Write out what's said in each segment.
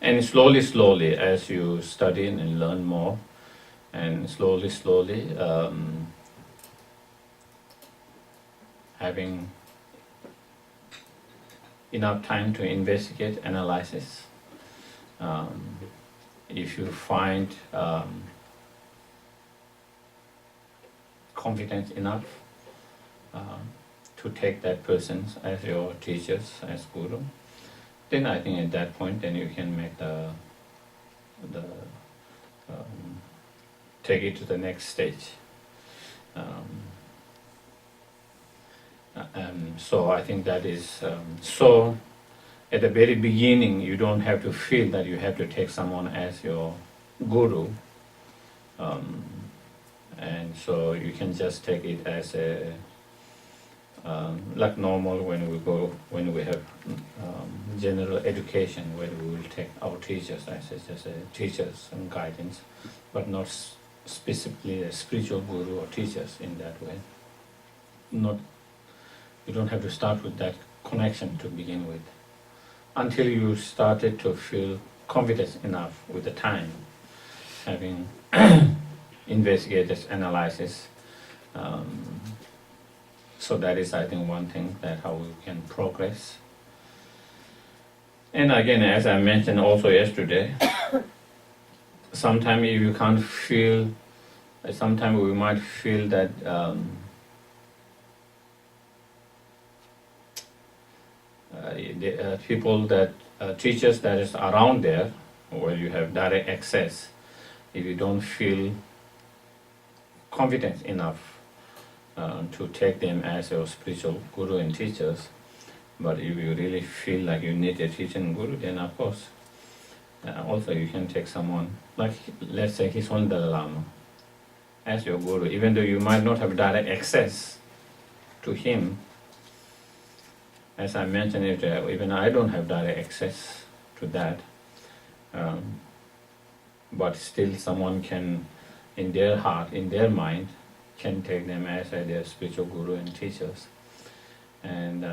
and slowly, as you study and learn more, and slowly, having enough time to investigate, analysis. If you find confidence enough to take that person as your teachers, as guru, then I think at that point, then you can make the take it to the next stage. So I think that is so. At the very beginning, you don't have to feel that you have to take someone as your guru, and so you can just take it as a like normal when we have general education, where we will take our teachers as just a teachers and guidance, but not specifically a spiritual guru or teachers in that way. You don't have to start with that connection to begin with, until you started to feel confidence enough with the time, having investigated, analysis. So that is, I think, one thing that how we can progress. And again, as I mentioned also yesterday, sometimes if you can't feel, sometimes we might feel that people that teachers that is around there, where you have direct access, if you don't feel confident enough to take them as your spiritual guru and teachers, but if you really feel like you need a teacher and guru, then of course also you can take someone like, let's say, His Holiness Dalai Lama as your guru, even though you might not have direct access to him. As I mentioned it, even I don't have direct access to that, but still someone can, in their heart, in their mind, can take them as their spiritual guru and teachers. And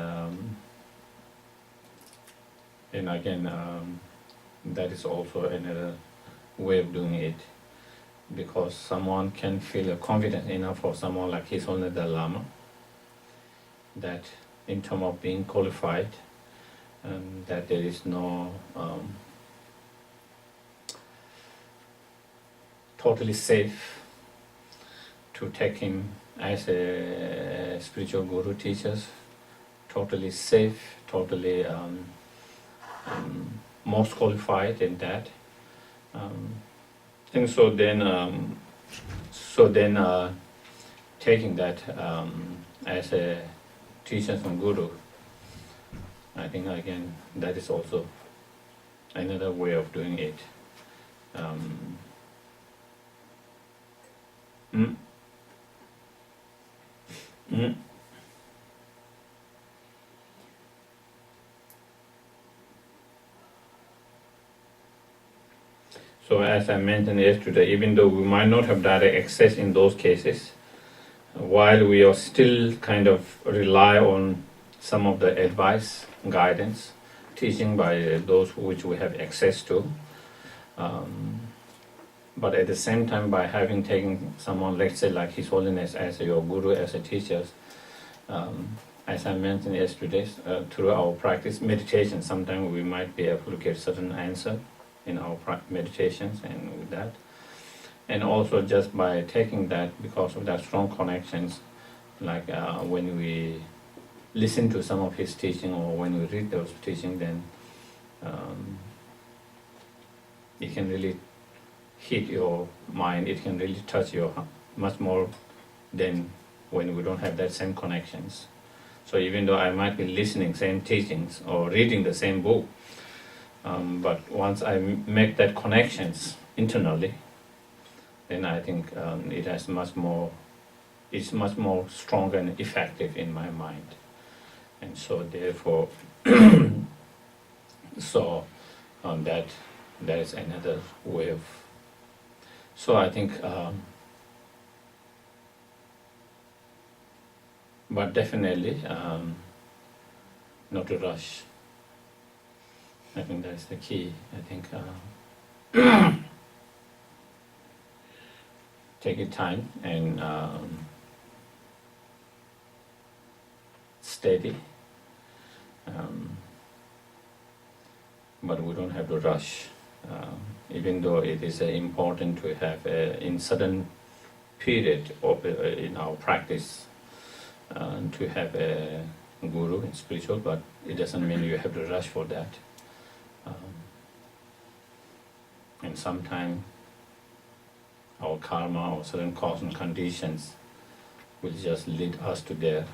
again, that is also another way of doing it, because someone can feel confident enough for someone like His Holiness Dalai Lama, that in terms of being qualified, that there is no totally safe to take him as a spiritual guru teachers, totally safe, totally most qualified in that. And so then taking that as a teacher and guru, I think again that is also another way of doing it. So as I mentioned yesterday, even though we might not have direct access in those cases, while we are still kind of rely on some of the advice, guidance, teaching by those which we have access to, but at the same time, by having taken someone, let's say like His Holiness as your guru, as a teacher, as I mentioned yesterday, through our practice, meditation, sometimes we might be able to get certain answer in our meditations and with that. And also just by taking that, because of that strong connections, like when we listen to some of his teaching or when we read those teaching, then it can really hit your mind, it can really touch your heart much more than when we don't have that same connections. So even though I might be listening same teachings or reading the same book, but once I make that connections internally, then I think it has it's much more strong and effective in my mind. And so therefore, that is another way of. So I think, but definitely not to rush. I think that's the key. I think take your time and steady, but we don't have to rush. Even though it is important to have in certain period of in our practice to have a guru and spiritual, but it doesn't mean you have to rush for that. And sometimes our karma or certain cause and conditions will just lead us to there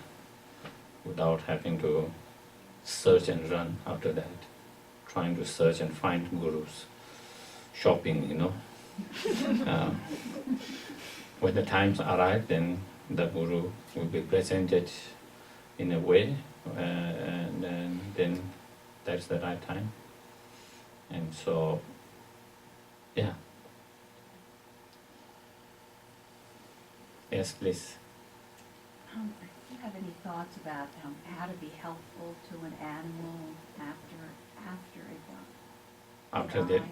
without having to search and run after that, trying to search and find gurus, shopping, when the times arrive, then the guru will be presented in a way, and then that's the right time. And so, yeah. Yes, please. Do you have any thoughts about how to be helpful to an animal after it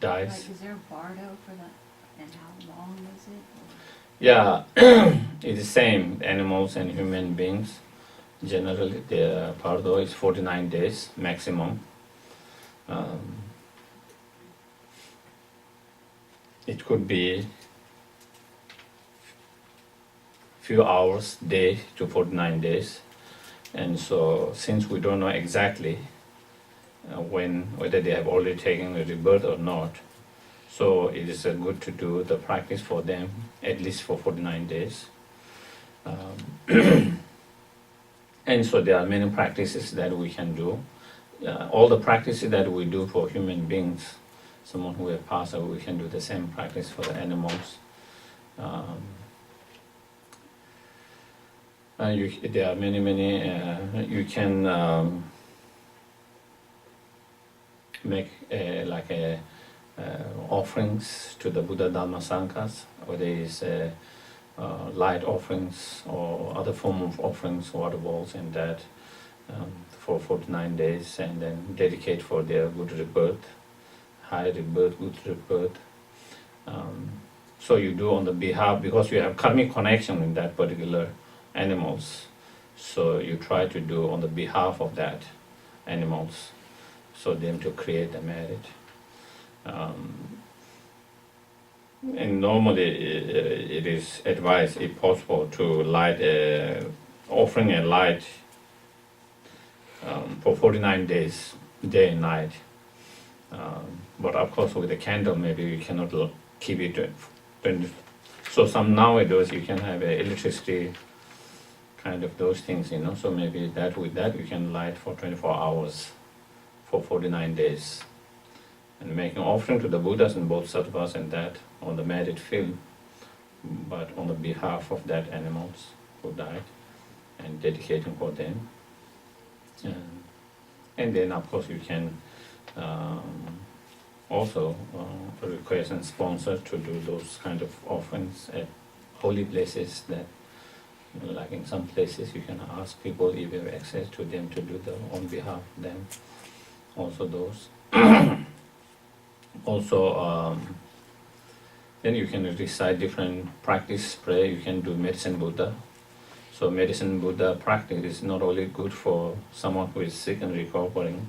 Dies? Like, is there a bardo for that, and how long is it? Yeah, it's the same, animals and human beings. Generally, the bardo is 49 days maximum. It could be few hours, day to 49 days. And so, since we don't know exactly whether they have already taken a rebirth or not, so it is good to do the practice for them at least for 49 days. And so there are many practices that we can do. All the practices that we do for human beings, someone who has passed away, we can do the same practice for the animals. There are many, you can make offerings to the Buddha, Dhamma, Sanghas, whether it's light offerings or other form of offerings, water bowls and that, for 49 days, and then dedicate for their good rebirth, high rebirth, good rebirth. So you do on the behalf, because you have karmic connection with that particular animals, so you try to do on the behalf of that animals, so them to create the merit. And normally it is advised, if possible, to light offering a light for 49 days, day and night. But of course with the candle maybe you cannot keep it 20. So some nowadays you can have electricity kind of those things, so maybe that with that you can light for 24 hours for 49 days. And making offering to the Buddhas and Bodhisattvas and that on the merit field, but on the behalf of that animals who died, and dedicating for them. And then of course you can also request and sponsor to do those kind of offerings at holy places, that like in some places you can ask people if you have access to them to do the on behalf of them, also those. Also, then you can recite different practice prayer. You can do medicine Buddha. So medicine Buddha practice is not only good for someone who is sick and recovering,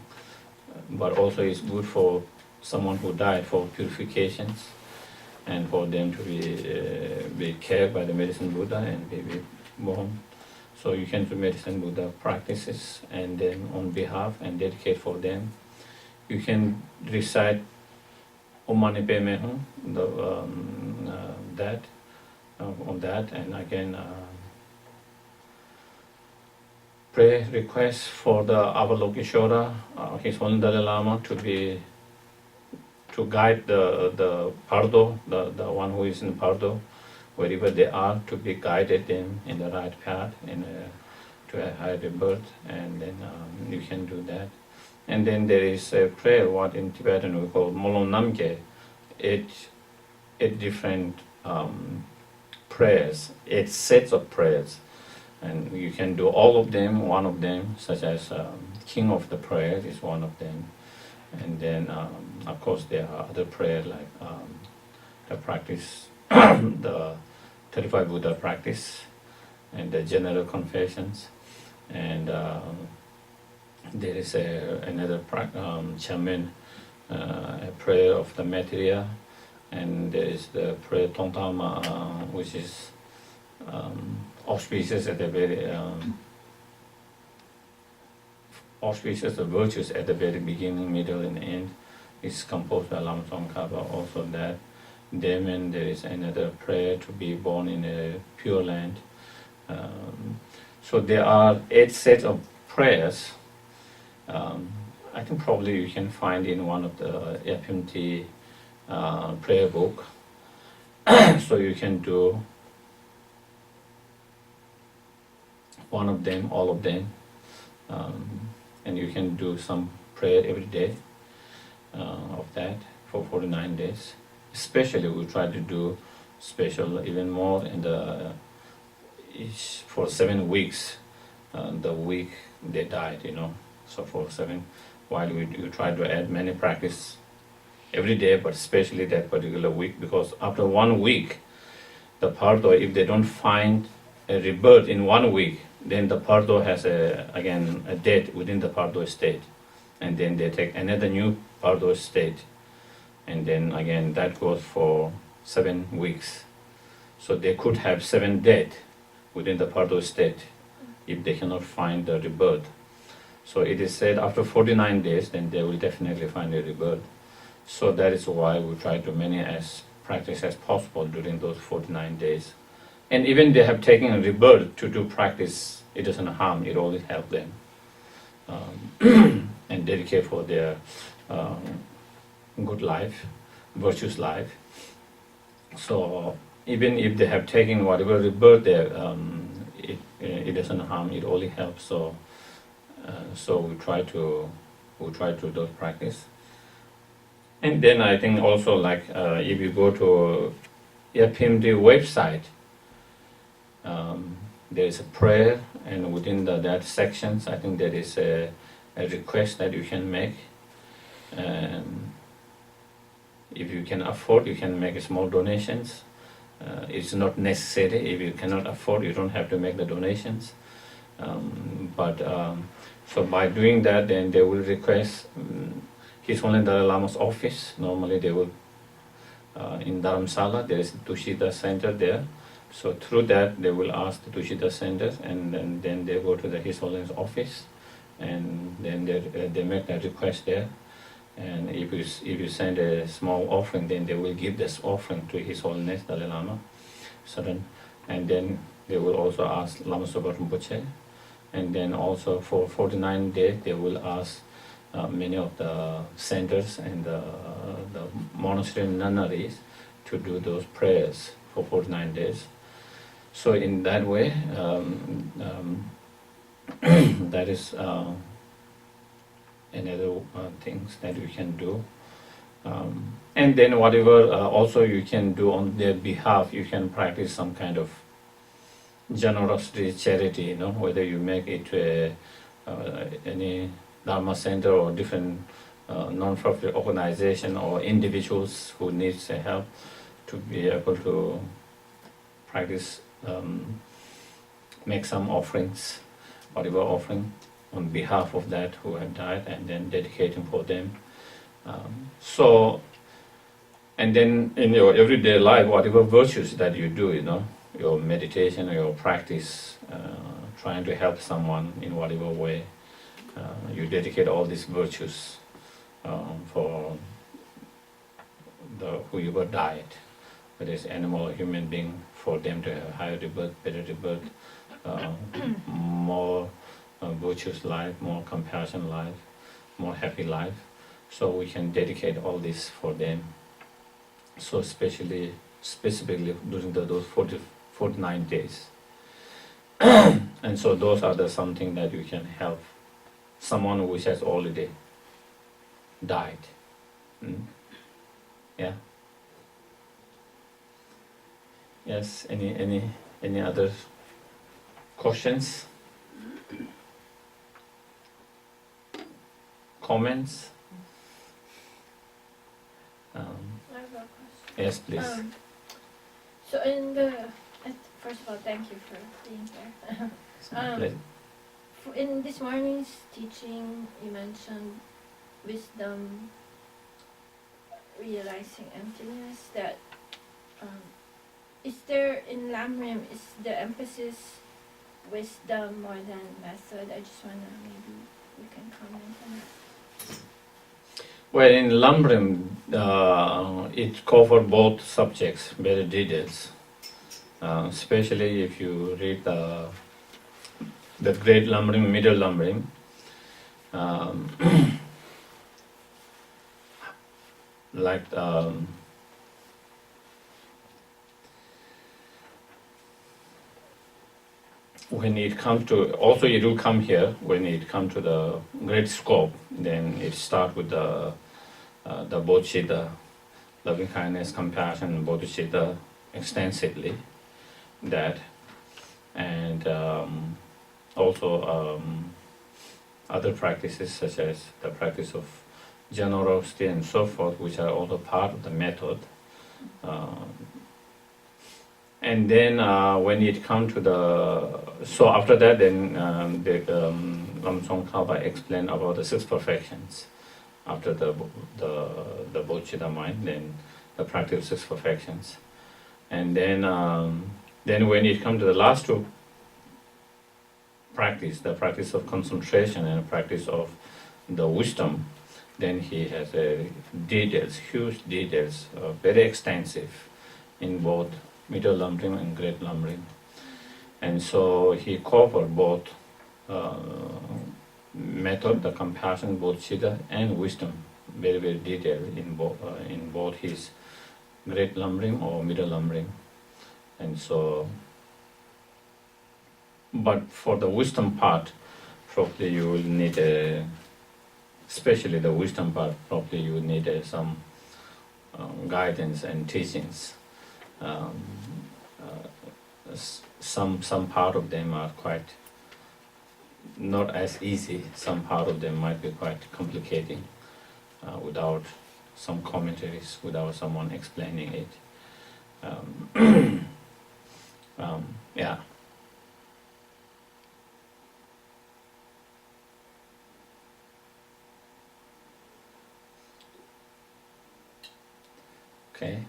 but also is good for someone who died, for purifications, and for them to be cared by the medicine Buddha and be born. So you can do medicine Buddha practices, and then on behalf and dedicate for them. You can recite Om Mani Padme Hum, that on that, and again pray request for the Avalokiteshvara, His Holiness Dalai Lama, to guide the Pardo, the one who is in Pardo, wherever they are, to be guided them in the right path, to a higher rebirth, and then you can do that. And then there is a prayer, what in Tibetan we call Molon Namke, 8 different prayers, 8 sets of prayers. And you can do all of them, one of them, such as King of the Prayers is one of them. And then, of course, there are other prayers like the practice, the 35 Buddha practice, and the general confessions. And there is another Chaman, a prayer of the material, and there is the prayer Tongtama, which is auspicious at the very auspicious the virtues at the very beginning, middle, and end. It's composed by Lama Tsongkhapa. Also that. Then there is another prayer to be born in a pure land. So there are 8 sets of prayers. I think probably you can find in one of the FPMT prayer book. So you can do one of them, all of them, and you can do some prayer every day of that for 49 days. Especially we try to do special even more in the for 7 weeks, the week they died, So for 7, while we try to add many practice every day, but especially that particular week, because after 1 week, the Pardo, if they don't find a rebirth in 1 week, then the Pardo has again a death within the Pardo state, and then they take another new Pardo state, and then again that goes for 7 weeks. So they could have 7 deaths within the Pardo state if they cannot find the rebirth. So it is said after 49 days, then they will definitely find a rebirth. So that is why we try to many as practice as possible during those 49 days. And even they have taken a rebirth to do practice, it doesn't harm, it only helps them and dedicate for their good life, virtuous life. So even if they have taken whatever rebirth there, it doesn't harm, it only helps. So we try to do practice. And then I think also like if you go to FPMT website, there is a prayer, and within that sections, I think there is a request that you can make. If you can afford, you can make small donations. It's not necessary. If you cannot afford, you don't have to make the donations. So by doing that, then they will request His Holiness Dalai Lama's office. Normally they will, in Dharamsala, there is a Tushita center there. So through that, they will ask the Tushita center, and then they go to the His Holiness office, and then they make that request there. And if you send a small offering, then they will give this offering to His Holiness Dalai Lama. And then they will also ask Lama Sopa Rinpoche. And then also for 49 days, they will ask many of the centers and the monastery nunneries to do those prayers for 49 days. So in that way, that is another things that you can do. And then whatever also you can do on their behalf, you can practice some kind of generosity, charity, whether you make it to any Dharma center or different non-profit organization or individuals who needs help to be able to practice, make some offerings, whatever offering on behalf of that who have died, and then dedicating for them. And then in your everyday life, whatever virtues that you do, your meditation or your practice, trying to help someone in whatever way, you dedicate all these virtues for whoever died, whether it's animal or human being, for them to have higher rebirth, better rebirth, more virtuous life, more compassion life, more happy life. So we can dedicate all this for them. So specifically during those 49 days. And so those are something that you can help someone who has already died. Yeah. Yes. Any other questions? Comments? Yes, please. So in the first of all, thank you for being here. Please. In this morning's teaching, you mentioned wisdom, realizing emptiness. That is there in Lamrim? Is the emphasis wisdom more than method? I just wanna maybe you can comment on that. Well, in Lamrim, it covers both subjects very details. Especially if you read the Great Lamrim, Middle Lamrim. Like when it comes to, also it will come here, when it comes to the great scope, then it starts with the bodhicitta, loving kindness, compassion, bodhicitta extensively, that, and also other practices such as the practice of generosity and so forth, which are also part of the method. And then when it comes to so after that, then Lama Tsongkhapa explained about the 6 perfections. After the bodhicitta mind, then the practice of 6 perfections. And then when it comes to the last 2 practice, the practice of concentration and practice of the wisdom, then he has details, huge details, very extensive in both Middle Lamrim and Great Lamrim. And so he covered both method, the compassion, bodhicitta, and wisdom, very, very detailed in both his Great Lamrim or Middle Lamrim. And so, but for the wisdom part, probably you will need especially the wisdom part, probably you will need some guidance and teachings. Some part of them are quite not as easy. Some part of them might be quite complicating without some commentaries, without someone explaining it. Yeah. Okay.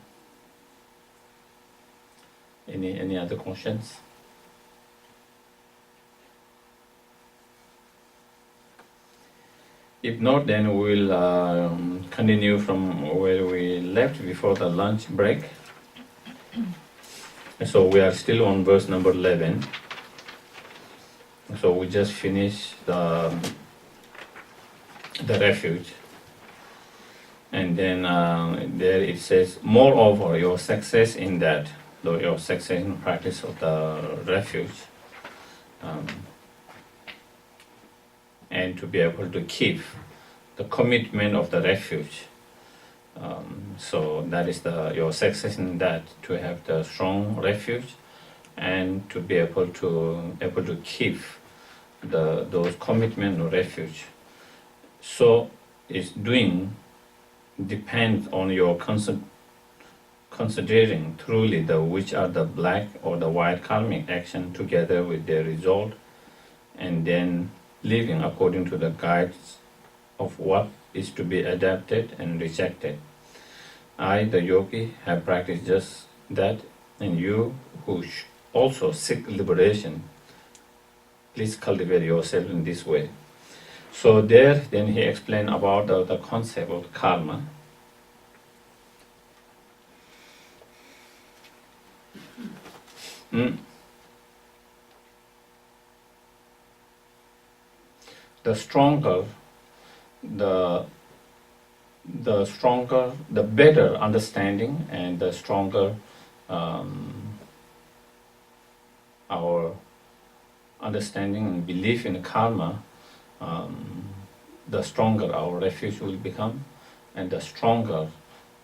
Any other questions? If not, then we'll continue from where we left before the lunch break. So we are still on verse number 11. So we just finished the refuge. And then there it says, moreover, your success in that, though your success in practice of the refuge, and to be able to keep the commitment of the refuge. So that is your success in that, to have the strong refuge and to be able to keep those commitment of refuge. So it's doing depends on your considering truly which are the black or the white karmic action together with their result, and then living according to the guides of what is to be adapted and rejected. I, the yogi, have practiced just that, and you who also seek liberation, please cultivate yourself in this way. So there, then he explained about the concept of karma. The stronger, the better understanding, and the stronger our understanding and belief in karma, the stronger our refuge will become, and the stronger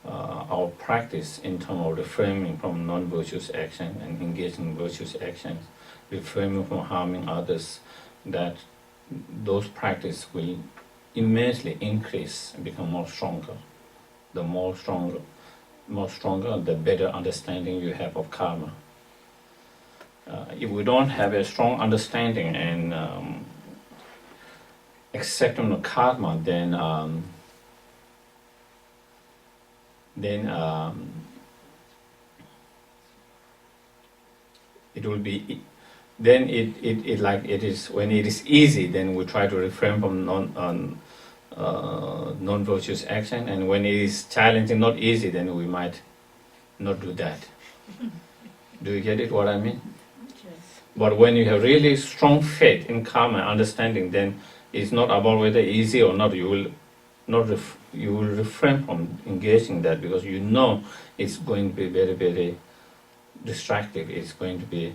our practice in terms of refraining from non-virtuous action and engaging in virtuous actions, refraining from harming others, that those practice will immensely increase and become more stronger. The more stronger, more stronger, the better understanding you have of karma. If we don't have a strong understanding and acceptance of karma, then it will be. Then it like it is when it is easy, then we try to refrain from non-virtuous action, and when it is challenging, not easy, then we might not do that. Do you get it? What I mean? But when you have really strong faith in karma, understanding, then it's not about whether easy or not. You will refrain from engaging that because you know it's going to be very, very destructive. It's going to be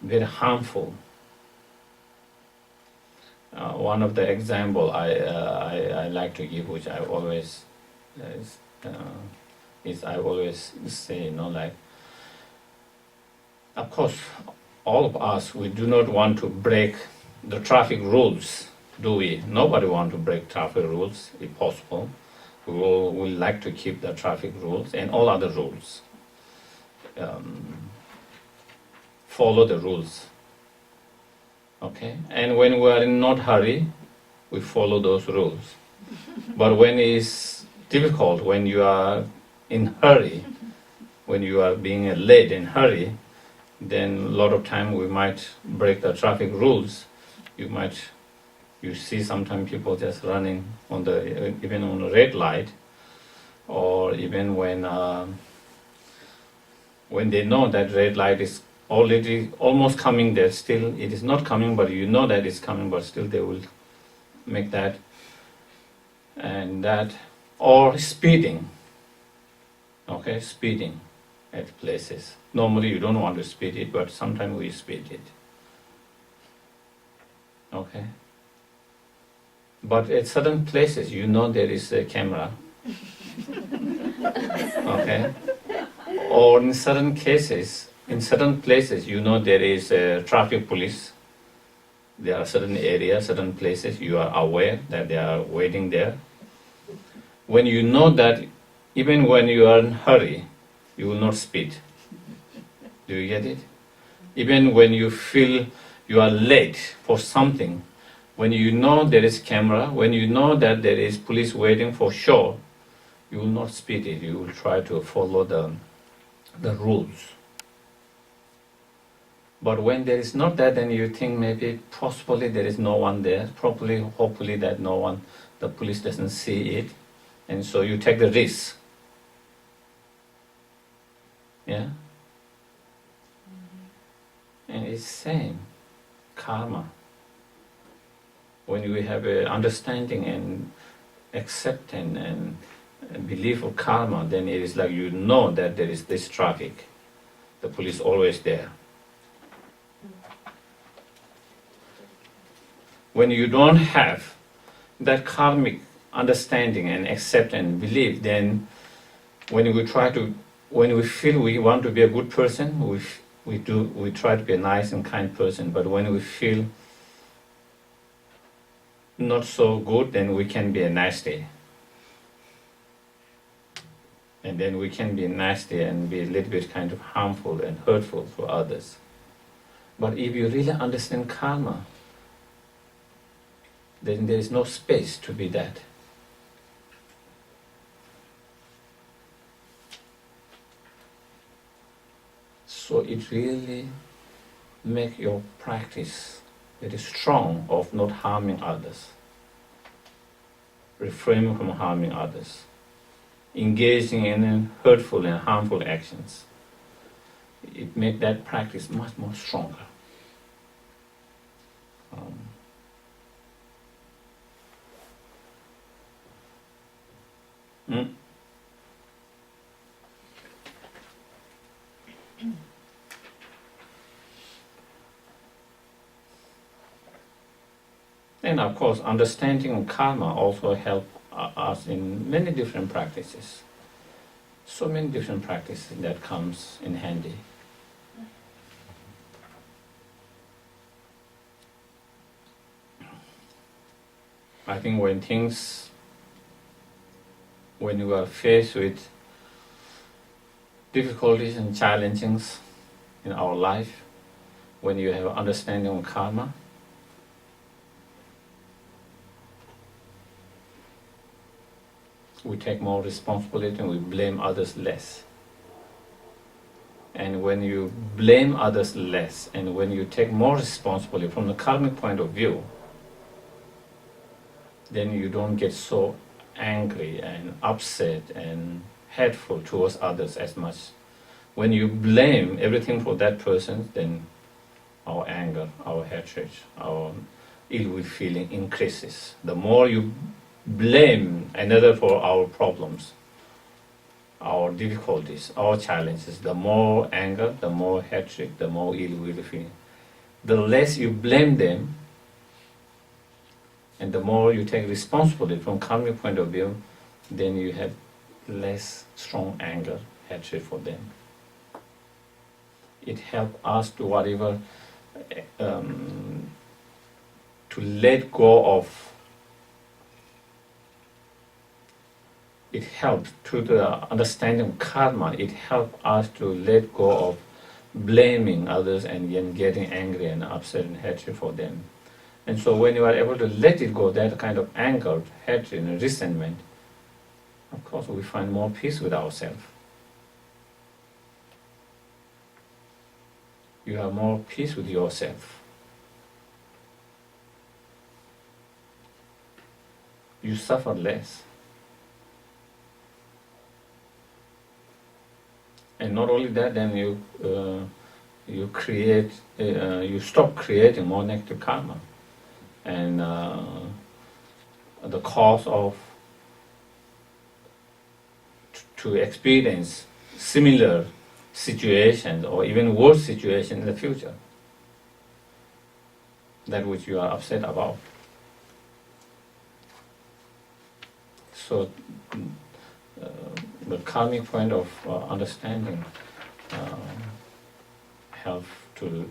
very harmful. One of the example I like to give, which I always I always say, like, of course, all of us, we do not want to break the traffic rules, do we? Nobody want to break traffic rules, if possible. We like to keep the traffic rules and all other rules. Follow the rules. Okay? And when we are in not hurry, we follow those rules. But when it's difficult, when you are in hurry, when you are being late in hurry, then a lot of time we might break the traffic rules. You see sometimes people just running on even on a red light, or even when they know that red light is already almost coming there, still it is not coming, but you know that it's coming, but still they will make that, and that, or speeding. Okay, speeding at places. Normally you don't want to speed it, but sometimes we speed it. Okay. But at certain places, you know there is a camera. Okay. Or in certain cases, in certain places, you know there is a traffic police. There are certain areas, certain places, you are aware that they are waiting there. When you know that, even when you are in hurry, you will not speed. Do you get it? Even when you feel you are late for something, when you know there is camera, when you know that there is police waiting for sure, you will not speed it. You will try to follow the rules. But when there is not that, then you think maybe possibly there is no one there. Probably, hopefully that no one, the police doesn't see it. And so you take the risk. Yeah? And it's same, karma. When we have an understanding and acceptance and belief of karma, then it is like you know that there is this traffic. The police always there. When you don't have that karmic understanding and accept and belief, then when we feel we want to be a good person, we try to be a nice and kind person. But when we feel not so good, then we can be a nasty. And then we can be nasty and be a little bit kind of harmful and hurtful for others. But if you really understand karma, then there is no space to be that. So it really makes your practice very strong of not harming others, refraining from harming others, engaging in hurtful and harmful actions. It makes that practice much more stronger. And of course, understanding karma also helps us in many different practices. So many different practices that comes in handy. I think when you are faced with difficulties and challenges in our life, when you have understanding of karma, we take more responsibility and we blame others less. And when you blame others less, and when you take more responsibility from the karmic point of view, then you don't get so angry and upset and hateful towards others as much. When you blame everything for that person, then our anger, our hatred, our ill will feeling increases. The more you blame another for our problems, our difficulties, our challenges, the more anger, the more hatred, the more ill will feeling. The less you blame them, and the more you take responsibility from karmic point of view, then you have less strong anger, hatred for them. It helps us to whatever, to let go of. It helps to the understanding of karma. It helps us to let go of blaming others and then getting angry and upset and hatred for them. And so when you are able to let it go, that kind of anger, hatred, and resentment, of course we find more peace with ourselves. You have more peace with yourself. You suffer less. And not only that, then you stop creating more negative karma. And the cause of to experience similar situations or even worse situations in the future, that which you are upset about. So the karmic point of understanding help to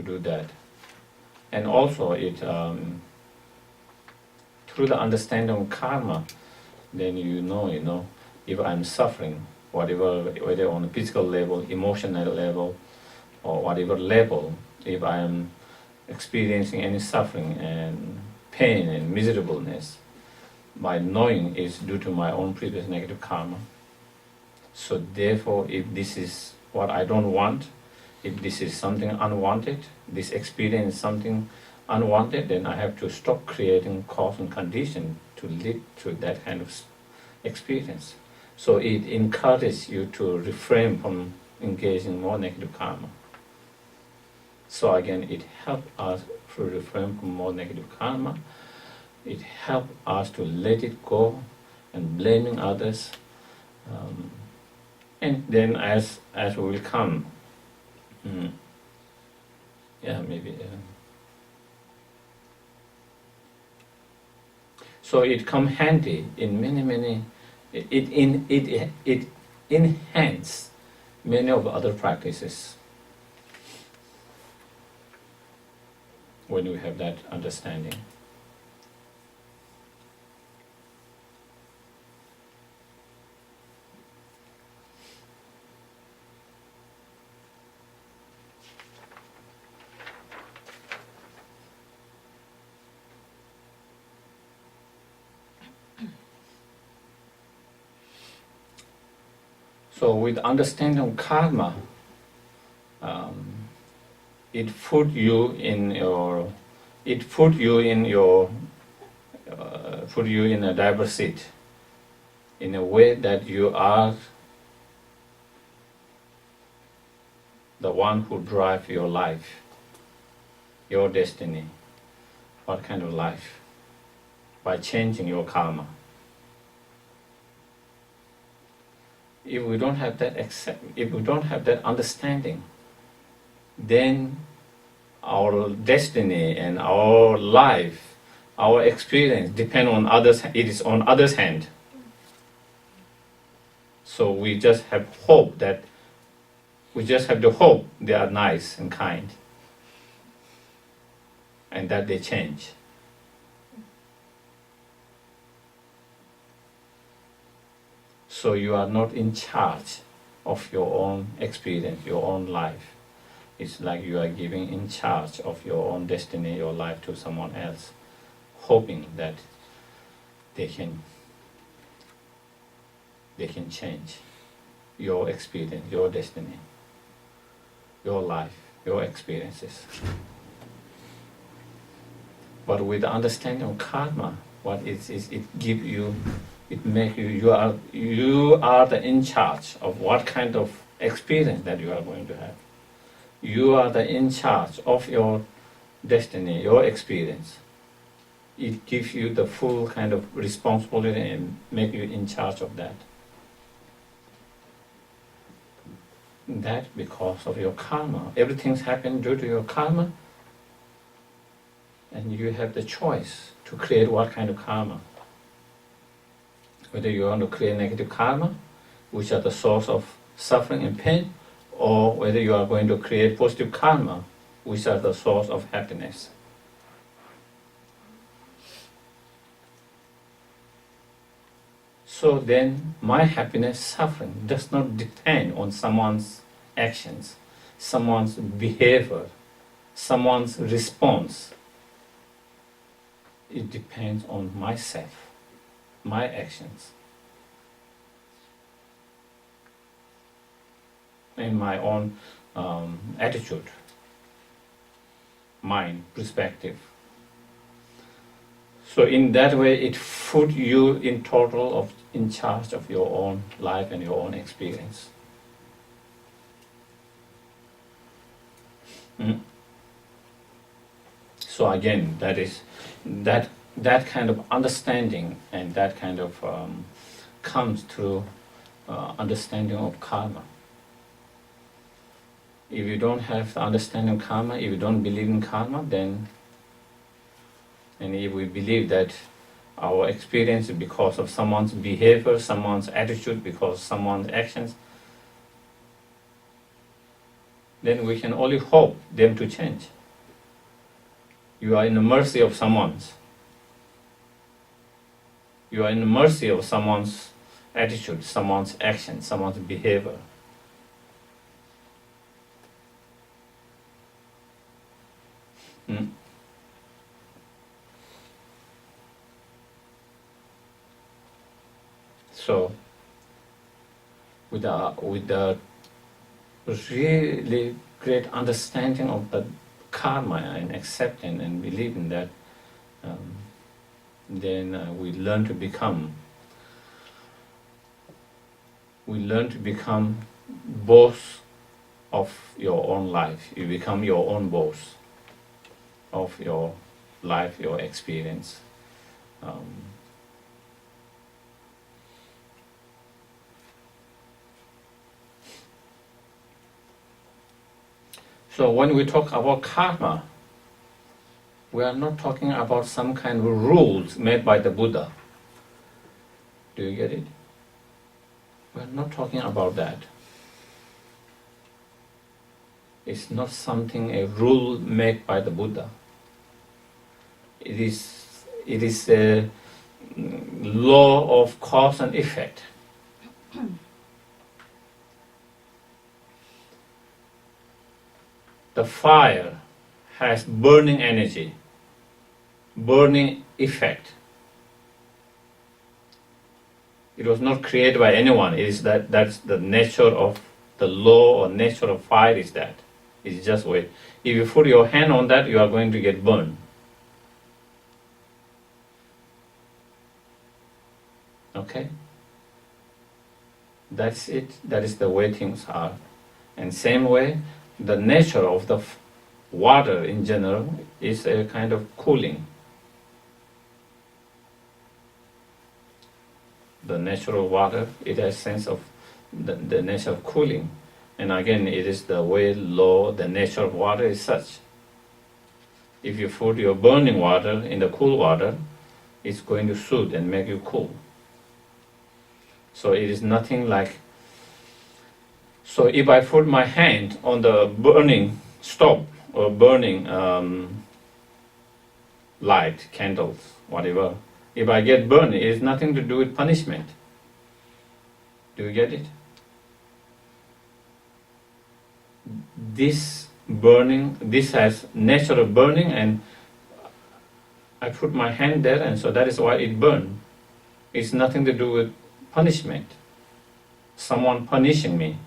do that. And also it through the understanding of karma, then you know if I'm suffering, whether on a physical level, emotional level, or whatever level, if I am experiencing any suffering and pain and miserableness, by knowing it's due to my own previous negative karma. So therefore, if this is what I don't want, if this is something unwanted, this experience is something unwanted, then I have to stop creating cause and condition to lead to that kind of experience. So it encourages you to refrain from engaging more negative karma. So again, it helps us to refrain from more negative karma. It helps us to let it go and blaming others. And then as we will come, so it come handy in many. It enhance many of the other practices when we have that understanding. So with understanding of karma, it put you in a driver's seat, in a way that you are the one who drives your life, your destiny. What kind of life? By changing your karma. If we don't have that understanding, then our destiny and our life, our experience depend on others. It is on others' hand. So we just have to hope they are nice and kind, and that they change. So you are not in charge of your own experience, your own life. It's like you are giving in charge of your own destiny, your life to someone else, hoping that they can change your experience, your destiny, your life, your experiences. But with the understanding of karma, what it is, it gives you, it makes you, you are the in charge of what kind of experience that you are going to have. You are the in charge of your destiny, your experience. It gives you the full kind of responsibility and make you in charge of that. That because of your karma. Everything's happened due to your karma. And you have the choice to create what kind of karma. Whether you want to create negative karma, which are the source of suffering and pain, or whether you are going to create positive karma, which are the source of happiness. So then, my happiness, suffering does not depend on someone's actions, someone's behavior, someone's response. It depends on myself, my actions, and my own attitude, mind, perspective. So in that way, it puts you in total in charge of your own life and your own experience. So again, that is that kind of understanding, and that kind of comes through understanding of karma. If you don't have the understanding of karma, if you don't believe in karma, then, and if we believe that our experience is because of someone's behavior, someone's attitude, because of someone's actions, then we can only hope them to change. You are in the mercy of someone's. You are in the mercy of someone's attitude, someone's action, someone's behavior. So, with the really great understanding of the karma and accepting and believing that, then we learn to become boss of your own life. You become your own boss of your life, your experience. So when we talk about karma, we are not talking about some kind of rules made by the Buddha. Do you get it? We are not talking about that. It's not something, a rule made by the Buddha. It is a law of cause and effect. The fire has burning energy, burning effect. It was not created by anyone. It is that's the nature of the law or nature of fire is that. It's just wait. If you put your hand on that, you are going to get burned. Okay? That's it. That is the way things are. And same way, the nature of the water in general is a kind of cooling. The natural water, it has sense of the nature of cooling. And again, it is the way law, the nature of water is such. If you put your burning water in the cool water, it's going to soothe and make you cool. So it is nothing like. So if I put my hand on the burning stove or burning light, candles, whatever, if I get burned, it has nothing to do with punishment. Do you get it? This burning, this has natural burning, and I put my hand there, and so that is why it burned. It's nothing to do with punishment. Someone punishing me.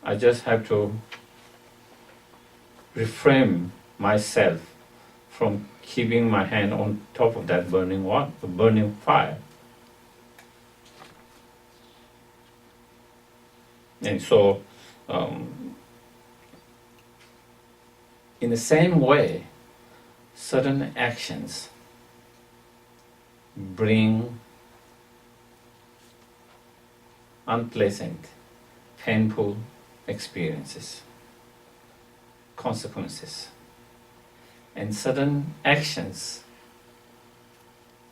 I just have to refrain myself from keeping my hand on top of that burning fire. And so, in the same way, certain actions bring unpleasant, painful experiences, consequences. And certain actions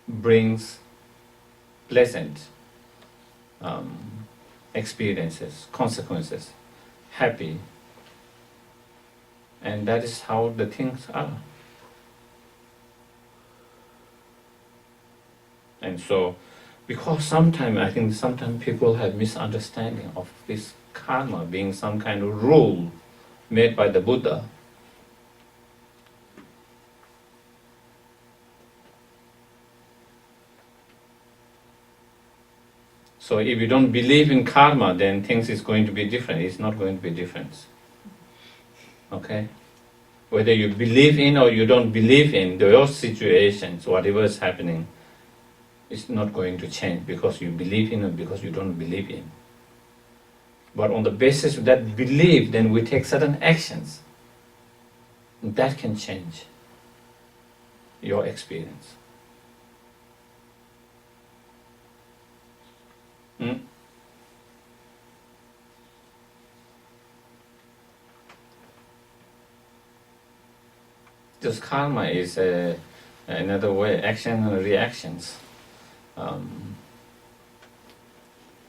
brings pleasant experiences, consequences, happy. And that is how the things are. And so, because I think sometimes people have misunderstanding of this karma being some kind of rule made by the Buddha. So if you don't believe in karma, then things is going to be different. It's not going to be different. Okay? Whether you believe in or you don't believe in those situations, whatever is happening, it's not going to change because you believe in or because you don't believe in. But on the basis of that belief, then we take certain actions. That can change your experience. Just karma is another way, action and reactions.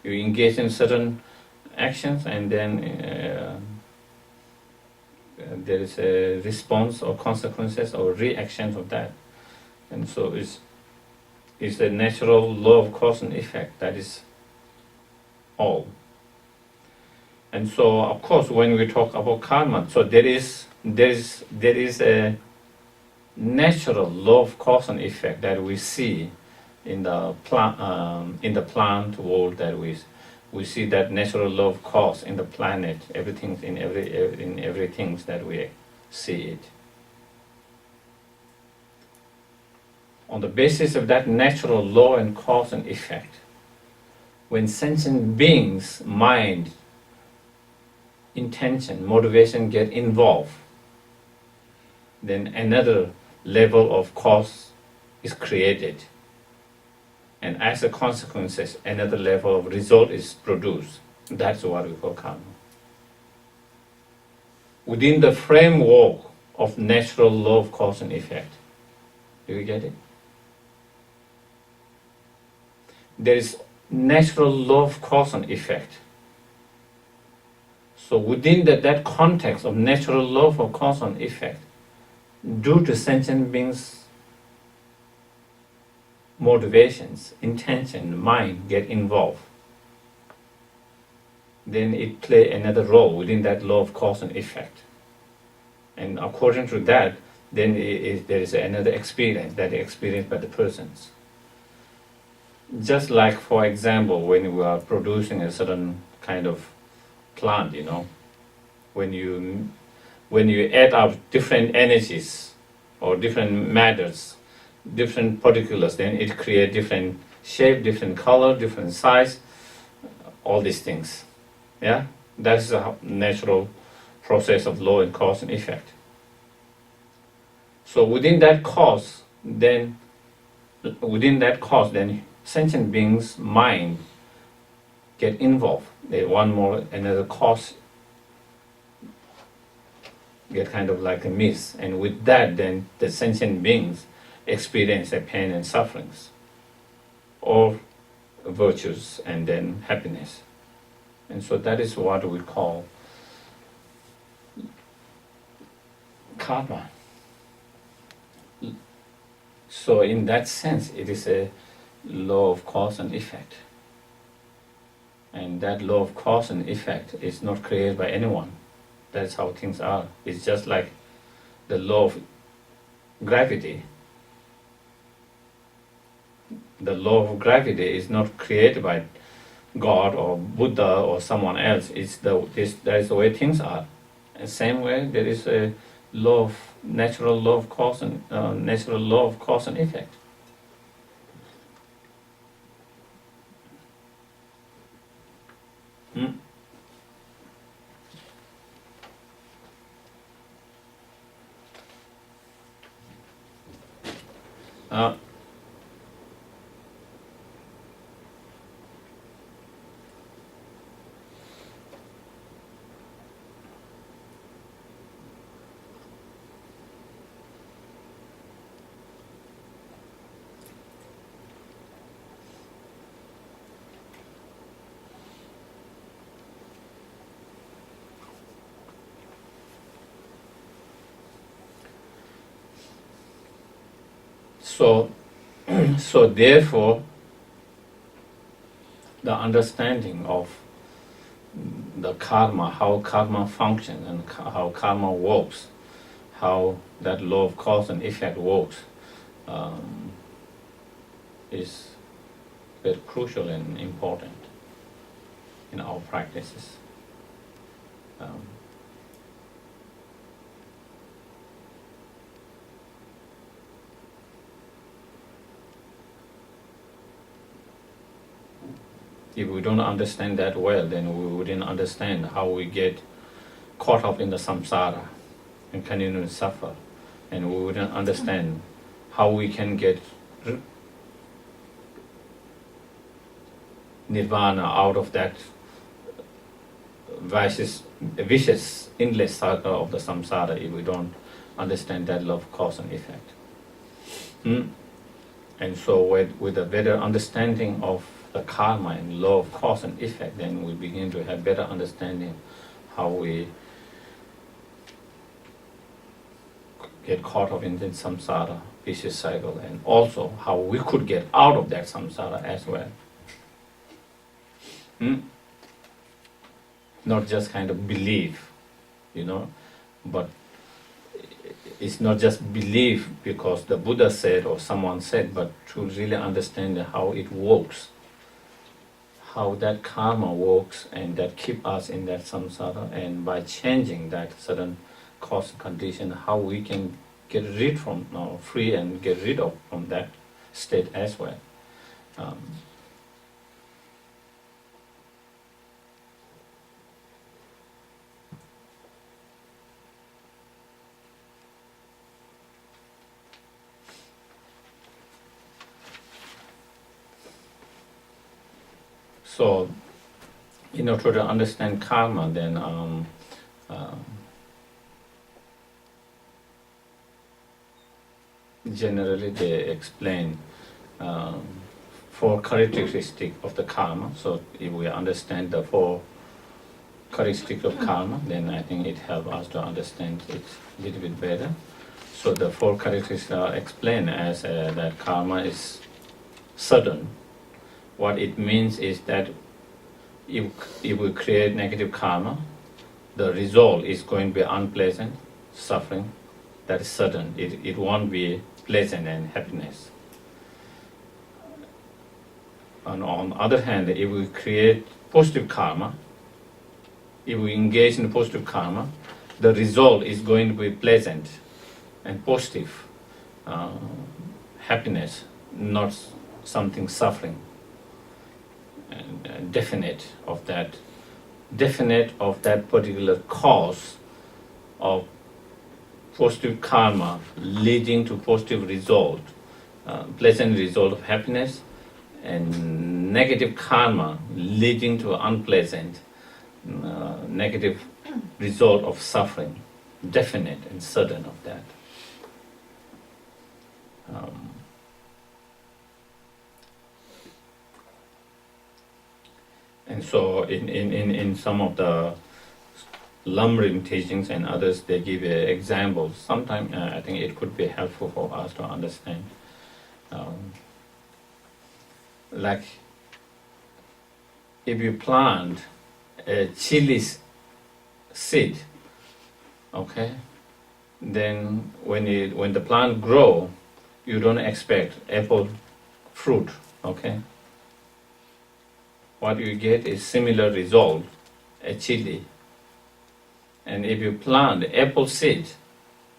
You engage in certain actions, and then there is a response or consequences or reactions of that. And so it's a natural law of cause and effect. That is all. And so, of course, when we talk about karma, so there is a natural law of cause and effect that we see in the plant world. That we see that natural law of cause in the planet, everything in everything that we see it. On the basis of that natural law and cause and effect, when sentient beings' mind, intention, motivation get involved, then another level of cause is created. And as a consequence, another level of result is produced. That's what we call karma. Within the framework of natural law of cause and effect. Do you get it? There is natural law of cause and effect. So within that context of natural law of cause and effect, due to sentient beings' motivations, intention, mind get involved, then it play another role within that law of cause and effect. And according to that, then there is another experience that is experienced by the persons. Just like, for example, when we are producing a certain kind of plant, when you add up different energies or different matters, different particulars, then it creates different shape, different color, different size, all these things. Yeah, that's a natural process of law and cause and effect. So within that cause, then sentient beings' mind get involved. They want more, another cause get kind of like a miss, and with that, then the sentient beings experience a pain and sufferings, or virtues and then happiness. And so that is what we call karma. So in that sense, it is a law of cause and effect. And that law of cause and effect is not created by anyone. That's how things are. It's just like the law of gravity. The law of gravity is not created by God or Buddha or someone else. That is the way things are. And same way, there is a natural law of cause and effect. Hmm? Uh, so therefore, the understanding of the karma, how karma functions and how karma works, how that law of cause and effect works, is very crucial and important in our practices. If we don't understand that well, then we wouldn't understand how we get caught up in the samsara and continue to suffer. And we wouldn't understand how we can get nirvana out of that vicious, endless cycle of the samsara if we don't understand that law of cause and effect. And so with a better understanding of the karma and law of cause and effect, then we begin to have better understanding how we get caught up in the samsara vicious cycle, and also how we could get out of that samsara as well. Not just kind of believe, but it's not just belief because the Buddha said or someone said, but to really understand how it works, how that karma works, and that keep us in that samsara, and by changing that certain cause condition, how we can get rid from free and get rid of from that state as well. So, to understand karma, then generally they explain 4 characteristics of the karma. So if we understand the 4 characteristics of karma, then I think it helps us to understand it a little bit better. So the 4 characteristics are explained as that karma is sudden. What it means is that if we create negative karma, the result is going to be unpleasant, suffering. That is sudden. It won't be pleasant and happiness. And on the other hand, if we create positive karma, if we engage in positive karma, the result is going to be pleasant and positive, happiness, not something suffering. And definite of that particular cause of positive karma leading to positive result, pleasant result of happiness, and negative karma leading to unpleasant, negative result of suffering, definite and certain of that. And so in some of the Lamrim teachings and others, they give examples. Sometimes I think it could be helpful for us to understand. Like if you plant a chili seed, okay, then when the plant grow, you don't expect apple fruit, okay. What you get is similar result, a chili. And if you plant apple seed,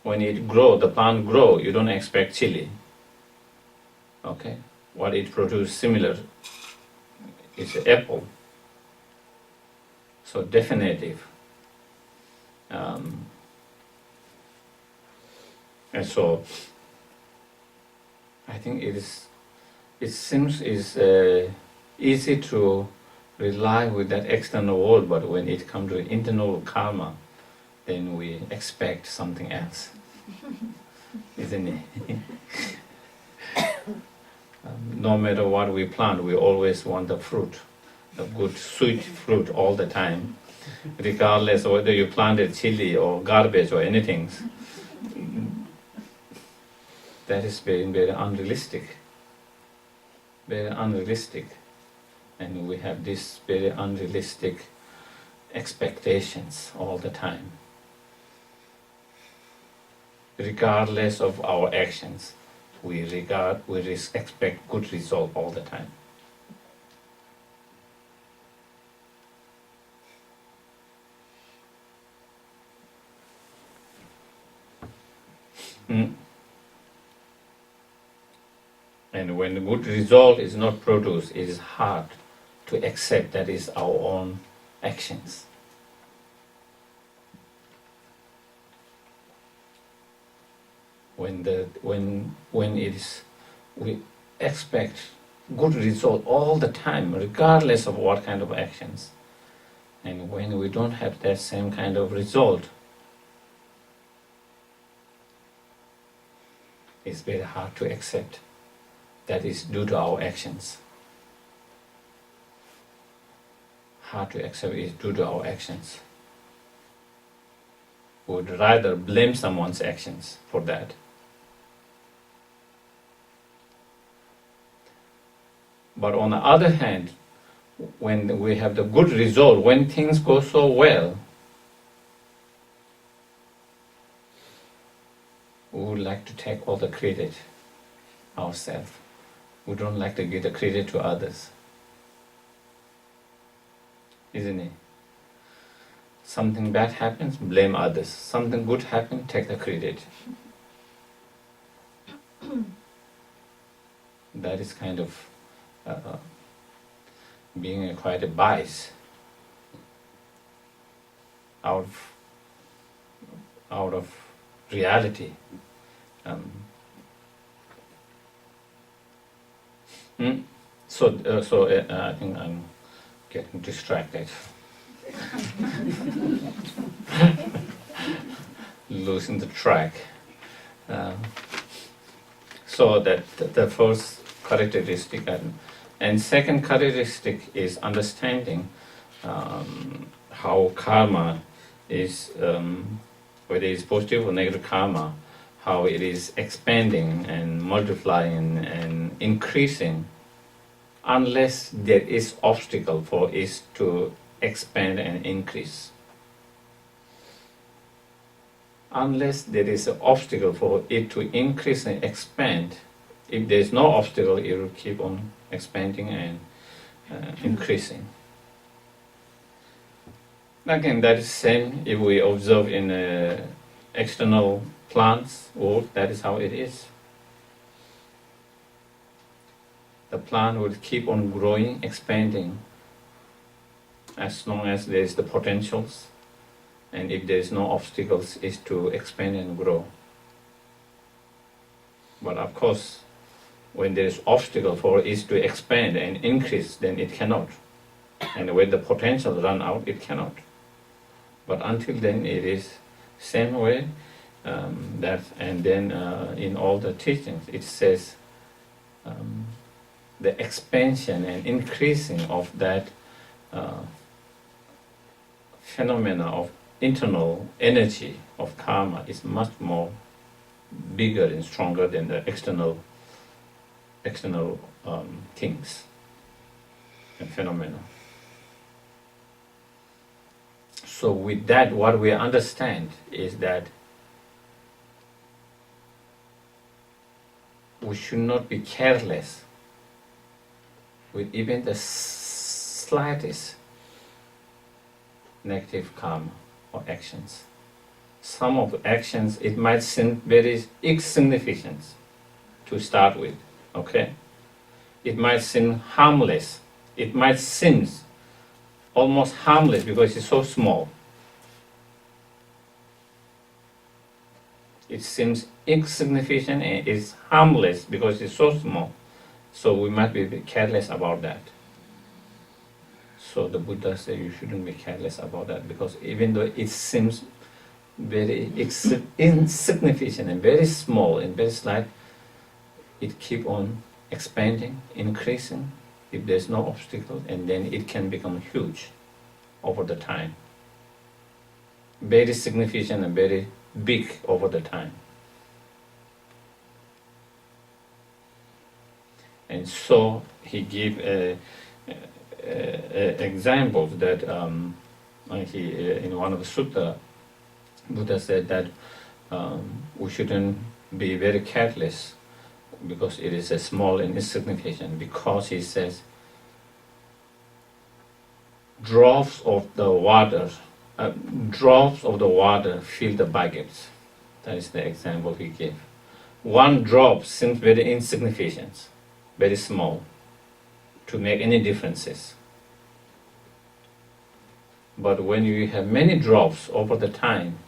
when it grow, the plant grow, you don't expect chili, okay. What it produce similar is apple. So definitive. And so I think it seems easy to rely with that external world, but when it comes to internal karma, then we expect something else, isn't it? No matter what we plant, we always want the fruit, the good sweet fruit all the time, regardless of whether you planted chili or garbage or anything. That is very, very unrealistic. Very unrealistic. And we have these very unrealistic expectations all the time. Regardless of our actions, we expect good result all the time. And when the good result is not produced, it is hard to accept that is our own actions. When we expect good result all the time, regardless of what kind of actions, and when we don't have that same kind of result, it's very hard to accept that is due to our actions. Hard to accept is due to our actions. We would rather blame someone's actions for that. But on the other hand, when we have the good result, when things go so well, we would like to take all the credit ourselves. We don't like to give the credit to others. Isn't it? Something bad happens, blame others. Something good happens, take the credit. That is kind of being quite a bias out of reality. So I think I'm getting distracted. Losing the track. So that the first characteristic, and second characteristic is understanding how karma is, whether it's positive or negative karma, how it is expanding and multiplying and increasing, unless there is obstacle for it to expand and increase. Unless there is an obstacle for it to increase and expand, if there is no obstacle, it will keep on expanding and increasing. Again, that is the same if we observe in external plants world, that is how it is. The plant will keep on growing, expanding, as long as there is the potentials, and if there is no obstacles, is to expand and grow. But of course, when there is obstacle for it to expand and increase, then it cannot. And when the potential run out, it cannot. But until then, it is same way. And then in all the teachings, it says the expansion and increasing of that phenomena of internal energy of karma is much more bigger and stronger than the external things and phenomena. So with that, what we understand is that we should not be careless with even the slightest negative karma or actions. Some of the actions, it might seem very insignificant to start with, okay? It might seem harmless. It might seem almost harmless because it's so small. It seems insignificant and it's harmless because it's so small. So we might be a bit careless about that. So the Buddha said you shouldn't be careless about that, because even though it seems very insignificant and very small and very slight, it keep on expanding, increasing if there's no obstacle, and then it can become huge over the time. Very significant and very big over the time. And so he gave examples that in one of the sutta, Buddha said that we shouldn't be very careless because it is a small and insignificant, because he says drops of the water fill the buckets. That is the example he gave. One drop seems very insignificant, very small, to make any differences. But when you have many drops over the time,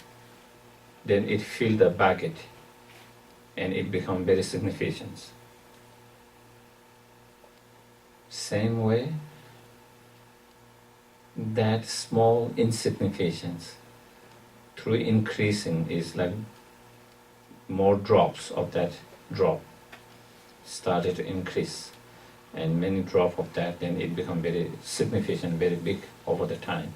then it fills the bucket and it becomes very significant. Same way, that small insignificance through increasing is like more drops of that drop started to increase, and many drops of that, then it becomes very significant, very big over the time.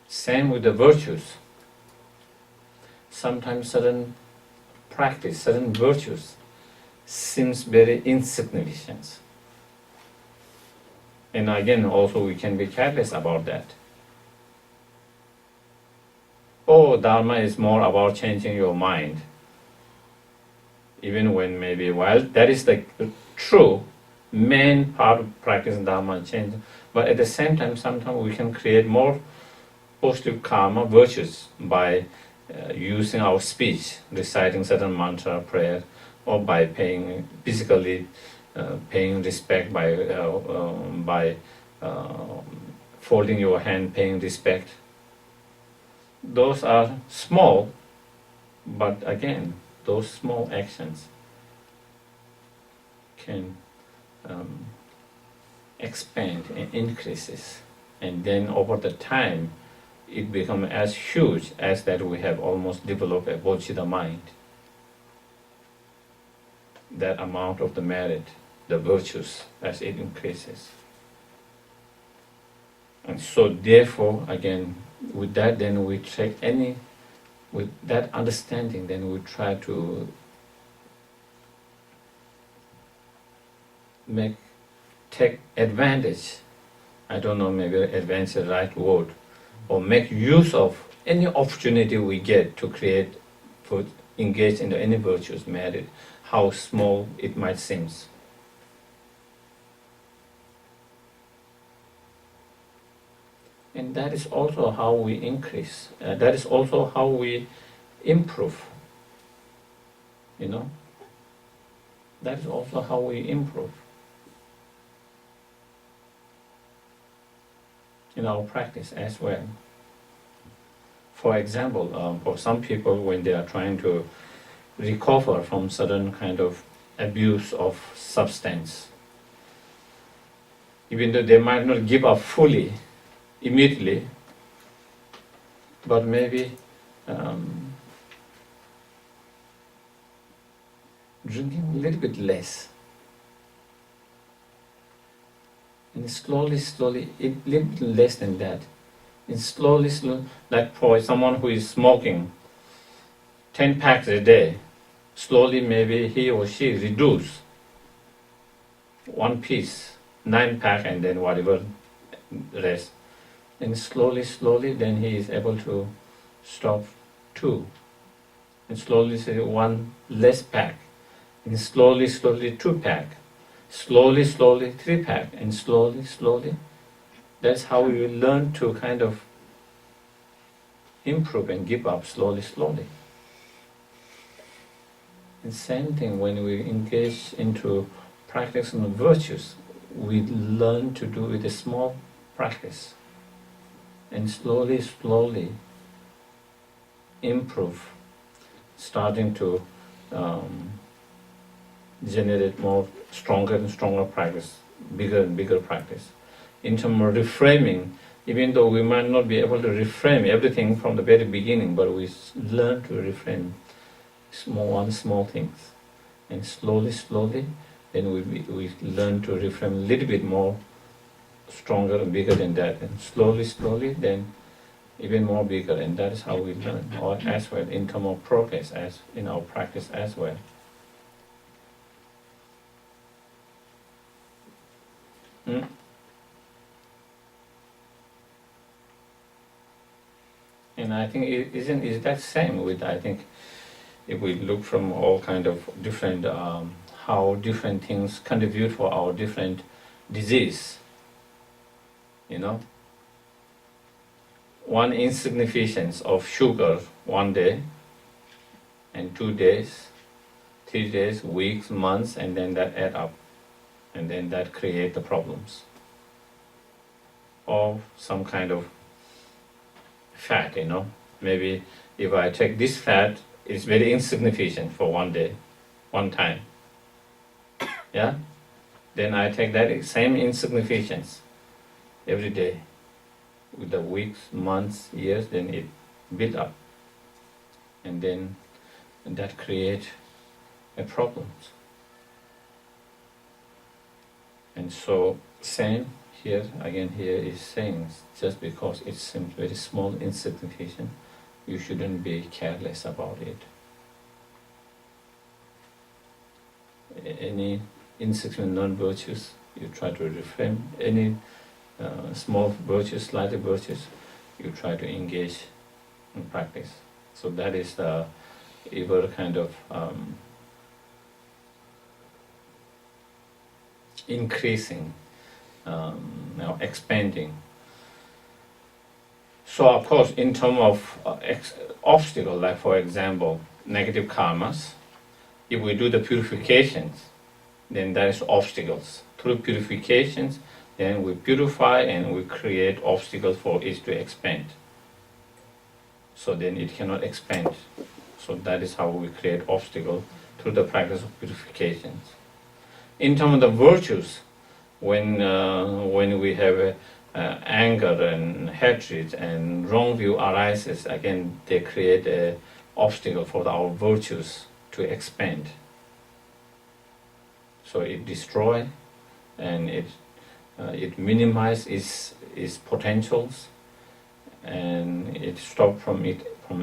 Same with the virtues. Sometimes certain practice, certain virtues seems very insignificant. And again, also we can be careless about that. Oh, Dharma is more about changing your mind. Even when maybe, while that is the true main part of practicing Dharma, changing, but at the same time, sometimes we can create more positive karma, virtues, by using our speech, reciting certain mantra, prayer, or by paying physically, paying respect by folding your hand, paying respect. Those are small, but again, those small actions can expand and increases, and then over the time, it becomes as huge as that we have almost developed a bodhicitta mind. That amount of the merit, the virtues, as it increases. And so therefore, again, with that, then we take with that understanding, then we try to take advantage, I don't know, maybe advantage is the right word, or make use of any opportunity we get to create, engage in any virtues merit, how small it might seem. And that is also how we increase. That is also how we improve. You know? That is also how we improve in our practice as well. For example, for some people, when they are trying to recover from certain kind of abuse of substance, even though they might not give up fully, immediately, but maybe drinking a little bit less, and slowly, a little bit less than that, and slowly, like for someone who is smoking 10 packs a day, slowly maybe he or she reduce one piece, 9 pack, and then whatever rest. And slowly, then he is able to stop 2. And slowly say 1 less pack. And slowly 2 pack. Slowly 3 pack. And slowly. That's how we will learn to kind of improve and give up slowly. And same thing when we engage into practicing the virtues, we learn to do with a small practice. And slowly improve, starting to generate more stronger and stronger practice, bigger and bigger practice. In terms of reframing, even though we might not be able to reframe everything from the very beginning, but we learn to reframe small things. And slowly, then we learn to reframe a little bit more stronger and bigger than that. And slowly, then even more bigger. And that is how we learn, or as well, in terms of progress, as in our practice as well. And I think is that same with, I think, if we look from all kind of different, how different things contribute for our different disease, One insignificance of sugar one day, and 2 days, 3 days, weeks, months, and then that add up, and then that create the problems. Or some kind of fat, Maybe if I take this fat, it's very insignificant for one day, one time. Yeah? Then I take that same insignificance every day. With the weeks, months, years, then it build up. And then that create a problem. And so same here, again here is saying, just because it seems very small, insignificant, you shouldn't be careless about it. Any insignificant non-virtues, you try to reframe. Any small virtues, slight virtues, you try to engage in practice. So that is the ever kind of increasing, expanding. So of course, in terms of obstacle, like for example, negative karmas, if we do the purifications, then there is obstacles. Through purifications, then we purify and we create obstacles for it to expand. So then it cannot expand. So that is how we create obstacles through the practice of purifications. In terms of the virtues, when we have anger and hatred and wrong view arises, again they create an obstacle for our virtues to expand. So it destroys and it minimizes its potentials, and it stops from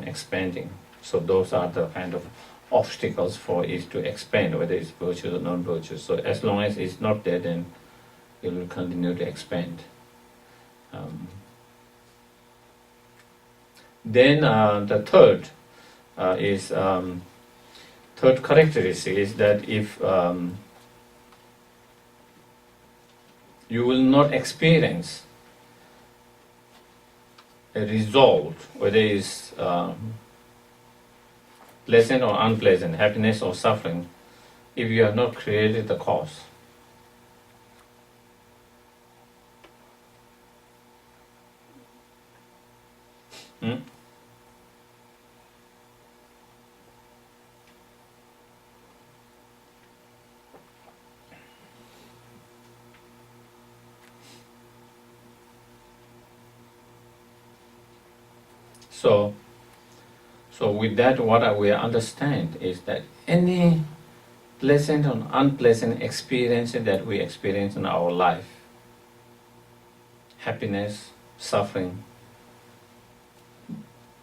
expanding. So those are the kind of obstacles for it to expand, whether it's virtuous or non-virtuous. So as long as it's not there, then it will continue to expand. Then the third third characteristic is that if you will not experience a result, whether it's pleasant or unpleasant, happiness or suffering, if you have not created the cause. So with that, what we understand is that any pleasant or unpleasant experience that we experience in our life, happiness, suffering,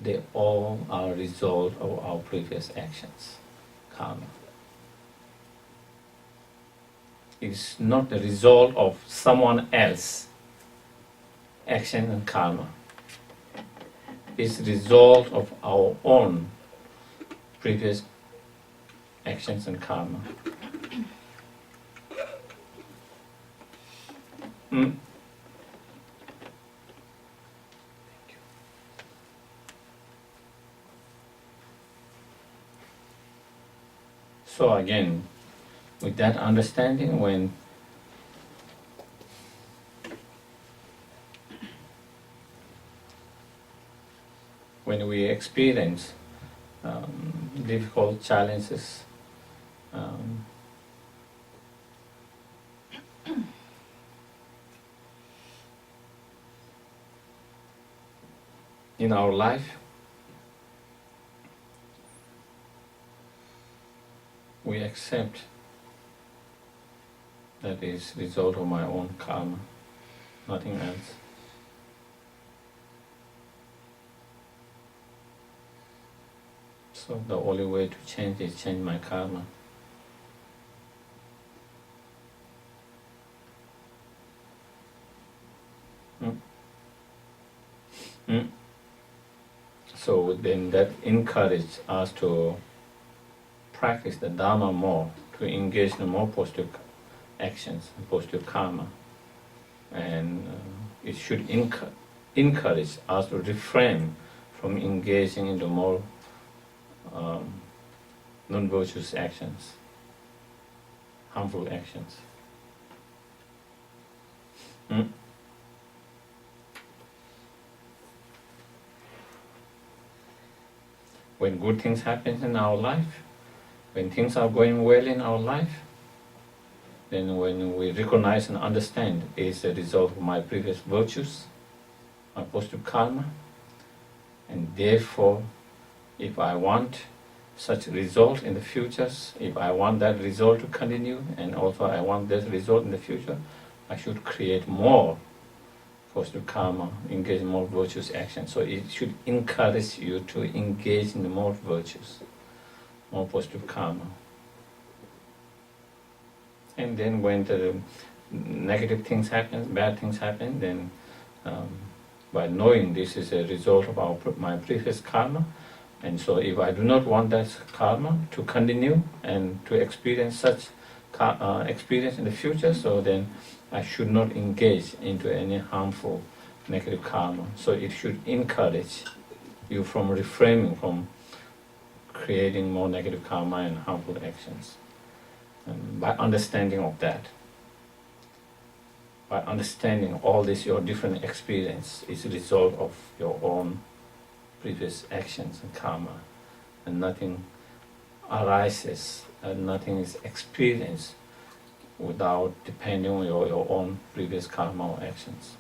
they all are a result of our previous actions, karma. It's not the result of someone else's action and karma. It's the result of our own previous actions and karma. Mm. So again, with that understanding, when we experience difficult challenges, in our life, we accept that is result of my own karma, nothing else. So the only way to change is change my karma. So then that encourages us to practice the Dharma more, to engage in more positive actions, positive karma. And it should encourage us to refrain from engaging into more non-virtuous actions, harmful actions. When good things happen in our life, when things are going well in our life, then when we recognize and understand it's a result of my previous virtues, my positive karma, and therefore, if I want such result in the future, if I want that result to continue, and also I want that result in the future, I should create more positive karma, engage in more virtuous action. So it should encourage you to engage in more virtues, more positive karma. And then when the negative things happen, bad things happen, then by knowing this is a result of my previous karma, and so if I do not want that karma to continue and to experience such experience in the future, so then I should not engage into any harmful negative karma. So it should encourage you from refraining from creating more negative karma and harmful actions. And by understanding of that, by understanding all this, your different experience is a result of your own previous actions and karma, and nothing arises and nothing is experienced without depending on your own previous karma or actions.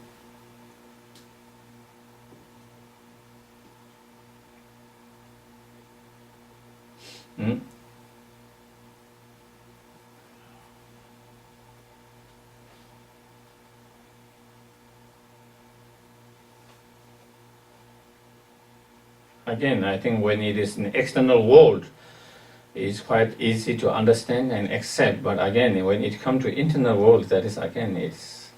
Again, I think when it is an external world, it's quite easy to understand and accept. But again, when it comes to internal world, that is again, it's,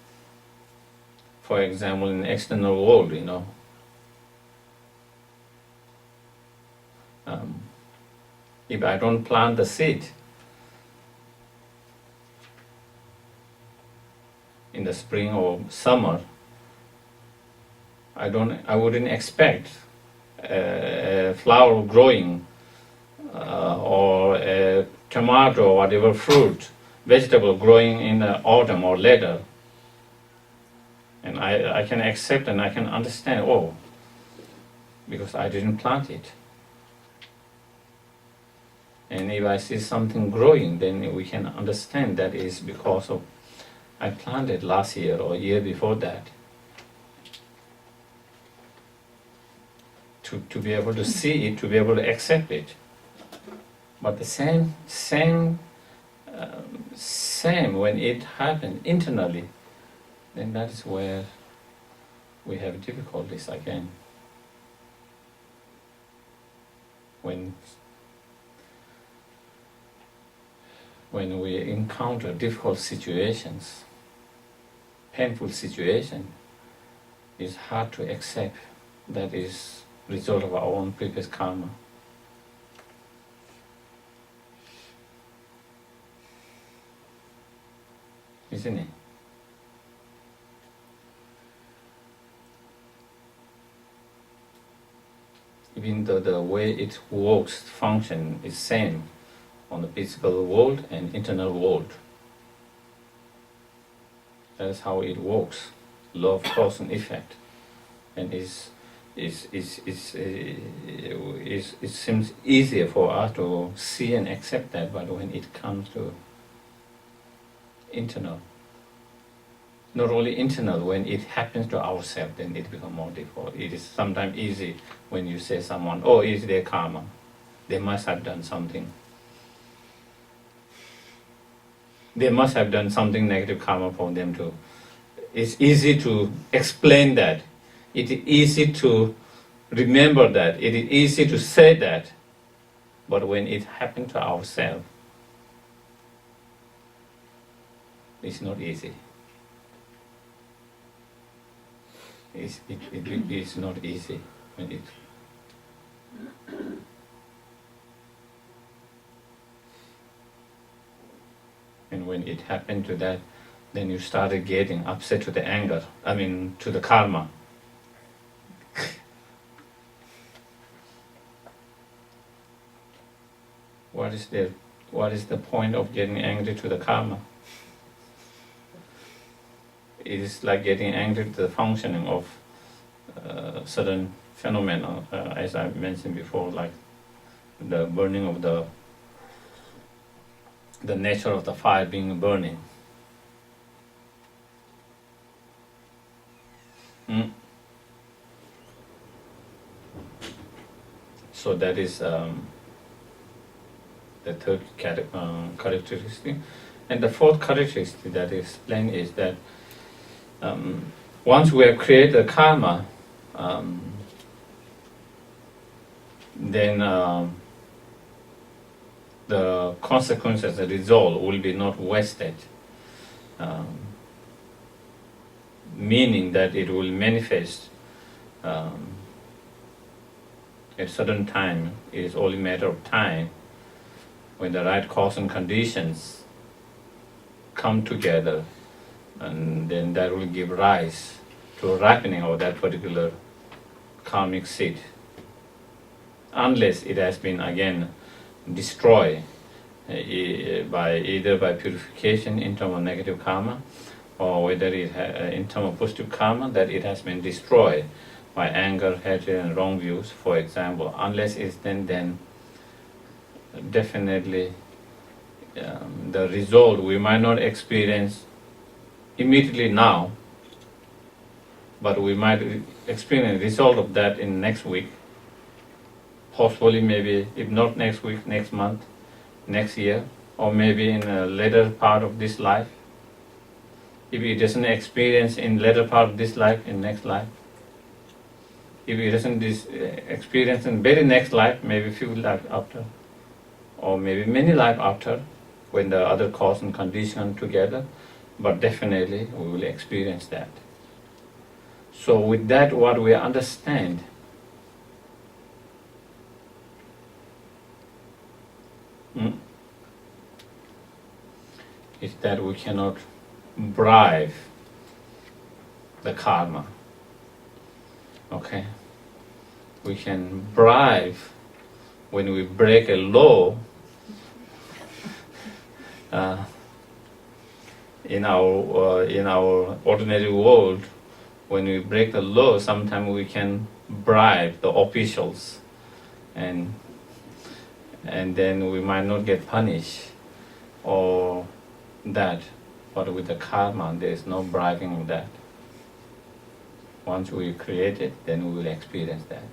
for example, in external world, if I don't plant the seed in the spring or summer, I wouldn't expect a flower growing or a tomato or whatever fruit, vegetable growing in the autumn or later. And I can accept and I can understand, because I didn't plant it. And if I see something growing, then we can understand that is because of I planted last year or year before that. To be able to see it, to be able to accept it. But the same when it happens internally, then that is where we have difficulties again. when we encounter difficult situations, painful situations, it's hard to accept that is result of our own previous karma. Isn't it? Even though the way it works, function is same on the physical world and internal world. That's how it works. Law of cause and effect. And it seems easier for us to see and accept that, but when it comes to internal, not only internal, when it happens to ourselves, then it becomes more difficult. It is sometimes easy when you say someone, oh, it's their karma. They must have done something. They must have done something negative karma for them to. It's easy to explain that. It is easy to remember that. It is easy to say that. But when it happens to ourselves, it's not easy. It's not easy when it. And when it happened to that, then you started getting upset to the anger. To the karma. What is the point of getting angry to the karma? It is like getting angry to the functioning of certain phenomena, as I mentioned before, like the burning of the nature of the fire being burning. So that is the third characteristic. And the fourth characteristic that is explained is that once we have created a karma, then the consequences, the result will be not wasted. Meaning that it will manifest at a certain time. It is only a matter of time when the right cause and conditions come together, and then that will give rise to a ripening of that particular karmic seed. Unless it has been again destroyed either by purification in terms of negative karma, or whether it in terms of positive karma, that it has been destroyed by anger, hatred, and wrong views, for example. Unless it's then definitely the result we might not experience immediately now, but we might experience the result of that in next week, possibly maybe, if not next week, next month, next year, or maybe in a later part of this life. If it doesn't experience in later part of this life, in next life. If it doesn't experience in very next life, maybe few lives after, or maybe many lives after, when the other cause and condition come together, but definitely we will experience that. So with that, what we understand is that we cannot bribe the karma. Okay? We can bribe when we break a law in our ordinary world. When we break the law, sometimes we can bribe the officials, and then we might not get punished or that. But with the karma, there is no bribing of that. Once we create it, then we will experience that.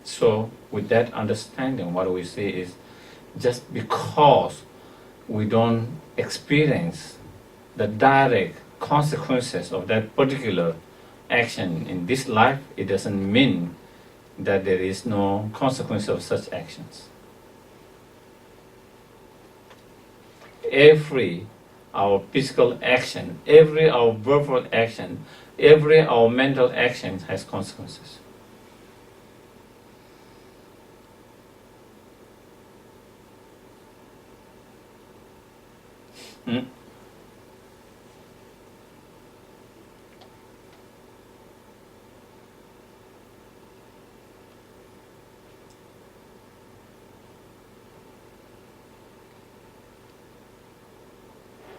So, with that understanding, what we see is just because we don't experience the direct consequences of that particular action in this life, it doesn't mean that there is no consequence of such actions. Every our physical action, every our verbal action, every our mental action has consequences. Hmm?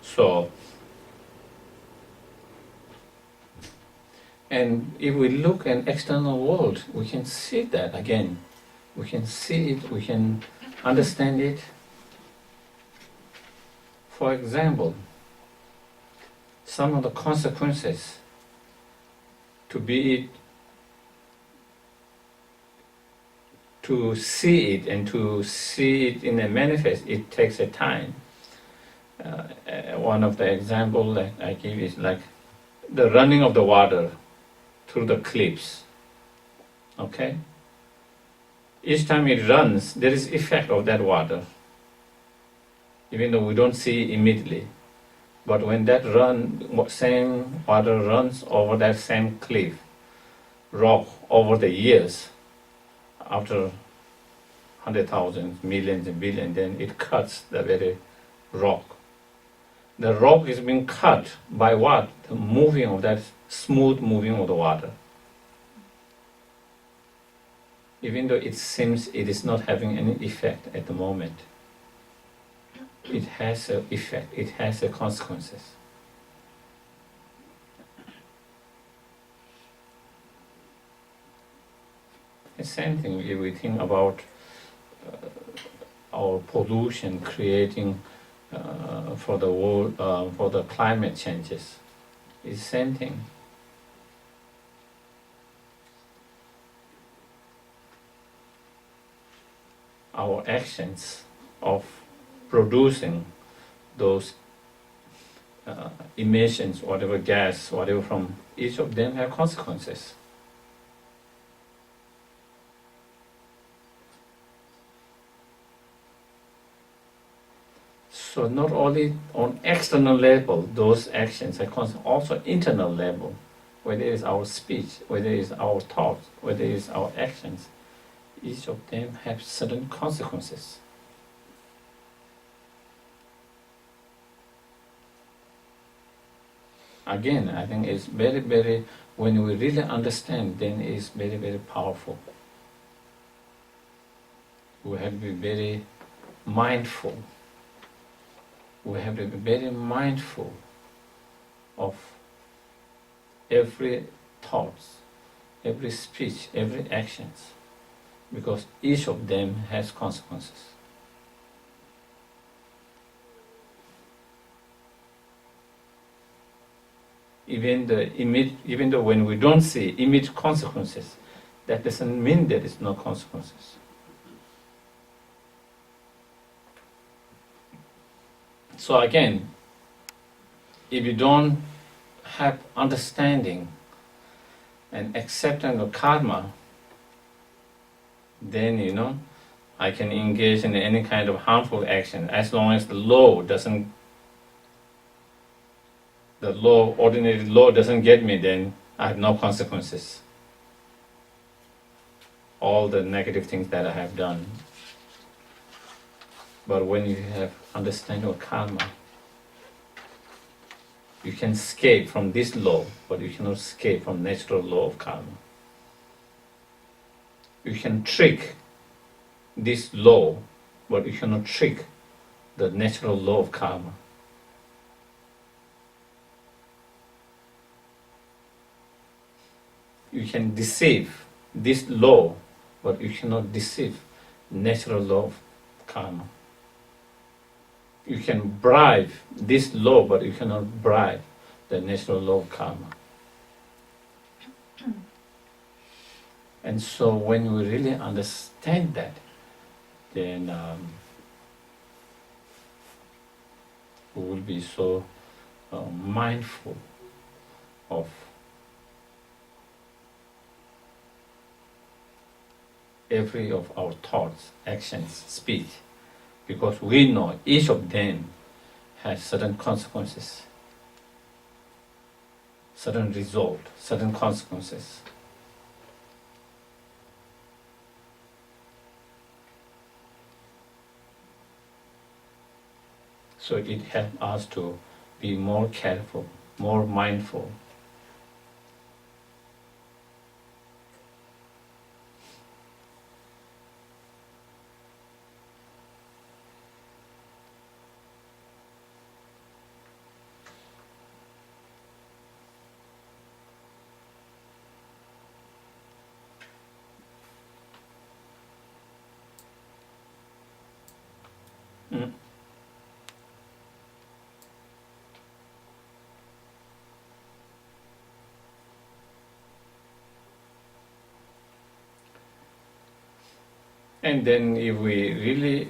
So, and if we look at external world, we can see that again. We can see it, we can understand it. For example, some of the consequences to see it and to see it in a manifest, it takes a time. One of the examples that I give is like the running of the water through the cliffs. Okay? Each time it runs, there is effect of that water, even though we don't see it immediately. But when that same water runs over that same cliff, rock over the years, after 100,000, millions and billions, then it cuts the very rock. The rock is being cut by what? The moving of that smooth moving of the water. Even though it seems it is not having any effect at the moment, it has an effect, it has a consequences. The same thing if we think about our pollution creating for the world, for the climate changes. It's the same thing. Our actions of producing those emissions, whatever gas, whatever from each of them have consequences. So not only on external level, those actions have consequences, also internal level, whether it is our speech, whether it is our thoughts, whether it is our actions, each of them have certain consequences. Again, I think it's very, very, when we really understand, then it's very, very powerful. We have to be very mindful. We have to be very mindful of every thought, every speech, every actions, because each of them has consequences. Even though when we don't see immediate consequences, that doesn't mean there is no consequences. So again, if you don't have understanding and acceptance of karma, then I can engage in any kind of harmful action as long as the ordinary law doesn't get me, then I have no consequences. All the negative things that I have done. But when you have understanding of karma, you can escape from this law, but you cannot escape from natural law of karma. You can trick this law, but you cannot trick the natural law of karma. You can deceive this law, but you cannot deceive natural law of karma. You can bribe this law, but you cannot bribe the natural law of karma. And so when we really understand that, then we will be so mindful of every of our thoughts, actions, speech, because we know each of them has certain consequences, certain result, certain consequences. So it helps us to be more careful, more mindful. Mm. And then if we really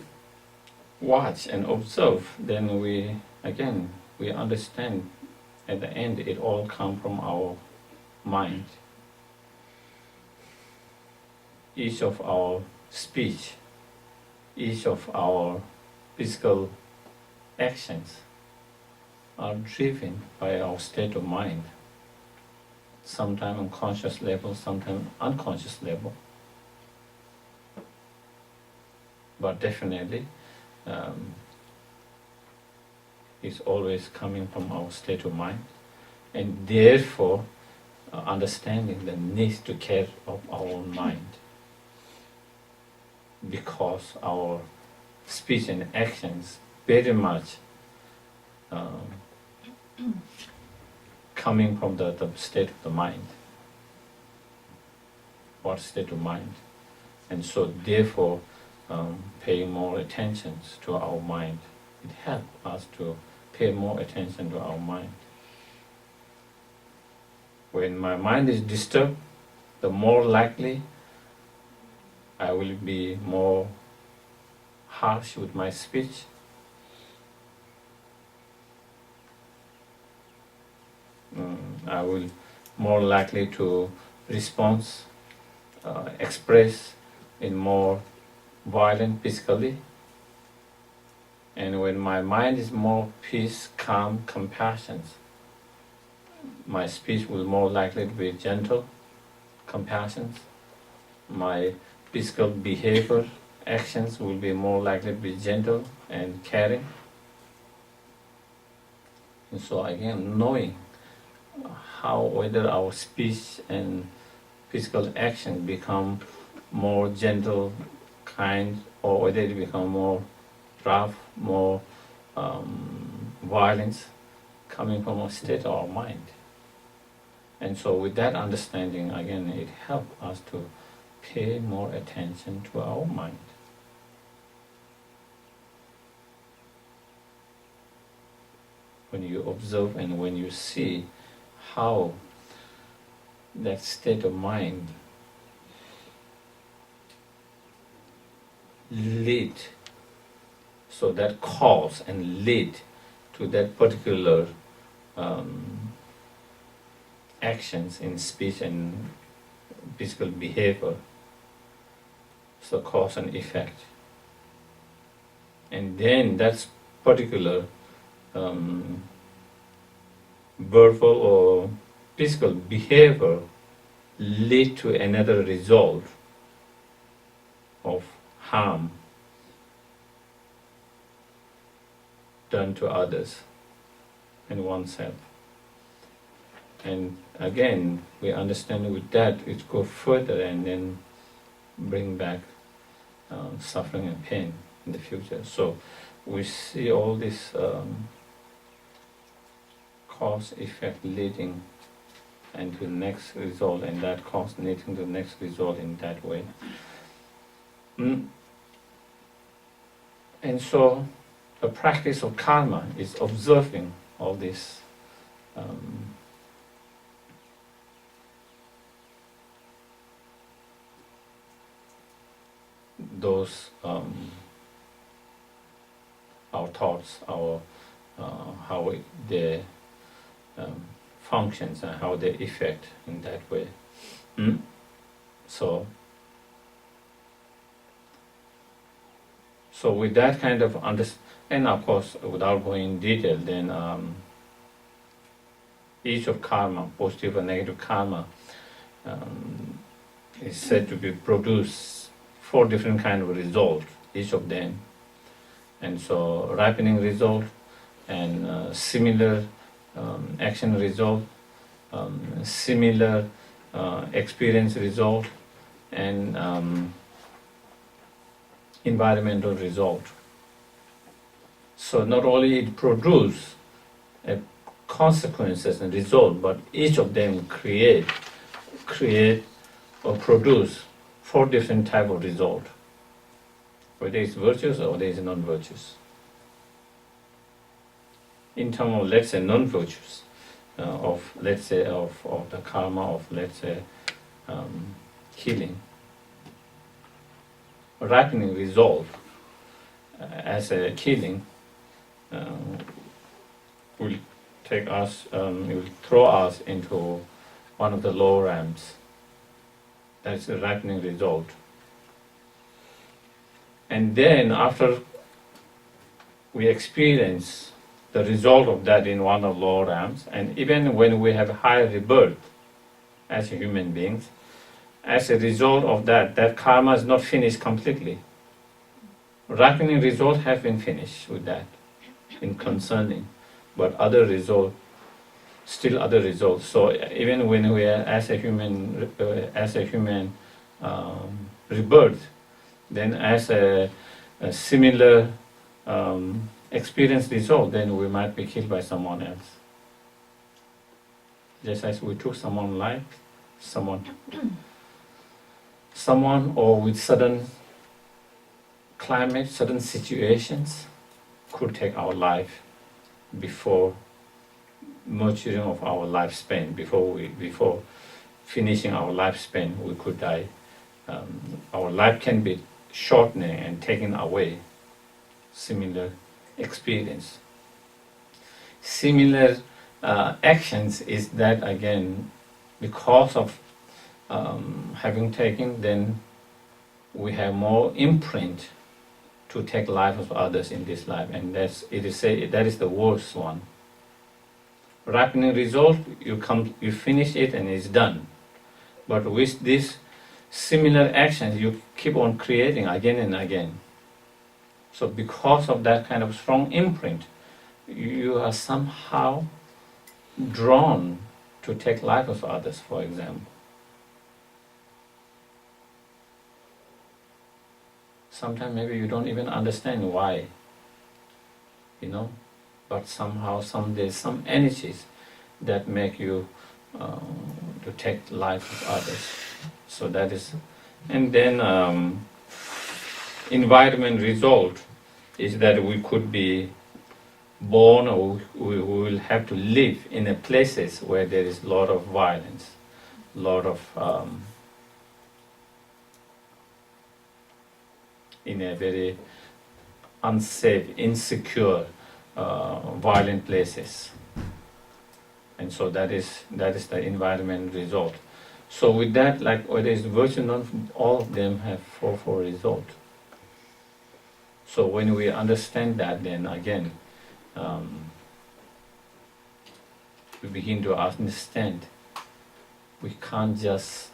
watch and observe, then we understand at the end it all comes from our mind. Each of our speech, each of our physical actions are driven by our state of mind, sometimes on conscious level, sometimes unconscious level. But definitely, it's always coming from our state of mind, and therefore understanding the need to care of our own mind, because our speech and actions very much coming from the state of the mind. What state of mind? And so therefore paying more attention to our mind. It helps us to pay more attention to our mind. When my mind is disturbed, the more likely I will be more harsh with my speech. I will more likely to respond, express in more violent physically. And when my mind is more peace, calm, compassion, my speech will more likely to be gentle, compassion. My physical behavior, actions will be more likely to be gentle and caring. And so again, knowing how whether our speech and physical action become more gentle, kind, or whether it become more rough, more violence, coming from a state of our mind. And so with that understanding, again, it helps us to pay more attention to our mind. When you observe and when you see how that state of mind lead, so that cause and lead to that particular actions in speech and physical behavior, so cause and effect. And then that particular verbal or physical behavior lead to another result of harm done to others and oneself. And again, we understand with that it goes further and then bring back suffering and pain in the future. So we see all this cause effect leading and to the next result, and that cause leading to the next result in that way. And so the practice of karma is observing all this those our thoughts, our how they functions and how they affect in that way. Mm? So with that kind of and of course, without going in detail, then each of karma, positive and negative karma, is said to be produce 4 different kind of results, each of them. And so ripening result and similar action result, similar experience result, and environmental result. So not only it produce a consequences and result, but each of them create or produce 4 different type of result, whether it's virtuous or whether it's non-virtuous. In terms of, let's say, non-virtuous, of the karma of, let's say, healing, ripening result as a healing will take us, it will throw us into one of the lower realms. That's the ripening result. And then after we experience the result of that in one of the lower realms, and even when we have higher rebirth as human beings, as a result of that karma is not finished completely. Ripening results have been finished with that in concerning, but other results, still other results. So even when we are as a human rebirth, then as a similar experience result, then we might be killed by someone else. Just as we took someone's life, someone or with sudden climate, sudden situations could take our life before maturing of our lifespan, before finishing our lifespan, we could die. Our life can be shortening and taken away. Similar experience. Similar actions is that again, because of having taken, then we have more imprint to take life of others in this life, and that is the worst one. Ripening result, you finish it and it's done. But with this similar actions, you keep on creating again and again. So because of that kind of strong imprint, you are somehow drawn to take life of others, for example. Sometimes maybe you don't even understand why, but somehow, there's some energies that make you to take life of others. So that is, and then environment result is that we could be born, or we will have to live in places where there is a lot of violence, a lot of in a very unsafe, insecure, violent places. And so that is the environment result. So with that, like whether it's virtue or non, all of them have four result. So when we understand that, then again, we begin to understand we can't just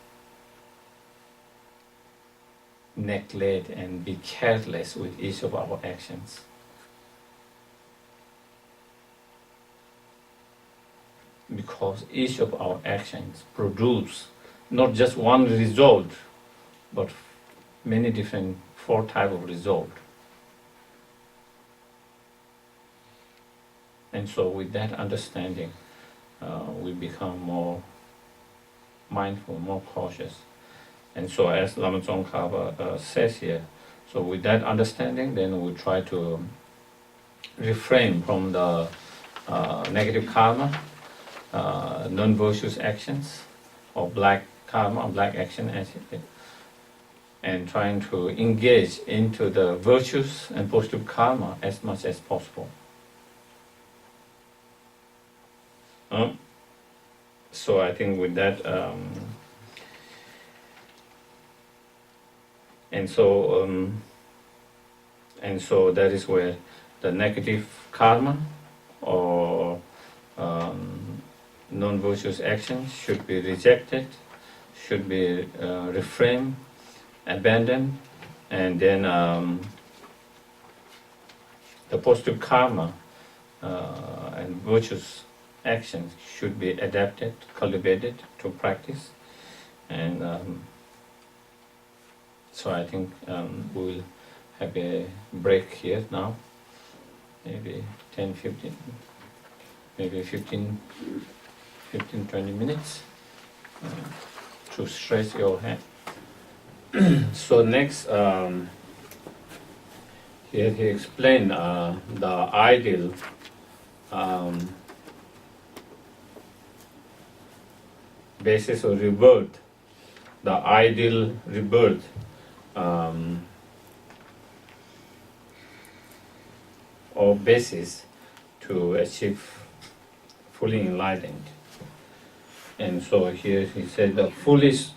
neglect and be careless with each of our actions. Because each of our actions produce not just one result, but many different 4 types of result. And so with that understanding, we become more mindful, more cautious. And so as Lama Tsongkhapa says here, so with that understanding, then we try to refrain from the negative karma, non-virtuous actions, or black karma, black action, and trying to engage into the virtuous and positive karma as much as possible. So I think with that, and so that is where the negative karma or non-virtuous actions should be rejected, should be reframed, abandoned, and then the positive karma and virtuous actions should be adapted, cultivated to practice. And so I think we will have a break here now, maybe 10, 15, maybe 15, 20 minutes to stretch your hand. So next, here he explained the ideal basis of rebirth, the ideal rebirth. Or basis to achieve fully enlightened. And so here he said the fullest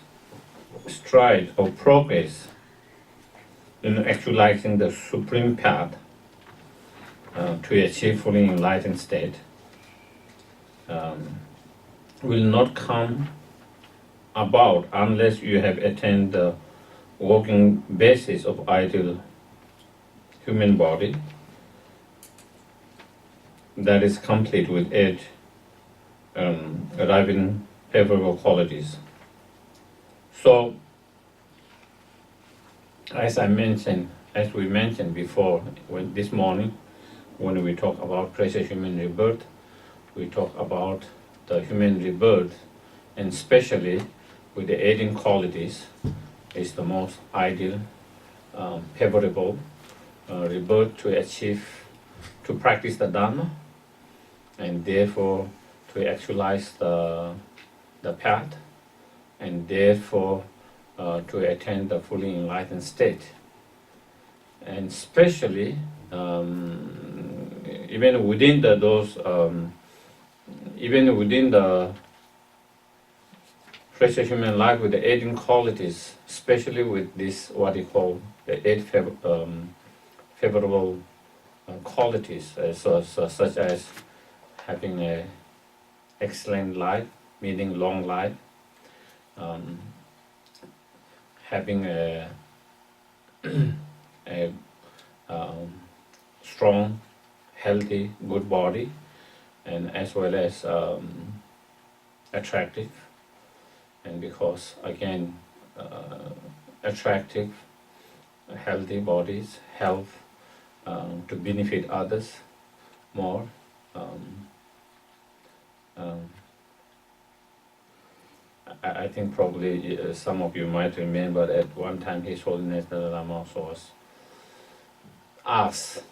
stride of progress in actualizing the supreme path to achieve fully enlightened state will not come about unless you have attained the working basis of ideal human body that is complete with 8 arriving favorable qualities. So, as we mentioned before, this morning, when we talk about precious human rebirth, we talk about the human rebirth, and especially with the 18 qualities, is the most ideal, favorable rebirth to achieve, to practice the Dharma, and therefore to actualize the path, and therefore to attain the fully enlightened state. And especially, even within the precious human life with the 18 qualities, especially with this what he call the 8 favorable qualities, such as having a excellent life, meaning long life, having a strong, healthy, good body, and as well as attractive. And because again, attractive, healthy bodies help to benefit others more. I think probably some of you might remember that one time His Holiness Dalai Lama also was asked,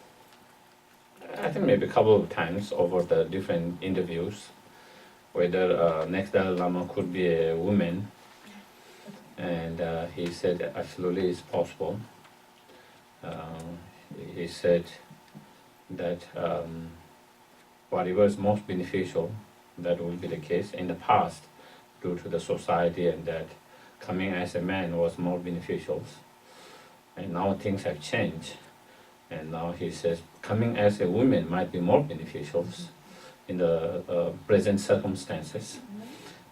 I think maybe a couple of times over the different interviews, whether next Dalai Lama could be a woman, and he said absolutely it's possible. He said that whatever is most beneficial, that will be the case in the past due to the society, and that coming as a man was more beneficial. And now things have changed, and now he says coming as a woman might be more beneficial in the present circumstances.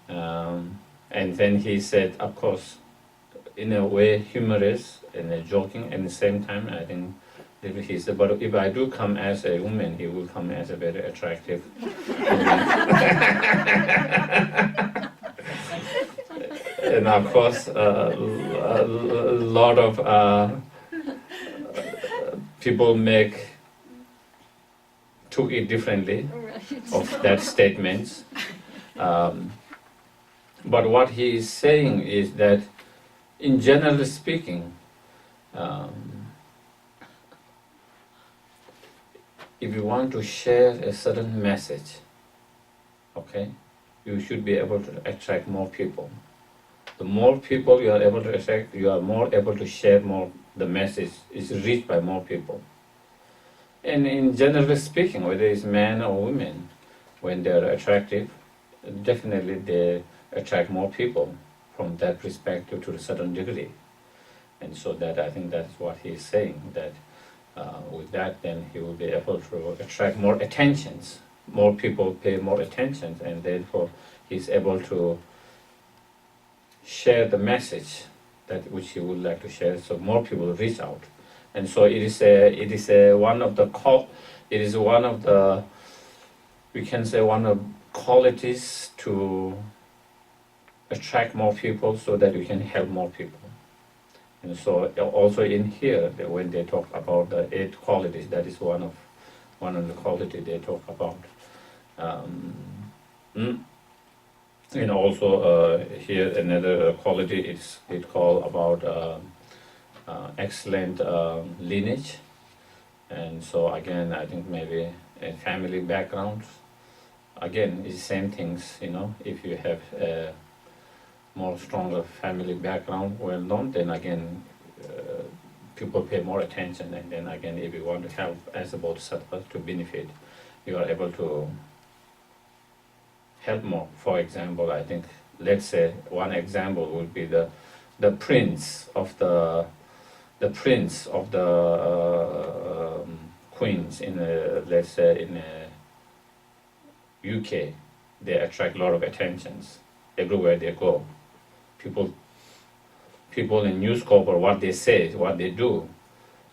And then he said, of course, in a way humorous and joking, at the same time, I think he said, but if I do come as a woman, he will come as a very attractive woman. And of course, a lot of people took it differently of that statement. But what he is saying is that, in general speaking, if you want to share a certain message, okay, you should be able to attract more people. The more people you are able to attract, you are more able to share more, the message is reached by more people. And in general speaking, whether it's men or women, when they are attractive, definitely they attract more people from that perspective to a certain degree. And so that I think that's what he's saying, that with that then he will be able to attract more attentions, more people pay more attention, and therefore he's able to share the message that which he would like to share, so more people reach out. And so it is one of the we can say one of qualities to attract more people so that we can help more people. And so also in here, when they talk about the 8 qualities, that is one of the qualities they talk about. And also here another quality is it called about excellent lineage. And so again, I think maybe a family background. Again, it's the same things, if you have a more stronger family background, well known, then again, people pay more attention. And then again, if you want to help as a bodhisattva to benefit, you are able to help more. For example, I think, let's say one example would be the prince of the queens in let's say in UK. They attract a lot of attentions everywhere they go. People in newspaper, what they say, what they do.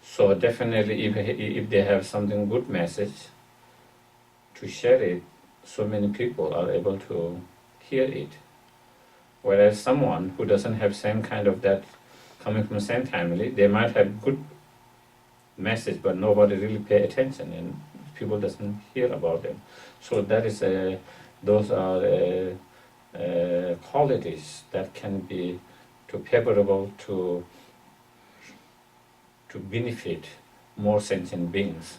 So definitely, if they have something good message to share it, so many people are able to hear it. Whereas someone who doesn't have same kind of that, coming from the same family, they might have good message, but nobody really pay attention, and people doesn't hear about them. So that is those are qualities that can be favorable to benefit more sentient beings.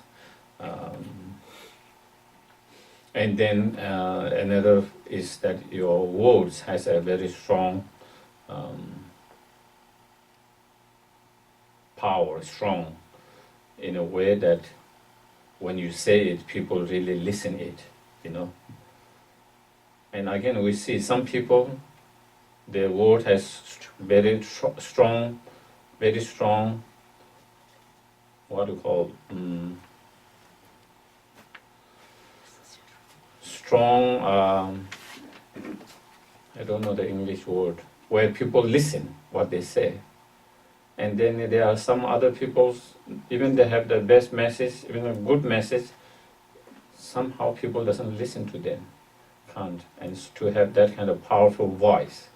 And then another is that your words has a very strong power, strong in a way that when you say it, people really listen it, And again, we see some people, their word has very strong, what do you call, strong, I don't know the English word, where people listen what they say. And then there are some other people, even they have the best message, even a good message, somehow people doesn't listen to them, can't. And to have that kind of powerful voice,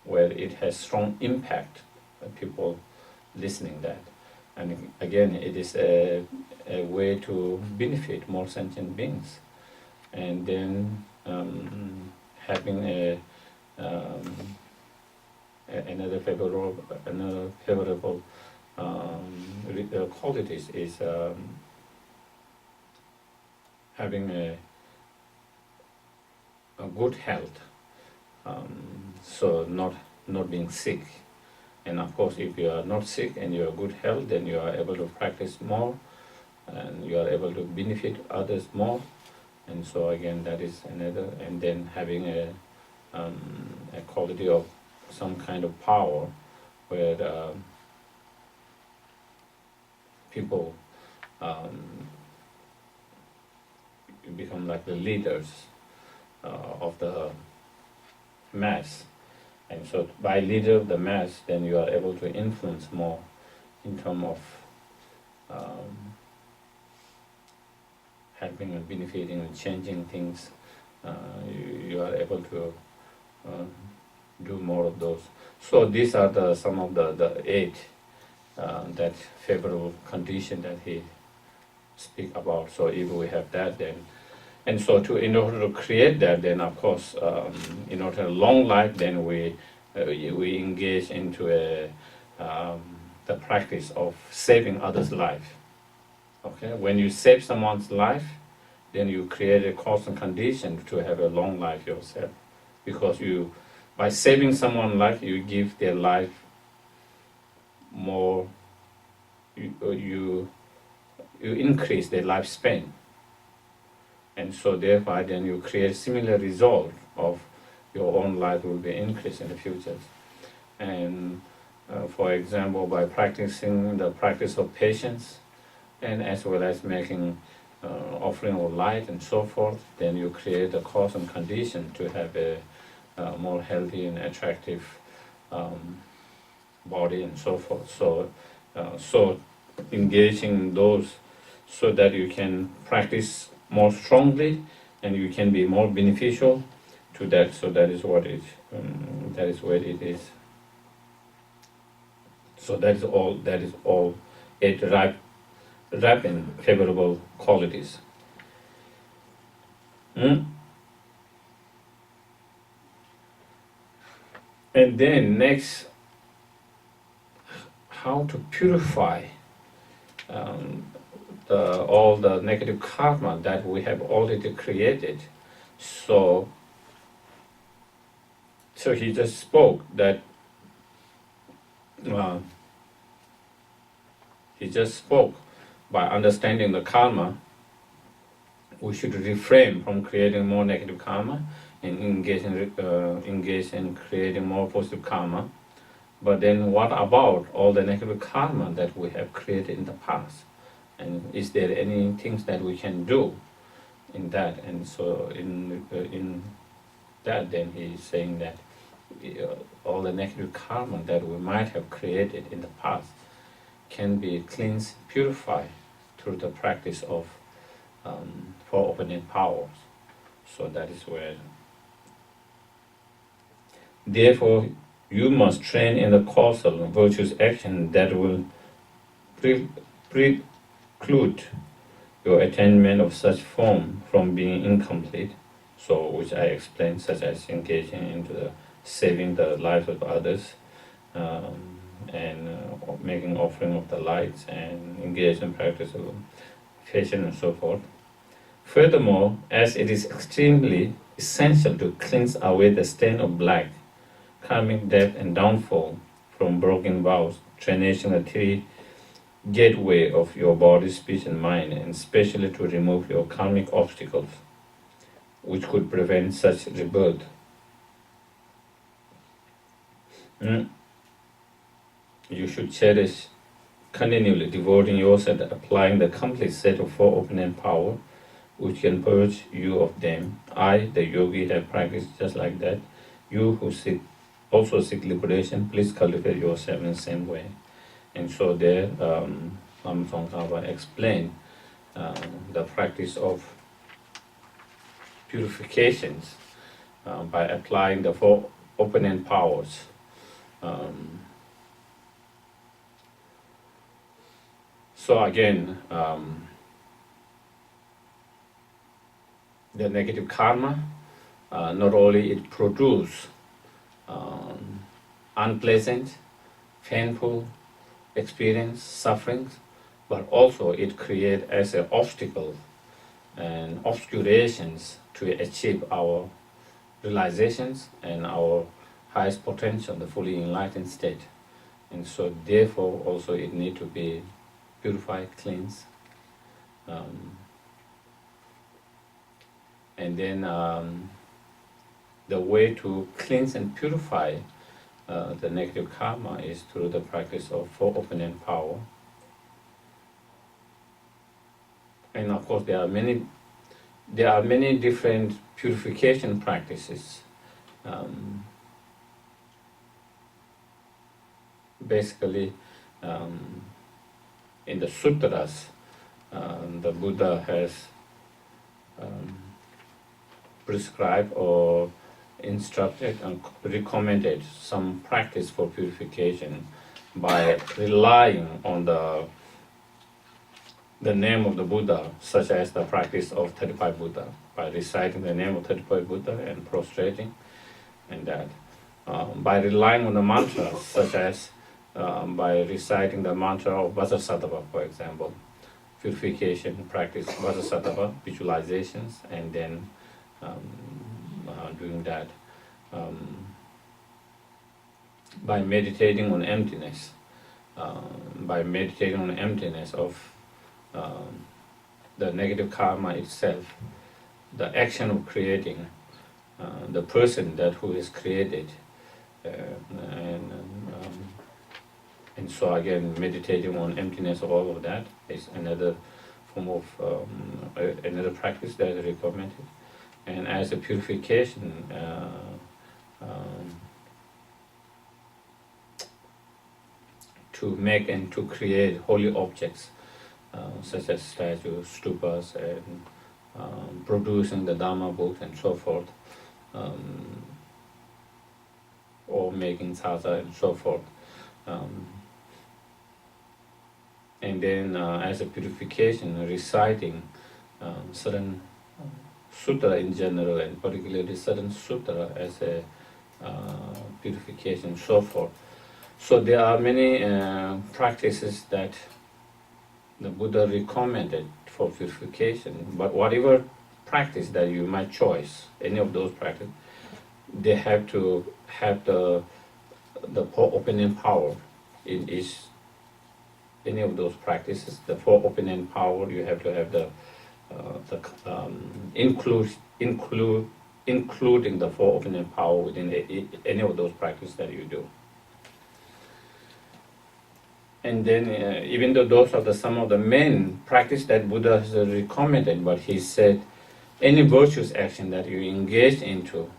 where it has strong impact on people listening that. And again, it is a way to benefit more sentient beings. And then having another favorable qualities is having a good health, so not being sick. And of course, if you are not sick and you are good health, then you are able to practice more, and you are able to benefit others more. And so again, that is another. And then having a quality of some kind of power, where people become like the leaders of the mass. And so by leader of the mass, then you are able to influence more in terms of helping and benefiting and changing things. You are able to do more of those. So these are some of the 8 that favorable condition that he speak about. So if we have that, then, and so in order to create that, then of course, in order to long life, then we engage into the practice of saving others' life. Okay, when you save someone's life, then you create a cause and condition to have a long life yourself, because by saving someone's life, you give their life more. You increase their lifespan, and so thereby then you create similar result of your own light will be increased in the future. And for example, by practicing the practice of patience, and as well as making offering of light and so forth, then you create the cause and condition to have a more healthy and attractive body and so forth. So engaging those so that you can practice more strongly and you can be more beneficial to that. So that is what it that is what it is. So that is all it wrap in favorable qualities. And then next, how to purify all the negative karma that we have already created. So he just spoke that by understanding the karma, we should refrain from creating more negative karma and engage in creating more positive karma. But then what about all the negative karma that we have created in the past? And is there any things that we can do in that? And so in that, then he is saying that all the negative karma that we might have created in the past can be cleansed, purified through the practice of four opening powers. So that is where. Therefore, you must train in the causal and virtuous action that will preclude your attainment of such form from being incomplete. So, which I explained, such as engaging into the saving the lives of others, and making offering of the lights, and engage in practice of patience and so forth. Furthermore, as it is extremely essential to cleanse away the stain of black, karmic death and downfall from broken vows, draination the three gateway of your body, speech, and mind, and especially to remove your karmic obstacles, which could prevent such rebirth. You should cherish continually, devoting yourself to applying the complete set of four opening power, which can purge you of them. I, the yogi, have practiced just like that. You who also seek liberation, please cultivate yourself in the same way. And so there, Lama Tsongkhapa explained the practice of purifications by applying the four opening powers. So again, the negative karma, not only it produces unpleasant, painful experience, sufferings, but also it creates as an obstacle and obscurations to achieve our realizations and our highest potential, the fully enlightened state. And so therefore also it needs to be purified, cleansed. And then the way to cleanse and purify the negative karma is through the practice of four opening power. And of course there are many different purification practices. Basically, in the sutras, the Buddha has prescribed or instructed and recommended some practice for purification by relying on the name of the Buddha, such as the practice of 35 Buddha, by reciting the name of 35 Buddha and prostrating, and that. By relying on the mantras, such as by reciting the mantra of Vajrasattva, for example, purification practice, Vajrasattva, visualizations, and then doing that. By meditating on emptiness, of the negative karma itself, the action of creating the person that who is created, and and so again, meditating on emptiness, all of that is another form of another practice that is recommended. And as a purification, to make and to create holy objects, such as statues, stupas, and producing the Dharma books and so forth, or making sasa and so forth. And then as a purification, reciting certain sutra in general, and particularly certain sutra as a purification, so forth. So there are many practices that the Buddha recommended for purification, but whatever practice that you might choose, any of those practices, they have to have the four opening power in each. Any of those practices, the four opening power, you have to have including the four opening power within any of those practices that you do. And then, even though those are some of the main practice that Buddha has recommended, but he said any virtuous action that you engage into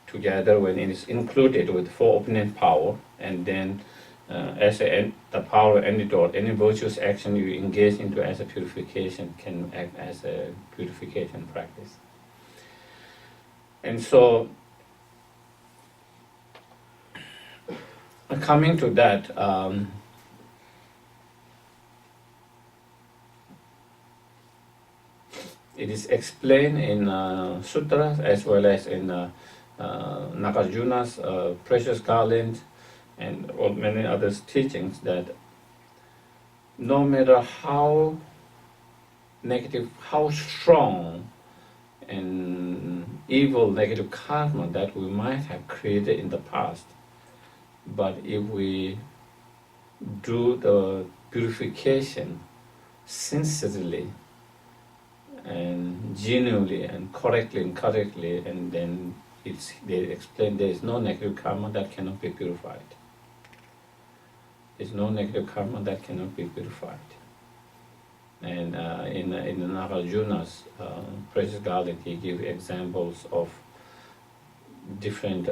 together when it is included with four opening power, and then as the power antidote, any virtuous action you engage into as a purification can act as a purification practice. And so, coming to that, it is explained in sutras as well as in Nagarjuna's Precious Garland and many other teachings, that no matter how negative, how strong and evil negative karma that we might have created in the past, but if we do the purification sincerely and genuinely and correctly, and then they explain there is no negative karma that cannot be purified. There's no negative karma that cannot be purified. And in Nagarjuna's Precious Garland, he gives examples of different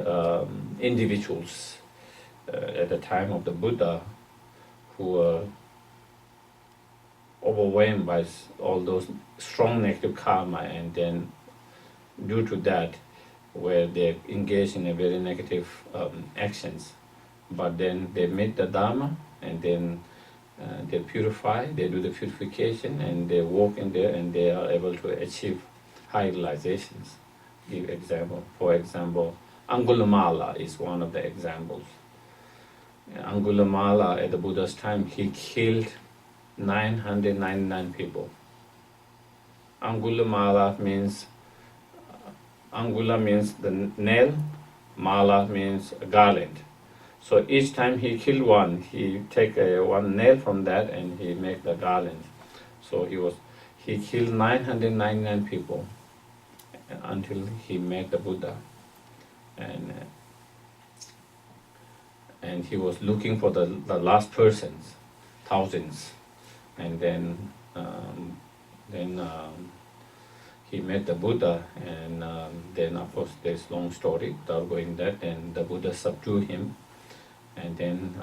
individuals at the time of the Buddha who were overwhelmed by all those strong negative karma, and then due to that, where they engage in a very negative actions, but then they meet the Dharma, and then they purify, they do the purification, and they walk in there, and they are able to achieve high realizations. Give example. For example, Angulimala is one of the examples. Angulimala at the Buddha's time, he killed 999 people. Angulimala means, Angula means the nail, Mala means garland. So each time he killed one, he take one nail from that and he make the garland. So he killed 999 people until he met the Buddha, and he was looking for the last persons, thousands, and then he met the Buddha, and then of course there's long story without going there. Then the Buddha subdued him, and then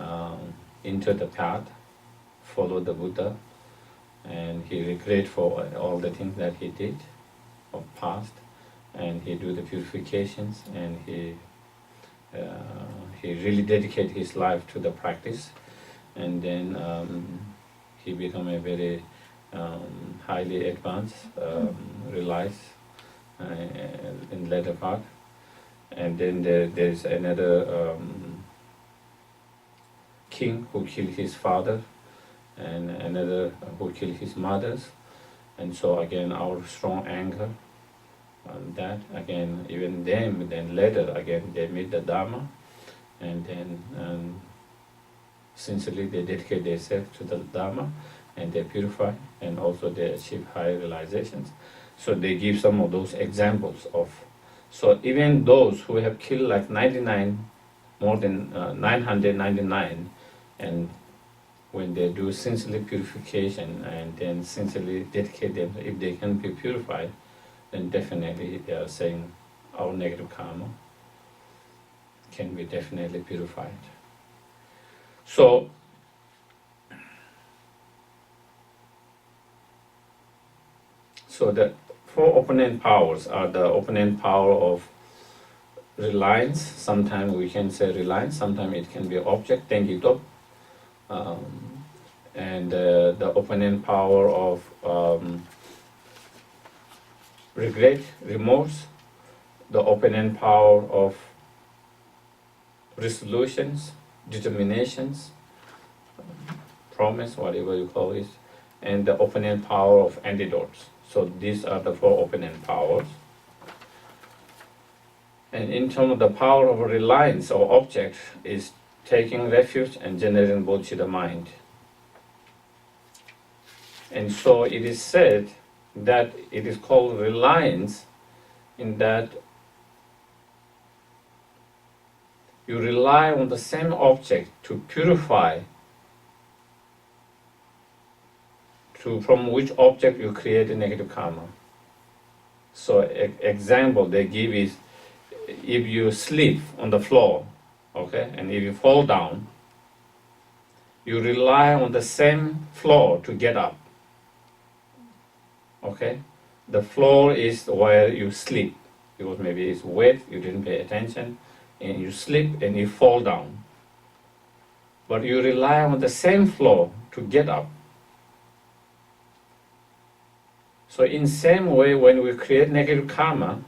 entered the path, followed the Buddha, and he regret for all the things that he did of past, and he do the purifications, and he really dedicate his life to the practice, and then he become a very highly advanced, realized in later part. And then there's another king who killed his father, and another who killed his mothers. And so again, our strong anger on that, again, even them, then later again they meet the Dharma, and then sincerely they dedicate themselves to the Dharma, and they purify, and also they achieve high realizations. So they give some of those examples of So even those who have killed like 99, more than 999, and when they do sincerely purification and then sincerely dedicate them, if they can be purified, then definitely they are saying our negative karma can be definitely purified. So the four opponent powers are the opponent power of reliance. Sometimes we can say reliance, sometimes it can be object, tengitop, and the opponent power of regret, remorse, the opponent power of resolutions, determinations, promise, whatever you call it, and the opponent power of antidotes. So these are the four opponent powers. And in terms of the power of reliance or object is taking refuge and generating bodhicitta mind. And so it is said that it is called reliance in that you rely on the same object to purify, from which object you create a negative karma. So example they give is, if you sleep on the floor, okay, and if you fall down, you rely on the same floor to get up. Okay, the floor is where you sleep, because maybe it's wet, you didn't pay attention, and you sleep and you fall down. But you rely on the same floor to get up. So in same way, when we create negative karma,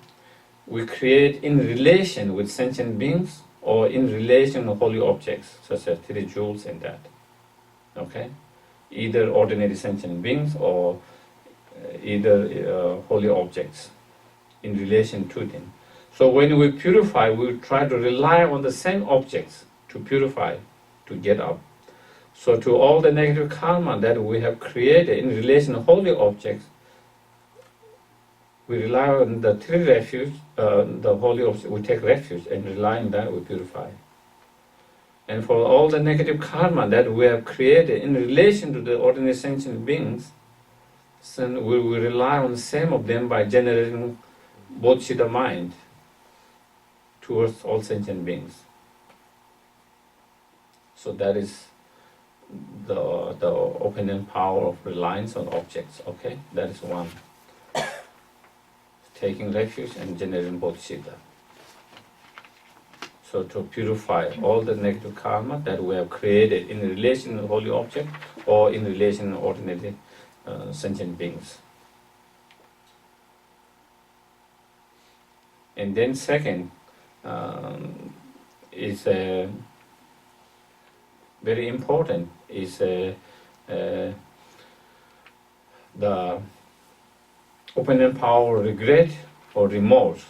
we create in relation with sentient beings or in relation with holy objects, such as 3 jewels and that. Okay? Either ordinary sentient beings or either holy objects in relation to them. So when we purify, we try to rely on the same objects to purify, to get up. So to all the negative karma that we have created in relation to holy objects, we rely on the 3 refuge, the holy objects, we take refuge and rely on that, we purify. And for all the negative karma that we have created in relation to the ordinary sentient beings, so we rely on the same of them by generating bodhicitta mind towards all sentient beings. So that is the opponent power of reliance on objects. Okay, that is one. Taking refuge and generating bodhicitta. So to purify all the negative karma that we have created in relation to holy object or in relation to ordinary sentient beings. And then second is very important is the opponent power, regret or remorse.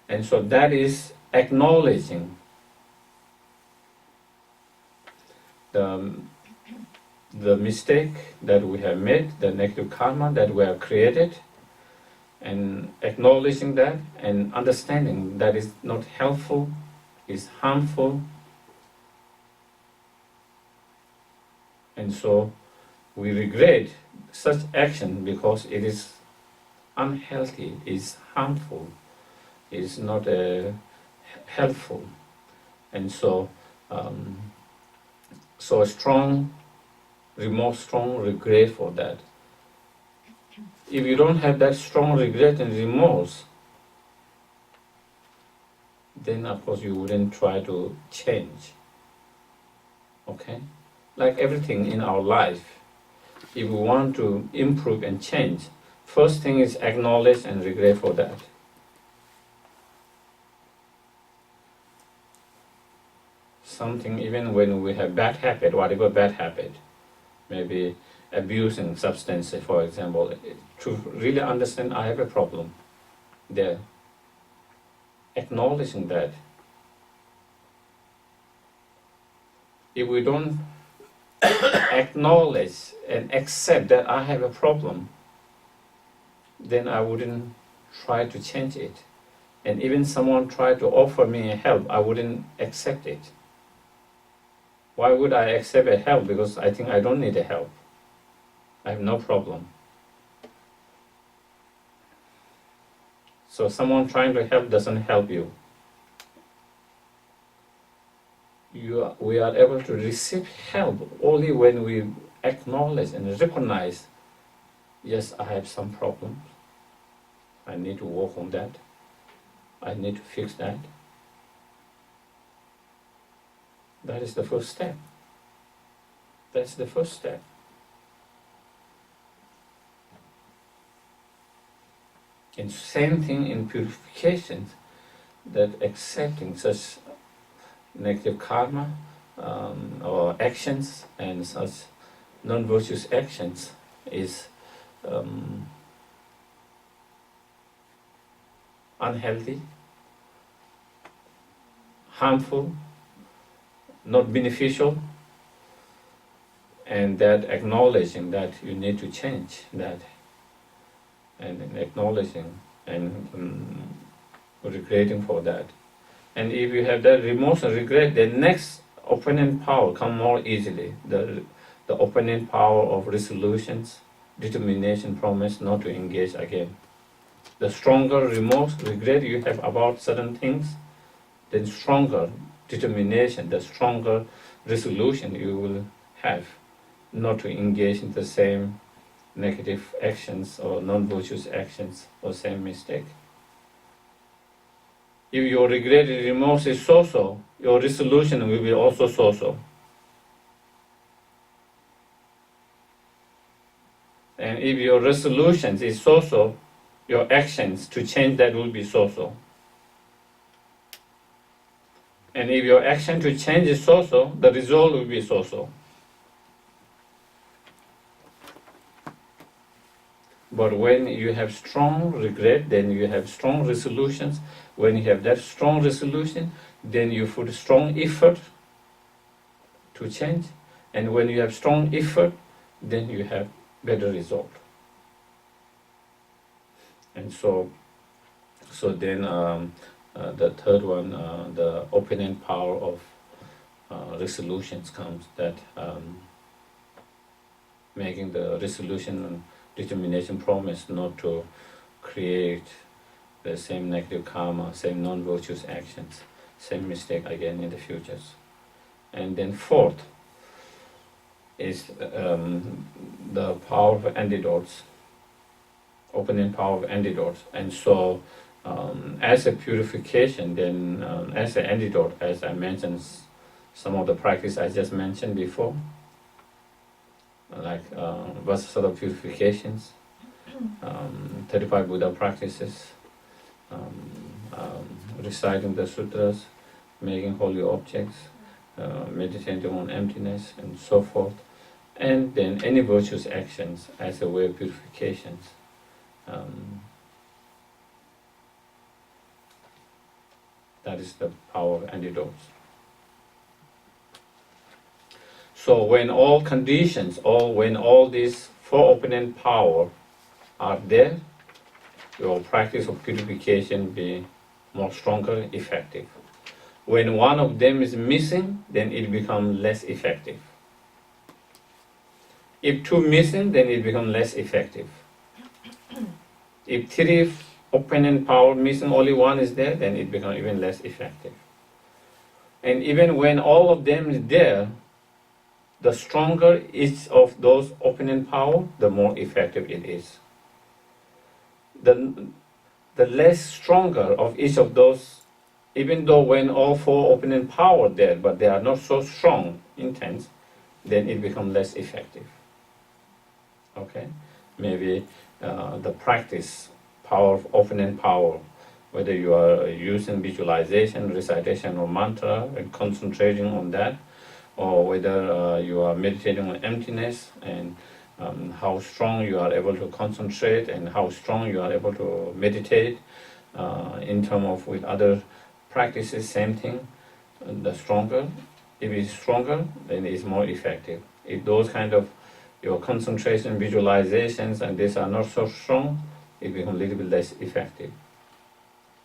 And so that is acknowledging the mistake that we have made, the negative karma that we have created, and acknowledging that and understanding that is not helpful, is harmful. And so we regret such action because it is unhealthy, is harmful, is not helpful. And so so a strong remorse, strong regret for that. If you don't have that strong regret and remorse, then of course you wouldn't try to change. Okay? Like everything in our life, if we want to improve and change, first thing is acknowledge and regret for that. Something, even when we have bad habit, whatever bad habit, maybe abusing substances, for example, to really understand I have a problem there. Acknowledging that. If we don't acknowledge and accept that I have a problem, then I wouldn't try to change it. And even someone tried to offer me help, I wouldn't accept it. Why would I accept a help? Because I think I don't need a help. I have no problem. So someone trying to help doesn't help you. We are able to receive help only when we acknowledge and recognize, yes, I have some problems. I need to work on that. I need to fix that. That is the first step. That's the first step. And same thing in purification, that accepting such negative karma or actions and such non-virtuous actions is unhealthy, harmful, not beneficial, and that acknowledging that you need to change that, and acknowledging and regretting for that. And if you have that remorse and regret, the next opponent power come more easily. The opponent power of resolutions, determination, promise not to engage again. The stronger remorse, regret you have about certain things, the stronger determination, the stronger resolution you will have not to engage in the same negative actions or non-virtuous actions or same mistake. If your regret and remorse is so-so, your resolution will be also so-so. And if your resolutions is so-so, your actions to change that will be so-so. And if your action to change is so-so, the result will be so-so. But when you have strong regret, then you have strong resolutions. When you have that strong resolution, then you put strong effort to change. And when you have strong effort, then you have better result. And so then the third one, the opponent power of resolutions comes, that making the resolution determination promise not to create the same negative karma, same non-virtuous actions, same mistake again in the futures. And then fourth is the power of antidotes, opponent power of antidotes. And so as a purification, then as an antidote, as I mentioned, some of the practice I just mentioned before, like Vasasada purifications, 35 Buddha practices, reciting the sutras, making holy objects, meditating on emptiness, and so forth. And then any virtuous actions as a way of purifications. That is the power of antidotes. So when all conditions, when all these four opponent power are there, your practice of purification be more stronger, effective. When one of them is missing, then it becomes less effective. If two missing, then it becomes less effective. If three opponent power missing, only one is there, then it becomes even less effective. And even when all of them is there, the stronger each of those opponent power, the more effective it is. The less stronger of each of those, even though when all four opponent power there, but they are not so strong, intense, then it becomes less effective. Okay? Maybe the practice, power of opponent power, whether you are using visualization, recitation, or mantra, and concentrating on that, or whether you are meditating on emptiness, and how strong you are able to concentrate and how strong you are able to meditate. In terms of with other practices, same thing. The stronger, if it's stronger, then it's more effective. If those kind of your concentration, visualizations, and these are not so strong, it becomes a little bit less effective.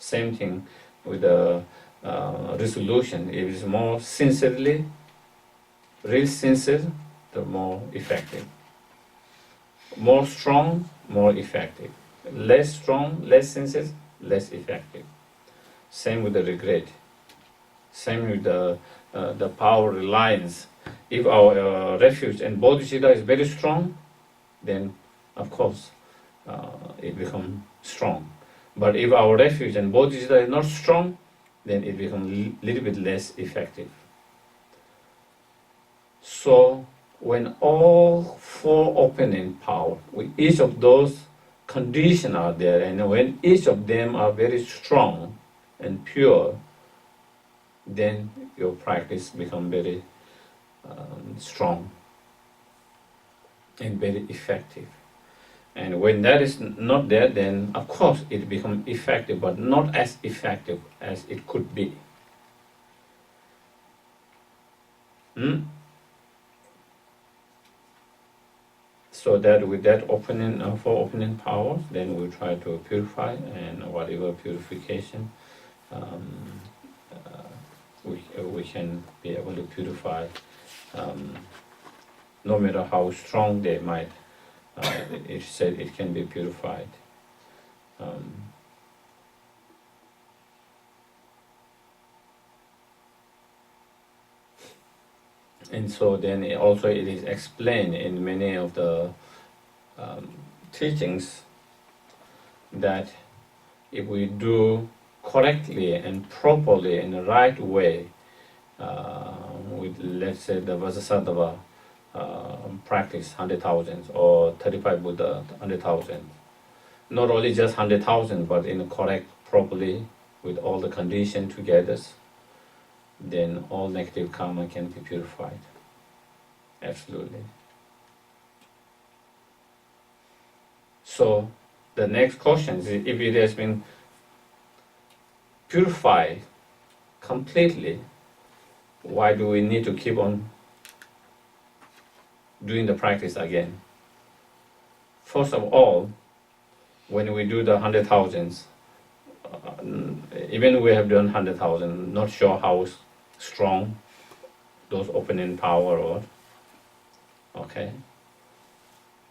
Same thing with the resolution. If it's more sincerely, real sincere, the more effective. More strong, more effective. Less strong, less sincere, less effective. Same with the regret. Same with the power reliance. If our refuge and bodhicitta is very strong, then of course it becomes strong. But if our refuge and bodhicitta is not strong, then it becomes a little bit less effective. So when all four opening power, with each of those conditions are there, and when each of them are very strong and pure, then your practice becomes very strong and very effective. And when that is not there, then of course it becomes effective, but not as effective as it could be. So that with that opening, four opening powers, then we try to purify, and whatever purification we can be able to purify, no matter how strong they might. It said it can be purified. And so then it is explained in many of the teachings that if we do correctly and properly in the right way, with, let's say, the Vajrasattva practice 100,000 or 35 Buddha 100,000, not only just 100,000, but in a correct, properly, with all the conditions together, then all negative karma can be purified. Absolutely. So the next question is, if it has been purified completely, why do we need to keep on doing the practice again? First of all, when we do the 100,000s, even we have done 100,000, not sure how strong those opening power are. Okay.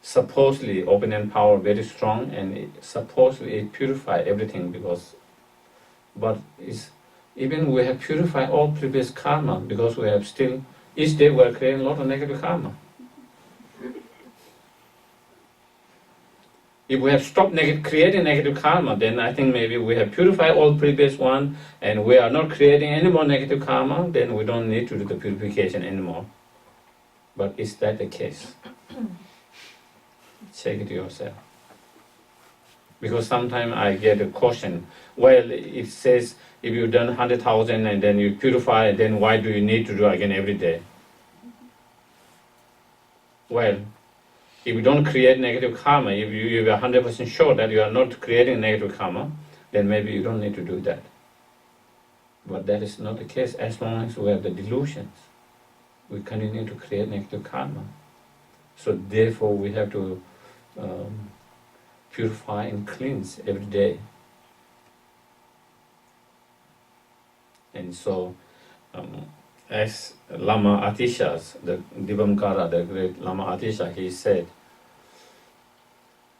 Supposedly opening power very strong, and supposedly it purify everything, but even we have purified all previous karma, because we have still, each day we are creating a lot of negative karma. If we have stopped creating negative karma, then I think maybe we have purified all previous one, and we are not creating any more negative karma, then we don't need to do the purification anymore. But is that the case? Check it yourself. Because sometimes I get a question, well, it says if you've done 100,000 and then you purify, then why do you need to do again every day? Well, if you don't create negative karma, if you are 100% sure that you are not creating negative karma, then maybe you don't need to do that. But that is not the case. As long as we have the delusions, we continue to create negative karma. So therefore we have to purify and cleanse every day. And so as Lama Atisha, the Dibamkara, the great Lama Atisha, he said,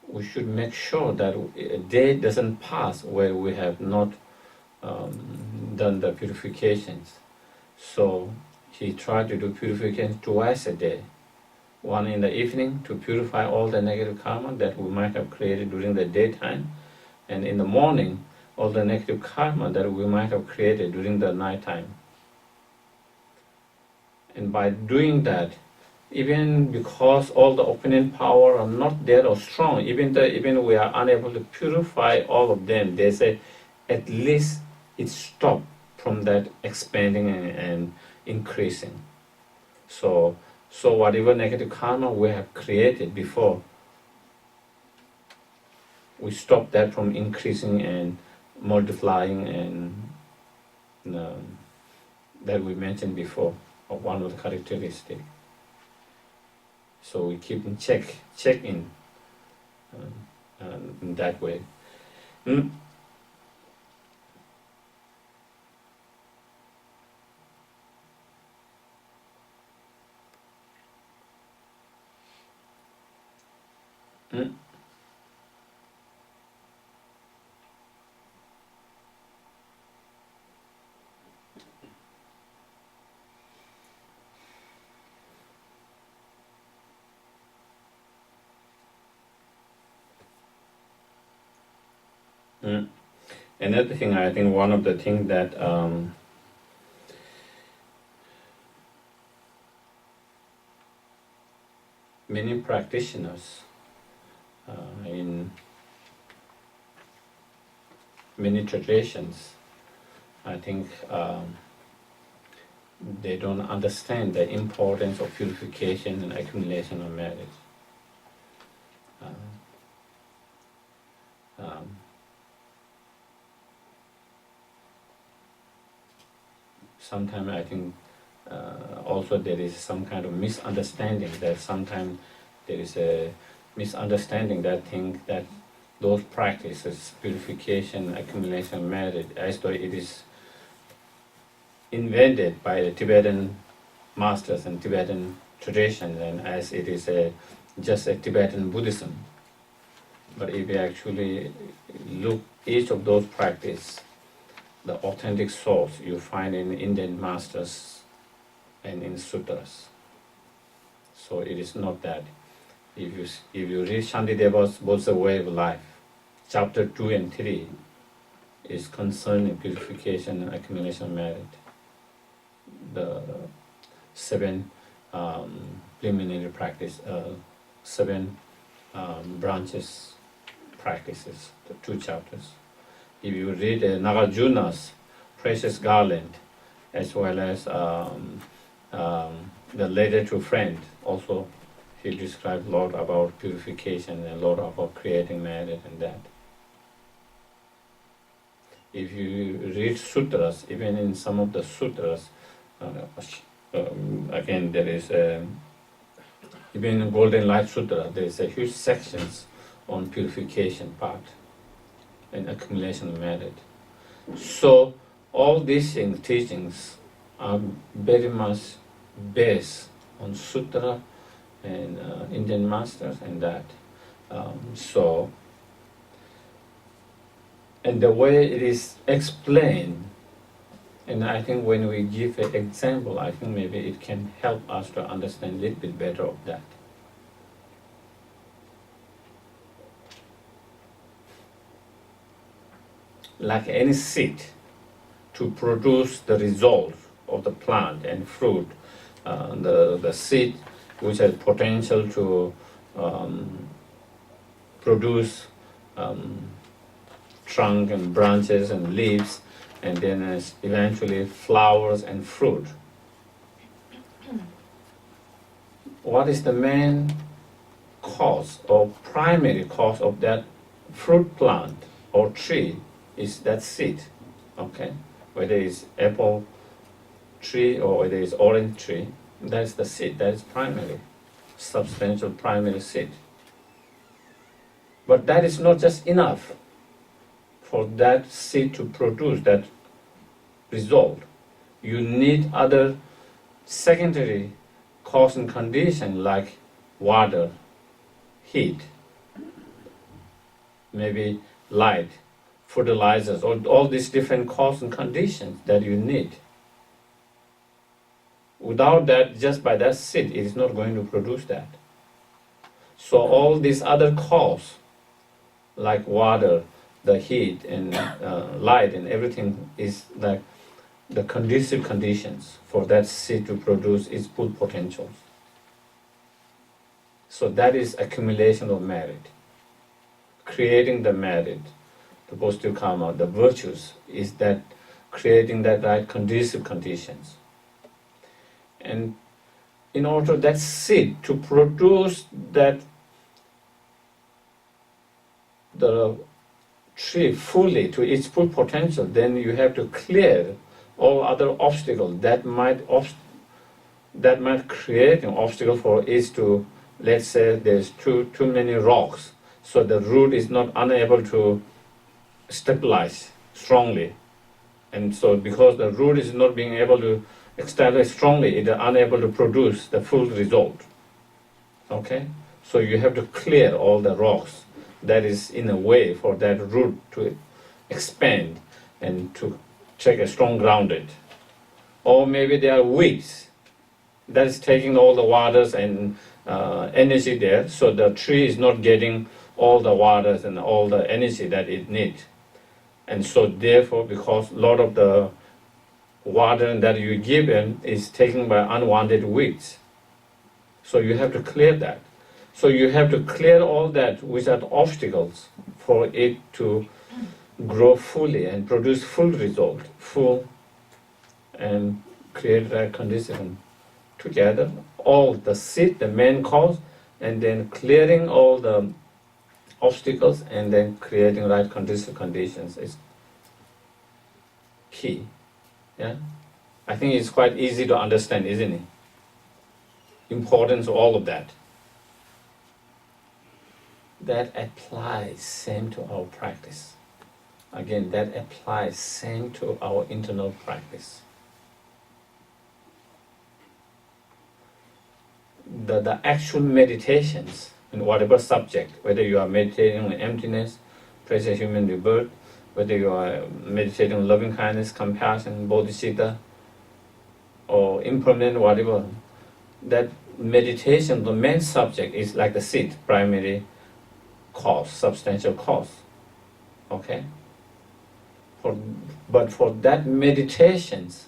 we should make sure that a day doesn't pass where we have not done the purifications. So he tried to do purifications twice a day. One in the evening to purify all the negative karma that we might have created during the daytime, and in the morning all the negative karma that we might have created during the nighttime. And by doing that, even because all the opening power are not there or strong, even we are unable to purify all of them, they say at least it stopped from that expanding and increasing. So whatever negative karma we have created before, we stop that from increasing and multiplying, and that we mentioned before, of one of the characteristics. So we keep in check in that way. Mm. Mm. Another thing, I think one of the things that many practitioners in many traditions, I think they don't understand the importance of purification and accumulation of merit. Sometimes I think also there is some kind of misunderstanding that sometimes there is a misunderstanding that think that those practices, purification, accumulation, merit, as though it is invented by the Tibetan masters and Tibetan tradition, and as it is just a Tibetan Buddhism. But if you actually look each of those practices, the authentic source you find in Indian masters and in sutras. So it is not that. If you read Shantideva's Bodhisa Way of Life, chapter 2 and 3 is concerning purification and accumulation of merit. The 7 preliminary practice, 7 branches practices, the 2 chapters. If you read Nagarjuna's Precious Garland, as well as the Letter to Friend, also he described a lot about purification and a lot about creating merit and that. If you read sutras, even in some of the sutras, again there is even in Golden Light Sutra, there is a huge sections on purification part and accumulation of merit. So all these teachings are very much based on sutra and Indian masters and that. And the way it is explained, and I think when we give an example, I think maybe it can help us to understand a little bit better of that. Like any seed, to produce the result of the plant and fruit, the seed which has potential to produce trunk and branches and leaves, and then eventually flowers and fruit. What is the main cause or primary cause of that fruit plant or tree? Is that seed, okay? Whether it's apple tree or whether it's orange tree, that's the seed, that is primary, substantial primary seed. But that is not just enough for that seed to produce that result. You need other secondary cause and condition like water, heat, maybe light, fertilizers, or all these different cause and conditions that you need. Without that, just by that seed, it is not going to produce that. So all these other cause, like water, the heat and light and everything, is like the conducive conditions for that seed to produce its full potential. So that is accumulation of merit. Creating the merit, the positive karma, the virtues, is that creating that right conducive conditions. And in order that seed to produce that the tree fully to its full potential, then you have to clear all other obstacles that might create an obstacle for it to, let's say there's too many rocks, so the root is not unable to stabilize strongly, and so because the root is not being able to establish strongly, it is unable to produce the full result. Okay, So you have to clear all the rocks that is in a way for that root to expand and to take a strong grounded. Or maybe there are weeds that is taking all the waters and energy there, so the tree is not getting all the waters and all the energy that it needs. And so therefore, because a lot of the water that you give in is taken by unwanted weeds. So you have to clear that. So you have to clear all that without obstacles for it to grow fully and produce full result, full and create that condition together. All the seed, the main cause, and then clearing all the obstacles and then creating right conditions is key. Yeah, I think it's quite easy to understand, isn't it? Importance of all of that. That applies same to our practice. Again, that applies same to our internal practice. The actual meditations in whatever subject, whether you are meditating on emptiness, precious human rebirth, whether you are meditating on loving kindness, compassion, bodhicitta, or impermanent, whatever, that meditation, the main subject is like the seed, primary cause, substantial cause. Okay? But for that meditations,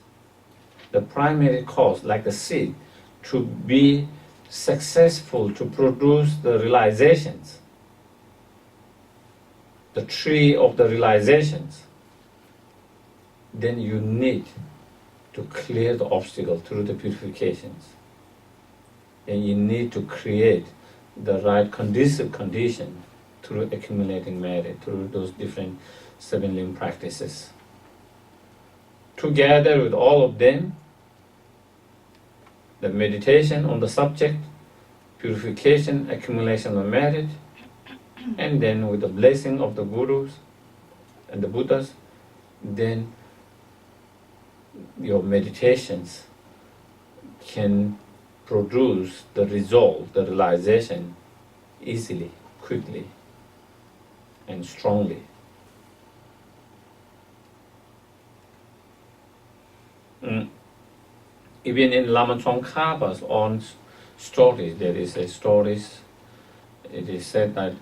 the primary cause, like the seed, to be successful to produce the realizations, the tree of the realizations, then you need to clear the obstacle through the purifications. And you need to create the right conducive condition through accumulating merit, through those different seven limb practices. Together with all of them, the meditation on the subject, purification, accumulation of merit, and then with the blessing of the gurus and the Buddhas, then your meditations can produce the result, the realization easily, quickly, and strongly. Even in Lama Tsongkhapa's own stories, there is a stories. It is said that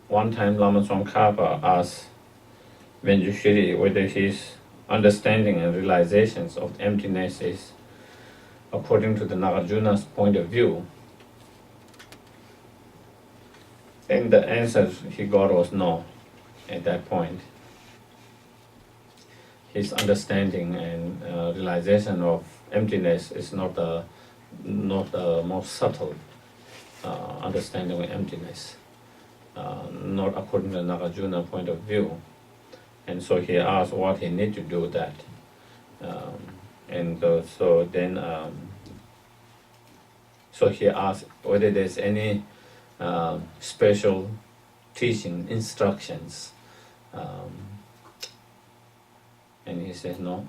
one time Lama Tsongkhapa asked Venjushiri whether his understanding and realizations of emptiness is according to the Nagarjuna's point of view. And the answer he got was no at that point. His understanding and realization of emptiness is not the most subtle understanding of emptiness, not according to the Nagarjuna point of view. And so he asked what he need to do that. So he asked whether there's any special teaching instructions. And he says, no,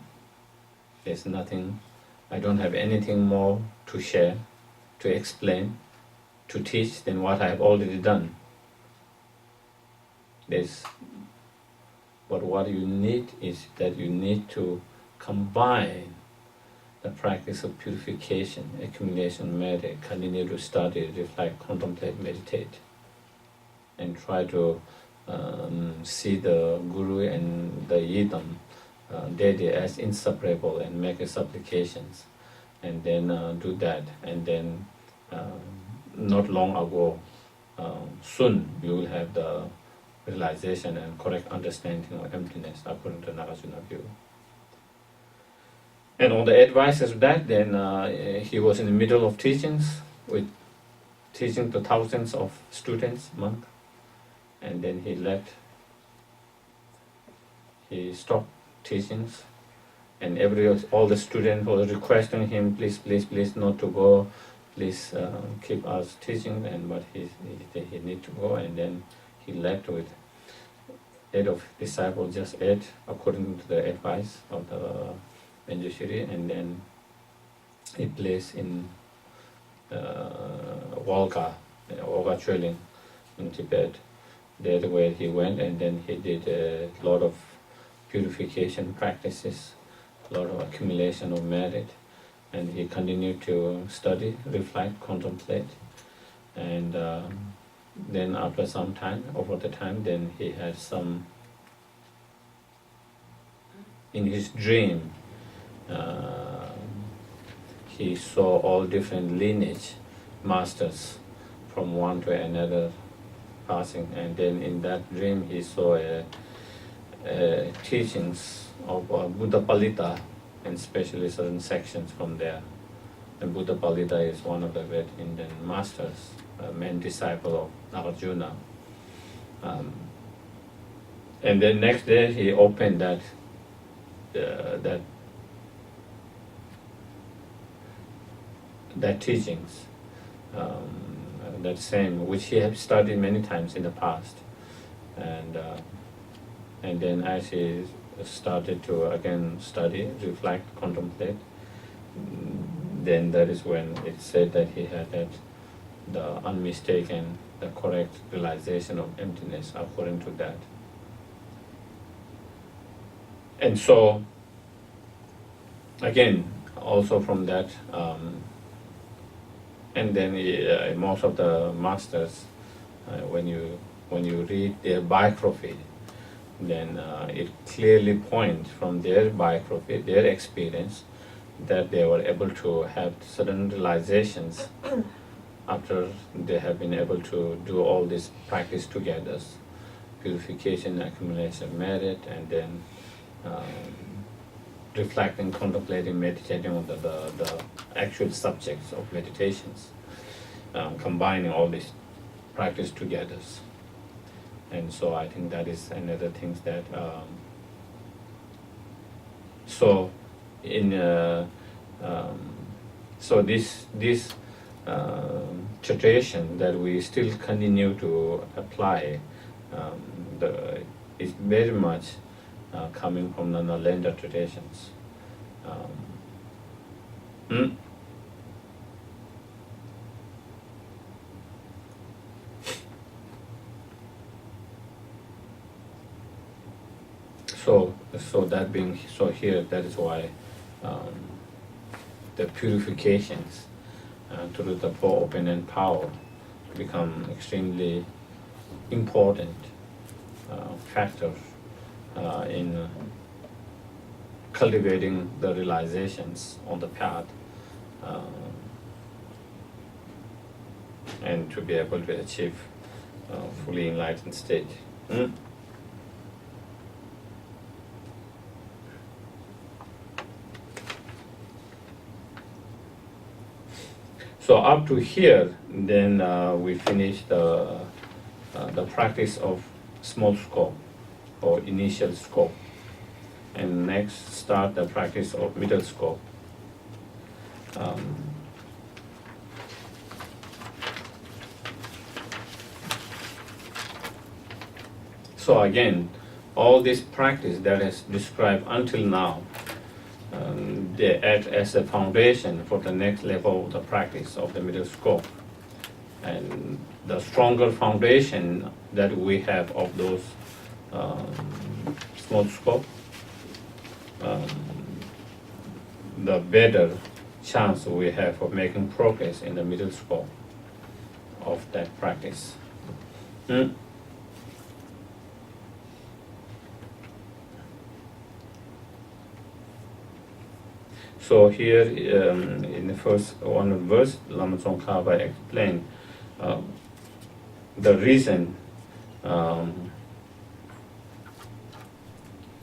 there's nothing. I don't have anything more to share, to explain, to teach than what I have already done. But what you need is that you need to combine the practice of purification, accumulation, merit, continue to study, reflect, contemplate, meditate, and try to see the Guru and the Yidam daily as inseparable and make supplications, and then do that. And then not long ago, soon you will have the realization and correct understanding of emptiness according to Nagarjuna view. And on the advices of that, then he was in the middle of teachings, with teaching to thousands of students, monks, and then he left. He stopped teachings, and all the students were requesting him, please not to go, please keep us teaching, but he need to go, and then he left with 8 of disciples, just 8 according to the advice of the Venjushiri, and then he placed in Wolga Chuling in Tibet. That's where he went, and then he did a lot of purification practices, a lot of accumulation of merit, and he continued to study, reflect, contemplate, and then after some time, over the time, then he had some, in his dream, he saw all different lineage masters from one to another passing, and then in that dream he saw teachings of Buddha Palita, and especially certain sections from there. And Buddha Palita is one of the great Indian masters, a main disciple of Arjuna. And then next day he opened that teachings, that same which he had studied many times in the past, and then as he started to again study, reflect, contemplate, then that is when it said that he had the unmistaken, the correct realization of emptiness according to that. And so, again, also from that, and then most of the masters, when you read their biography, then it clearly points from their biography, their experience, that they were able to have certain realizations after they have been able to do all this practice together, purification, accumulation, merit, and then reflecting, contemplating, meditating on the actual subjects of meditations, combining all this practice together. And so I think that is another thing that so this tradition that we still continue to apply is very much coming from the Nalanda traditions. So that being so here, that is why the purifications through the Four Open Power become extremely important factors in cultivating the realizations on the path, and to be able to achieve fully enlightened state. So up to here, then we finish the practice of small scope or initial scope, and next start the practice of middle scope. So again, all this practice that is described until now, they act as a foundation for the next level of the practice of the middle scope. And the stronger foundation that we have of those small scope, the better chance we have of making progress in the middle scope of that practice. So here in the first one verse, Lama Tsongkhapa explained the reason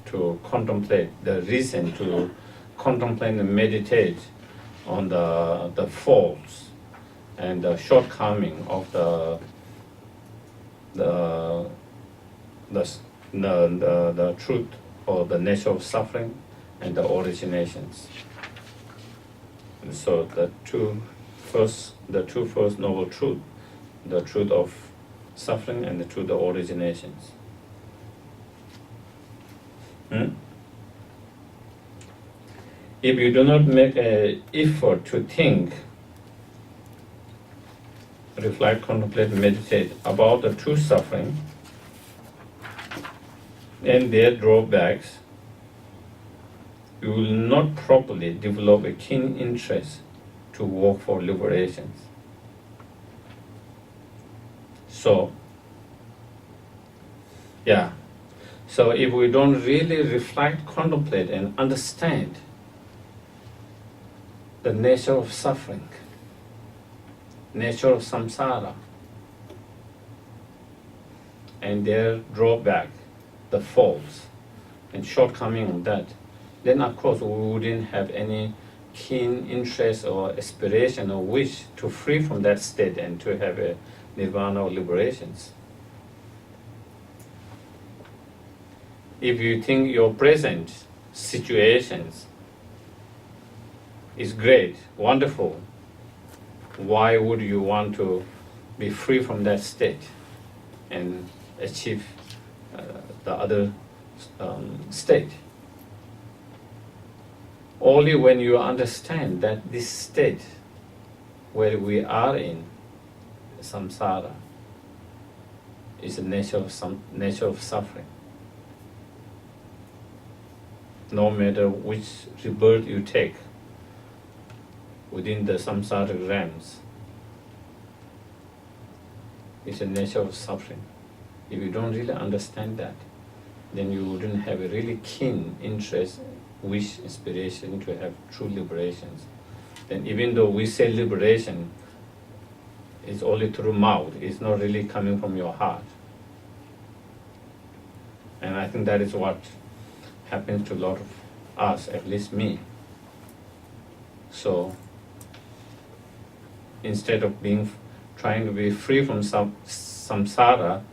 to contemplate, and meditate on the faults and the shortcoming of the truth or the nature of suffering and the originations. And so the two first noble truth, the truth of suffering and the truth of originations. If you do not make an effort to think reflect, contemplate, meditate about the true suffering and their drawbacks, you will not properly develop a keen interest to work for liberation. So, yeah. So if we don't really reflect, contemplate, and understand the nature of suffering, nature of samsara, and their drawback, the faults and shortcoming of that, then of course we wouldn't have any keen interest or aspiration or wish to free from that state and to have a nirvana or liberations. If you think your present situations is great, wonderful, why would you want to be free from that state and achieve the other state? Only when you understand that this state where we are in, samsara, is the nature of suffering. No matter which rebirth you take within the samsaric realms, it's a nature of suffering. If you don't really understand that, then you wouldn't have a really keen interest, wish, aspiration to have true liberations. Then even though we say liberation, it's only through mouth, it's not really coming from your heart. And I think that is what happens to a lot of us, at least me. So instead of trying to be free from samsara,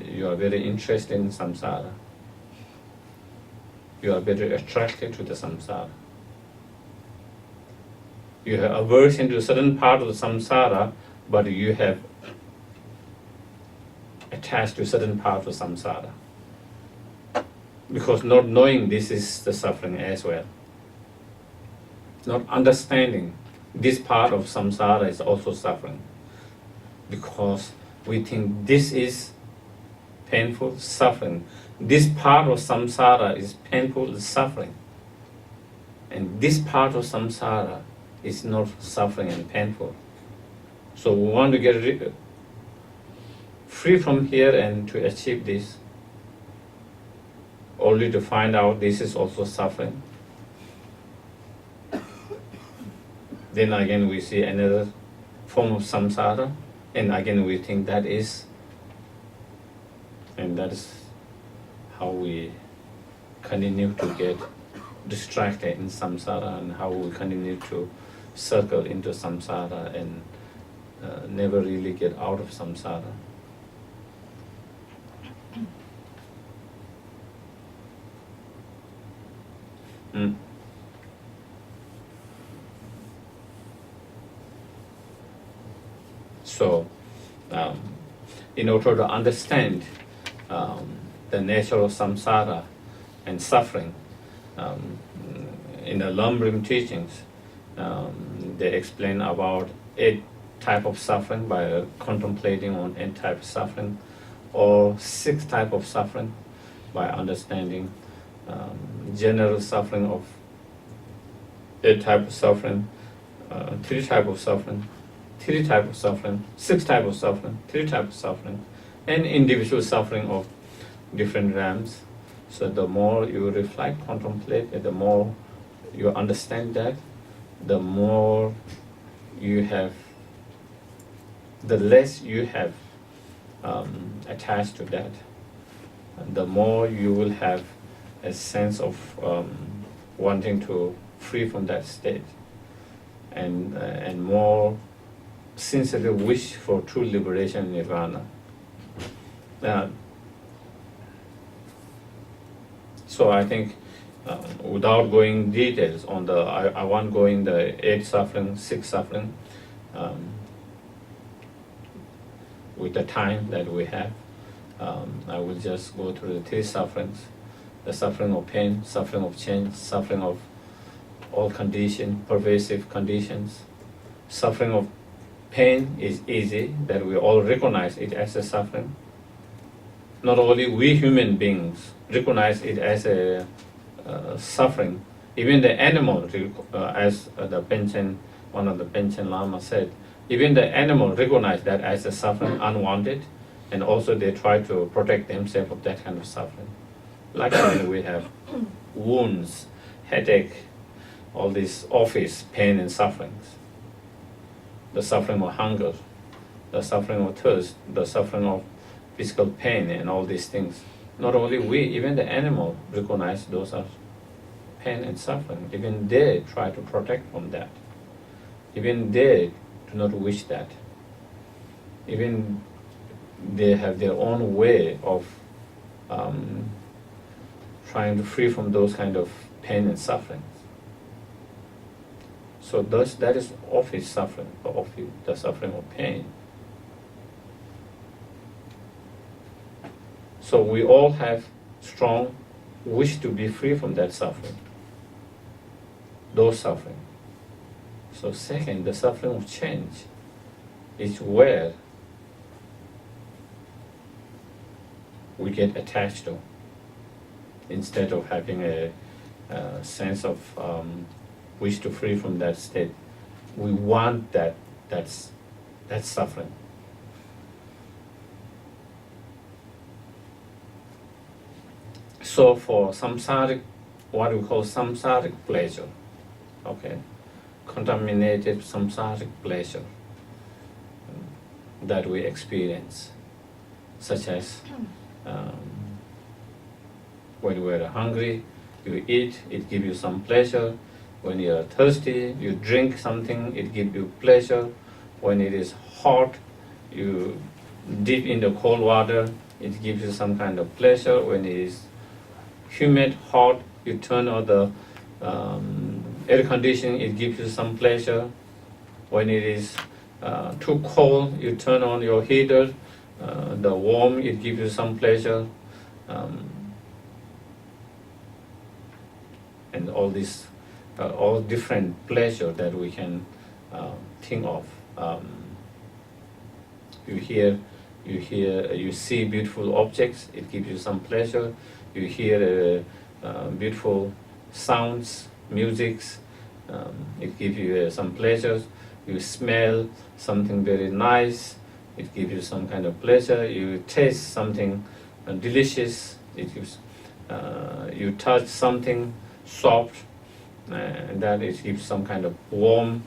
you are very interested in samsara. You are very attracted to the samsara. You have aversion to a certain part of the samsara, but you have attached to a certain part of samsara. Because not knowing this is the suffering as well. Not understanding this part of samsara is also suffering. Because we think this is painful, suffering. This part of samsara is painful, suffering. And this part of samsara is not suffering and painful. So we want to get free from here and to achieve this, only to find out this is also suffering. Then again we see another form of samsara, and again we think that is, and that is how we continue to get distracted in samsara, and how we continue to circle into samsara and never really get out of samsara. So, in order to understand the nature of samsara and suffering, in the Lamrim teachings, they explain about 8 types of suffering by contemplating on 8 types of suffering, or 6 types of suffering by understanding general suffering of 8 types of suffering, 3 types of suffering, 3 types of suffering, 6 types of suffering, 3 types of suffering, and individual suffering of different realms. So the more you reflect, contemplate, the more you understand that, the more you have, the less you have attached to that, and the more you will have a sense of wanting to free from that state, and more sincerely wish for true liberation in nirvana. So I think without going details on the, I won't go in the 8 suffering, 6 suffering, with the time that we have. I will just go through the 3 sufferings: the suffering of pain, suffering of change, suffering of all condition, pervasive conditions, suffering of pain is easy, that we all recognize it as a suffering. Not only we human beings recognize it as a suffering, even the animal, as the Panchen, one of the Panchen Lama said, even the animal recognize that as a suffering, unwanted, and also they try to protect themselves of that kind of suffering. Like when we have wounds, headache, all these office pain and sufferings, the suffering of hunger, the suffering of thirst, the suffering of physical pain, and all these things. Not only we, even the animal recognize those are pain and suffering. Even they try to protect from that. Even they do not wish that. Even they have their own way of trying to free from those kind of pain and suffering. So thus, that is office suffering, or the suffering of pain. So we all have strong wish to be free from that suffering, those suffering. So second, the suffering of change is where we get attached to, instead of having a sense of wish to free from that state. We want that's suffering. So for samsaric, what we call samsaric pleasure, okay, contaminated samsaric pleasure that we experience, such as when we're hungry, you eat, it gives you some pleasure. When you're thirsty, you drink something, it gives you pleasure. When it is hot, you dip in the cold water, it gives you some kind of pleasure. When it is humid, hot, you turn on the air conditioning, it gives you some pleasure. When it is too cold, you turn on your heater, the warm, it gives you some pleasure. And all this, all different pleasure that we can think of. You see beautiful objects, it gives you some pleasure. You hear beautiful sounds, musics, it gives you some pleasures. You smell something very nice, it gives you some kind of pleasure. You taste something delicious, it gives. You touch something soft, and that it gives some kind of warm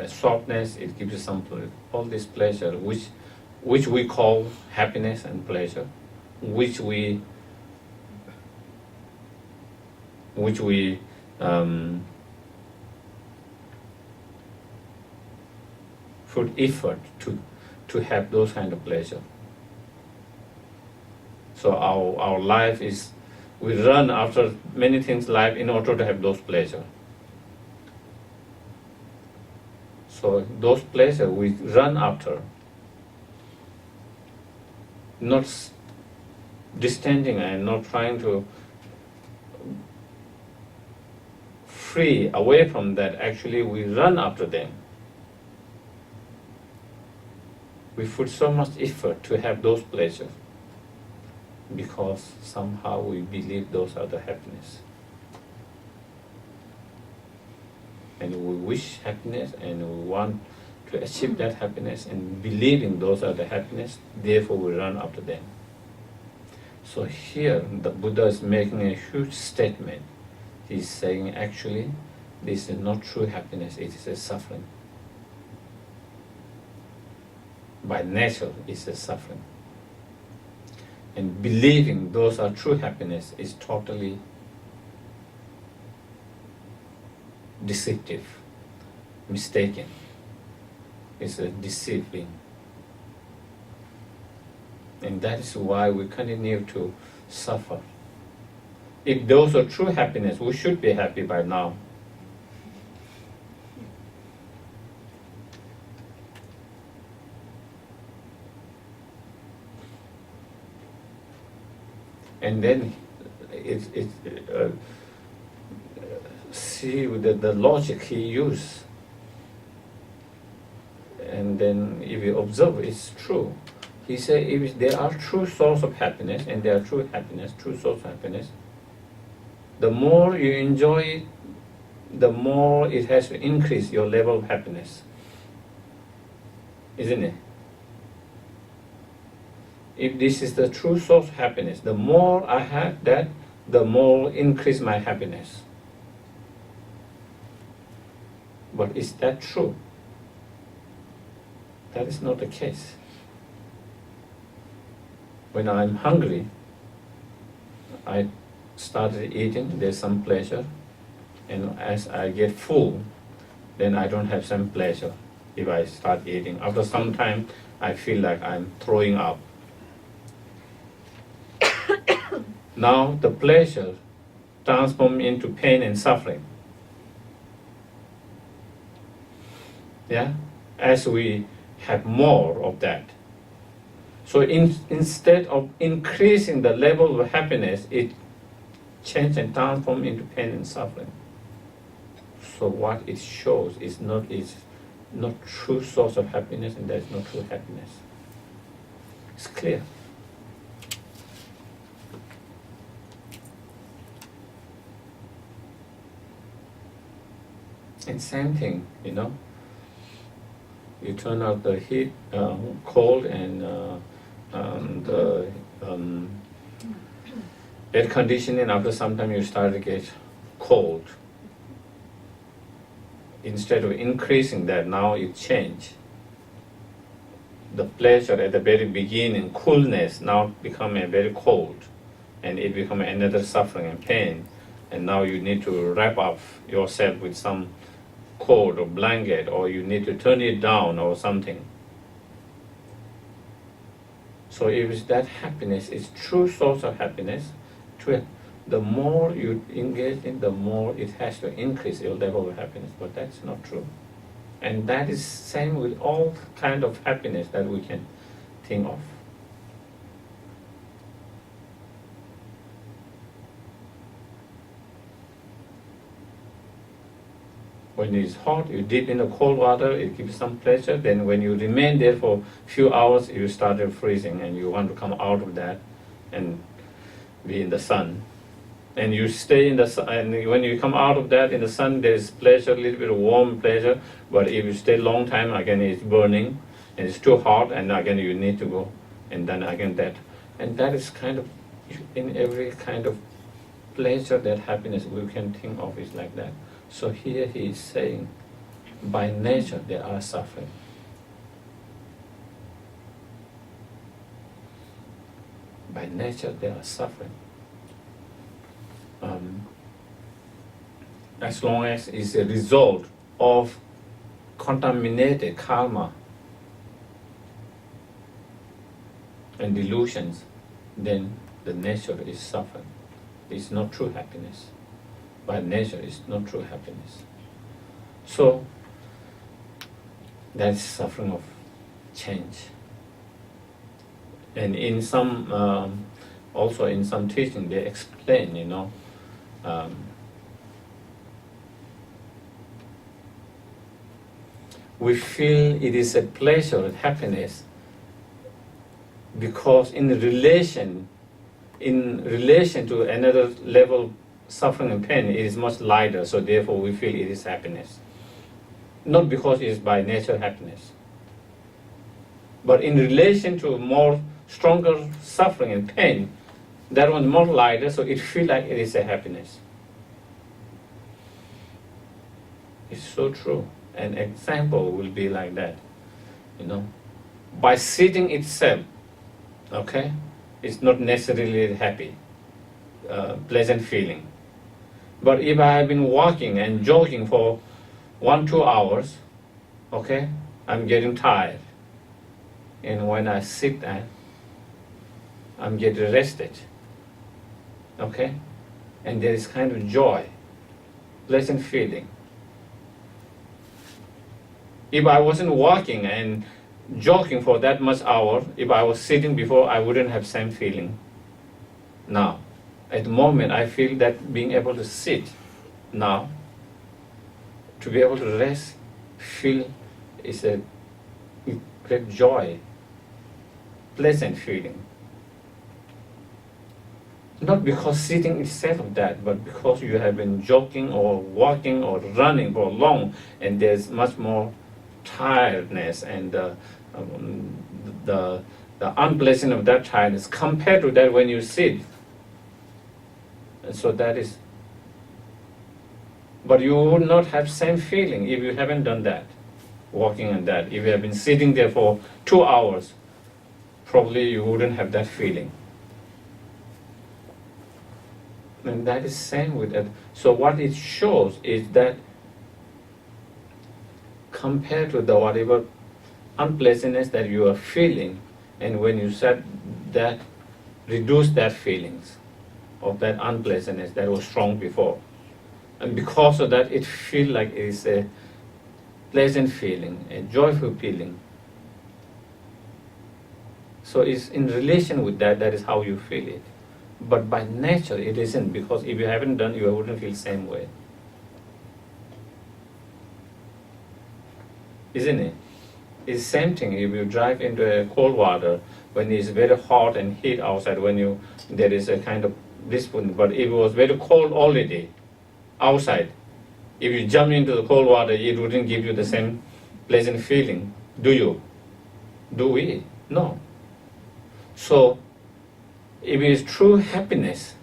softness. It gives you some all this pleasure, which we call happiness and pleasure, which we put effort to have those kind of pleasure. So our life is, we run after many things in life in order to have those pleasure. So those pleasure we run after, not distending and not trying to free away from that. Actually, we run after them. We put so much effort to have those pleasures because somehow we believe those are the happiness. And we wish happiness and we want to achieve that happiness and believing those are the happiness, therefore we run after them. So here the Buddha is making a huge statement. He's saying actually this is not true happiness, it is a suffering. By nature it's a suffering. And believing those are true happiness is totally deceptive, mistaken. It's a deceiving. And that is why we continue to suffer. If those are true happiness, we should be happy by now. And then see the logic he used. then if you observe, it's true. He said, if there are true source of happiness, and there are true happiness, true source of happiness, the more you enjoy it, the more it has to increase your level of happiness. Isn't it? If this is the true source of happiness, the more I have that, the more increase my happiness. But is that true? That is not the case. When I'm hungry, I started eating, there's some pleasure, and as I get full, then I don't have some pleasure if I start eating. After some time, I feel like I'm throwing up. Now the pleasure transforms into pain and suffering. Yeah? As we have more of that. So instead of increasing the level of happiness, it changes and transforms into pain and suffering. So what it shows is not true source of happiness, and there is no true happiness. It's clear. And same thing, you turn out the heat, cold, and the air conditioning. After some time, you start to get cold. Instead of increasing that, now it change. The pleasure at the very beginning, coolness, now become a very cold, and it become another suffering and pain. And now you need to wrap up yourself with some coat or blanket, or you need to turn it down or something. So if that happiness is true source of happiness, the more you engage in, the more it has to increase your level of happiness. But that's not true. And that is same with all kind of happiness that we can think of. When it's hot, you dip in the cold water, it gives some pleasure. Then when you remain there for a few hours, you start freezing, and you want to come out of that and be in the sun. And you stay in the sun, and when you come out of that in the sun, there's pleasure, a little bit of warm pleasure. But if you stay a long time, again it's burning, and it's too hot, and again you need to go, and then again that. And that is kind of, in every kind of pleasure, that happiness we can think of is like that. So here he is saying, by nature they are suffering. By nature they are suffering. As long as it's a result of contaminated karma and delusions, then the nature is suffering. It's not true happiness. By nature, it's not true happiness. So, that's suffering of change. And in some, also in some teaching, they explain, we feel it is a pleasure and happiness because in relation to another level, suffering and pain, it is much lighter, so therefore we feel it is happiness. Not because it is by nature happiness. But in relation to more stronger suffering and pain, that one more lighter, so it feels like it is a happiness. It's so true. An example will be like that. By sitting itself, okay, it's not necessarily happy, pleasant feeling. But if I have been walking and jogging for 1-2 hours, okay, I'm getting tired. And when I sit down, I'm getting rested. Okay? And there is kind of joy, pleasant feeling. If I wasn't walking and jogging for that much hour, if I was sitting before, I wouldn't have same feeling. Now, at the moment, I feel that being able to sit now, to be able to rest, feel is a great joy, pleasant feeling. Not because sitting itself of that, but because you have been jogging or walking or running for long, and there's much more tiredness and the unpleasant of that tiredness compared to that when you sit. And so that is, but you would not have same feeling if you haven't done that, walking on that. If you have been sitting there for 2 hours, probably you wouldn't have that feeling. And that is same with it. So what it shows is that compared to the whatever unpleasantness that you are feeling, and when you said that, reduce that feelings of that unpleasantness that was strong before. And because of that, it feels like it is a pleasant feeling, a joyful feeling. So it's in relation with that, that is how you feel it. But by nature, it isn't, because if you haven't done, you wouldn't feel the same way. Isn't it? It's the same thing if you drive into a cold water when it's very hot and heat outside, when there is a kind of this one, but if it was very cold already outside, if you jump into the cold water, it wouldn't give you the same pleasant feeling, do you? Do we? No. So, if it is true happiness,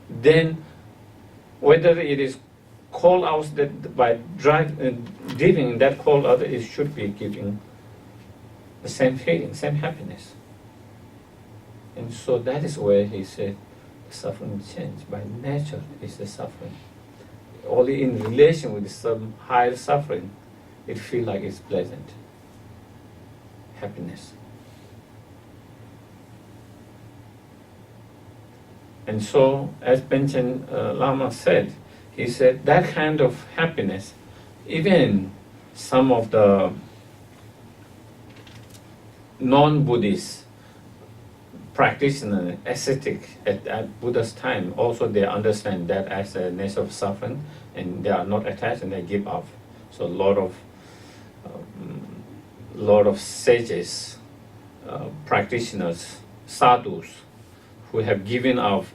then whether it is cold out that by living in that cold water, it should be giving the same feeling, same happiness. And so that is where he said suffering change. By nature is the suffering. Only in relation with some higher suffering, it feels like it's pleasant. Happiness. And so, as Panchen Lama said, he said that kind of happiness, even some of the non-Buddhist practitioners, ascetic at Buddha's time, also they understand that as a nature of suffering, and they are not attached and they give up. So a lot of sages, practitioners, sadhus, who have given up,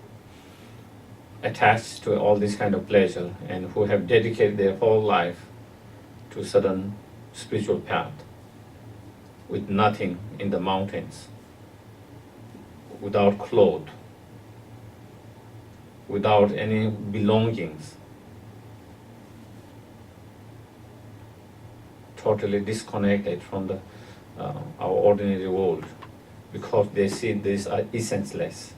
attached to all this kind of pleasure, and who have dedicated their whole life to certain spiritual path, with nothing in the mountains, without clothes, without any belongings, totally disconnected from our ordinary world, because they see these are essenceless,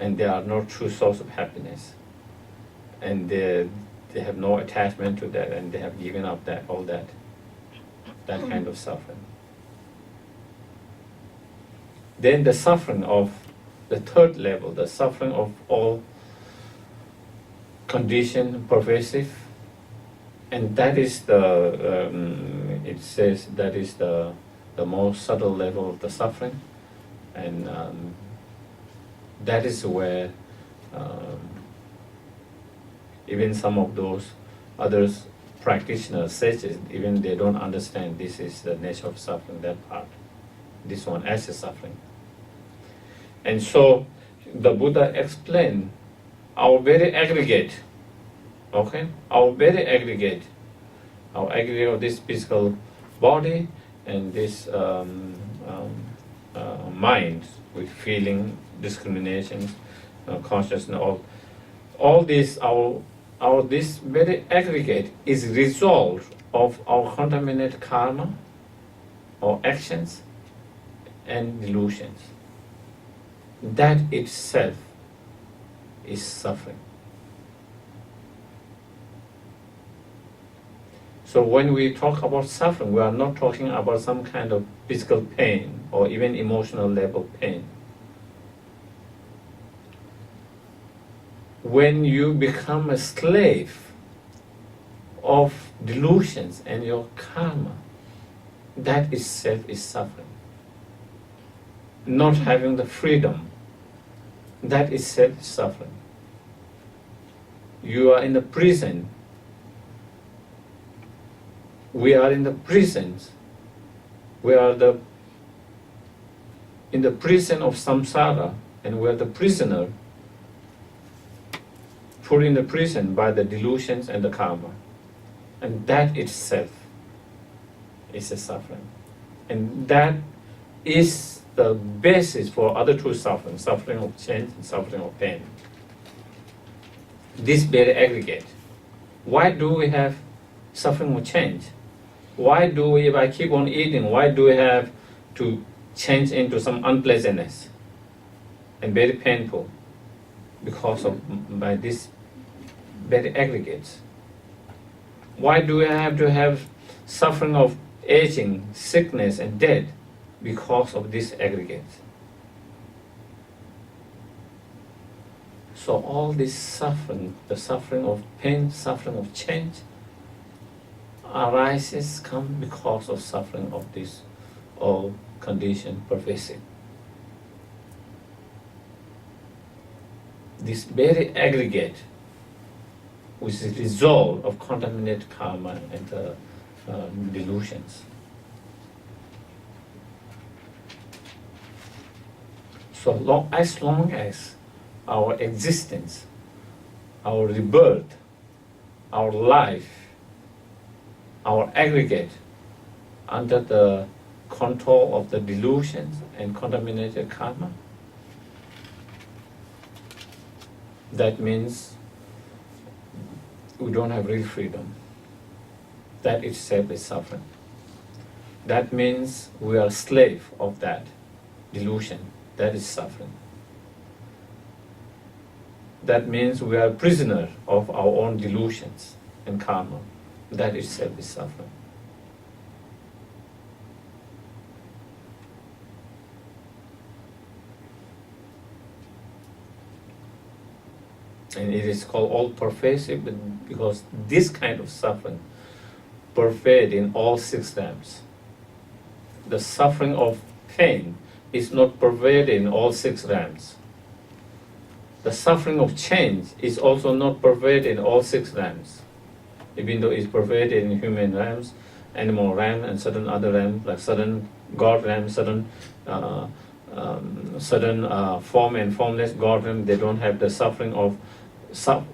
and they are no true source of happiness, and they have no attachment to that, and they have given up all that kind of suffering. Then the suffering of the third level, the suffering of all condition, pervasive, and that is it says that is the most subtle level of the suffering, and that is where even some of those others practitioners sages, even they don't understand this is the nature of suffering, that part, this one as a suffering. And so the Buddha explained our very aggregate, our aggregate of this physical body and this mind with feeling, discriminations, consciousness, all this, our this very aggregate is result of our contaminated karma, our actions and delusions. That itself is suffering. So when we talk about suffering, we are not talking about some kind of physical pain or even emotional level pain. When you become a slave of delusions and your karma, that itself is suffering. Not having the freedom, that itself is suffering. You are in the prison. We are in the prisons We are in the prison of samsara, and we are the prisoner, put in the prison by the delusions and the karma. And that itself is a suffering. And that is the basis for other two suffering, suffering of change and suffering of pain. This very aggregate. Why do we have suffering of change? Why do we, if I keep on eating, why do we have to change into some unpleasantness and very painful? Because of by this very aggregates. Why do we have to have suffering of aging, sickness, and death? Because of this aggregate. So all this suffering, the suffering of pain, suffering of change, arises, come because of suffering of this all condition pervasive. This very aggregate, which is the result of contaminated karma and the delusions. So as long as our existence, our rebirth, our life, our aggregate under the control of the delusions and contaminated karma, that means we don't have real freedom. That itself is suffering. That means we are slave of that delusion. That is suffering. That means we are prisoner of our own delusions and karma. That itself is suffering. And it is called all pervasive because this kind of suffering pervades in all six realms. The suffering of pain is not pervaded in all six realms. The suffering of change is also not pervaded in all six realms, even though it's pervaded in human realms, animal realm, and certain other realms, like certain God realm, certain form and formless God realm. They don't have the suffering of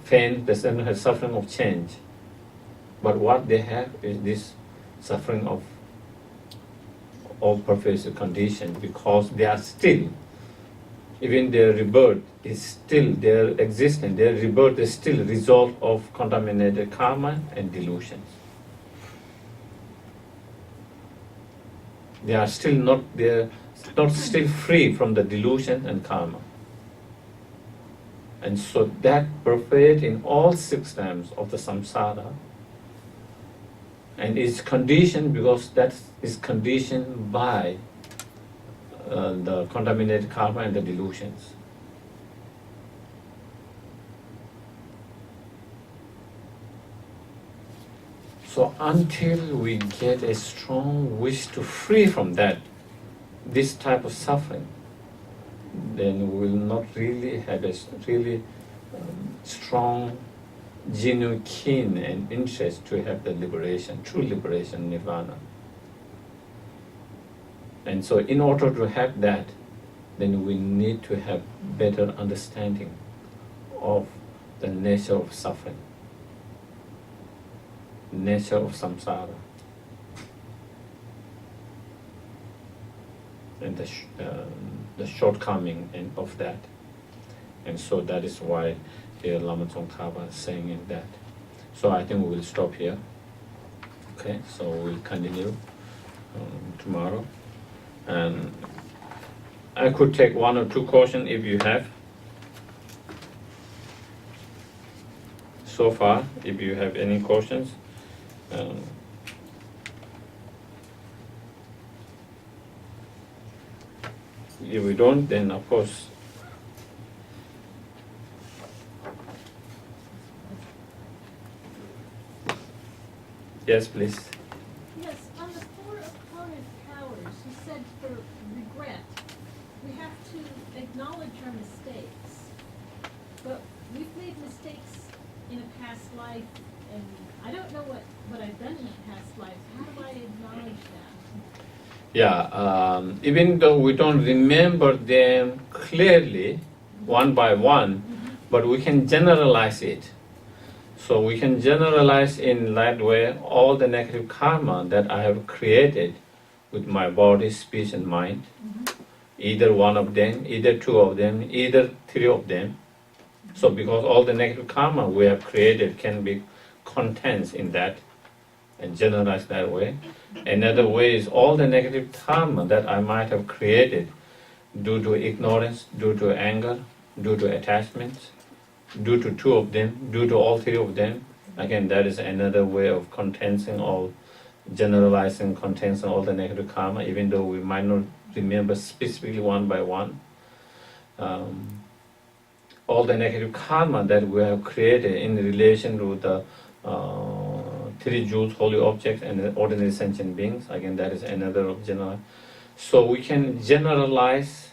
pain. They don't have suffering of change. But what they have is this suffering of all pervasive condition, because they are still, even their rebirth is still, their existence, their rebirth is still a result of contaminated karma and delusions. They are still not still free from the delusion and karma. And so that pervades in all six realms of the samsara, and is conditioned because that is conditioned by the contaminated karma and the delusions. So until we get a strong wish to free from this type of suffering, then we will not really have a really strong, genuine, keen and interest to have the liberation, true liberation, nirvana. And so in order to have that, then we need to have better understanding of the nature of suffering, nature of samsara, and the shortcoming of that. And so that is why here Lama Tsongkhapa is saying in that. So I think we will stop here. Okay, so we'll continue tomorrow. And I could take one or two questions if you have. So far, if you have any questions. If we don't, then of course. Yes, please. Yes, on the four opponent powers, you said for regret, we have to acknowledge our mistakes. But we've made mistakes in a past life, and I don't know what I've done in a past life. How do I acknowledge that? Even though we don't remember them clearly, one by one, but we can generalize it. So we can generalize in that way all the negative karma that I have created with my body, speech, and mind. Either one of them, either two of them, either three of them. So because all the negative karma we have created can be contents in that and generalized that way. Another way is all the negative karma that I might have created due to ignorance, due to anger, due to attachments, due to two of them, due to all three of them. Again, that is another way of condensing all, generalizing, condensing all the negative karma, even though we might not remember specifically one by one. All the negative karma that we have created in relation to the three jewels, holy objects, and the ordinary sentient beings. Again, that is another of general. So we can generalize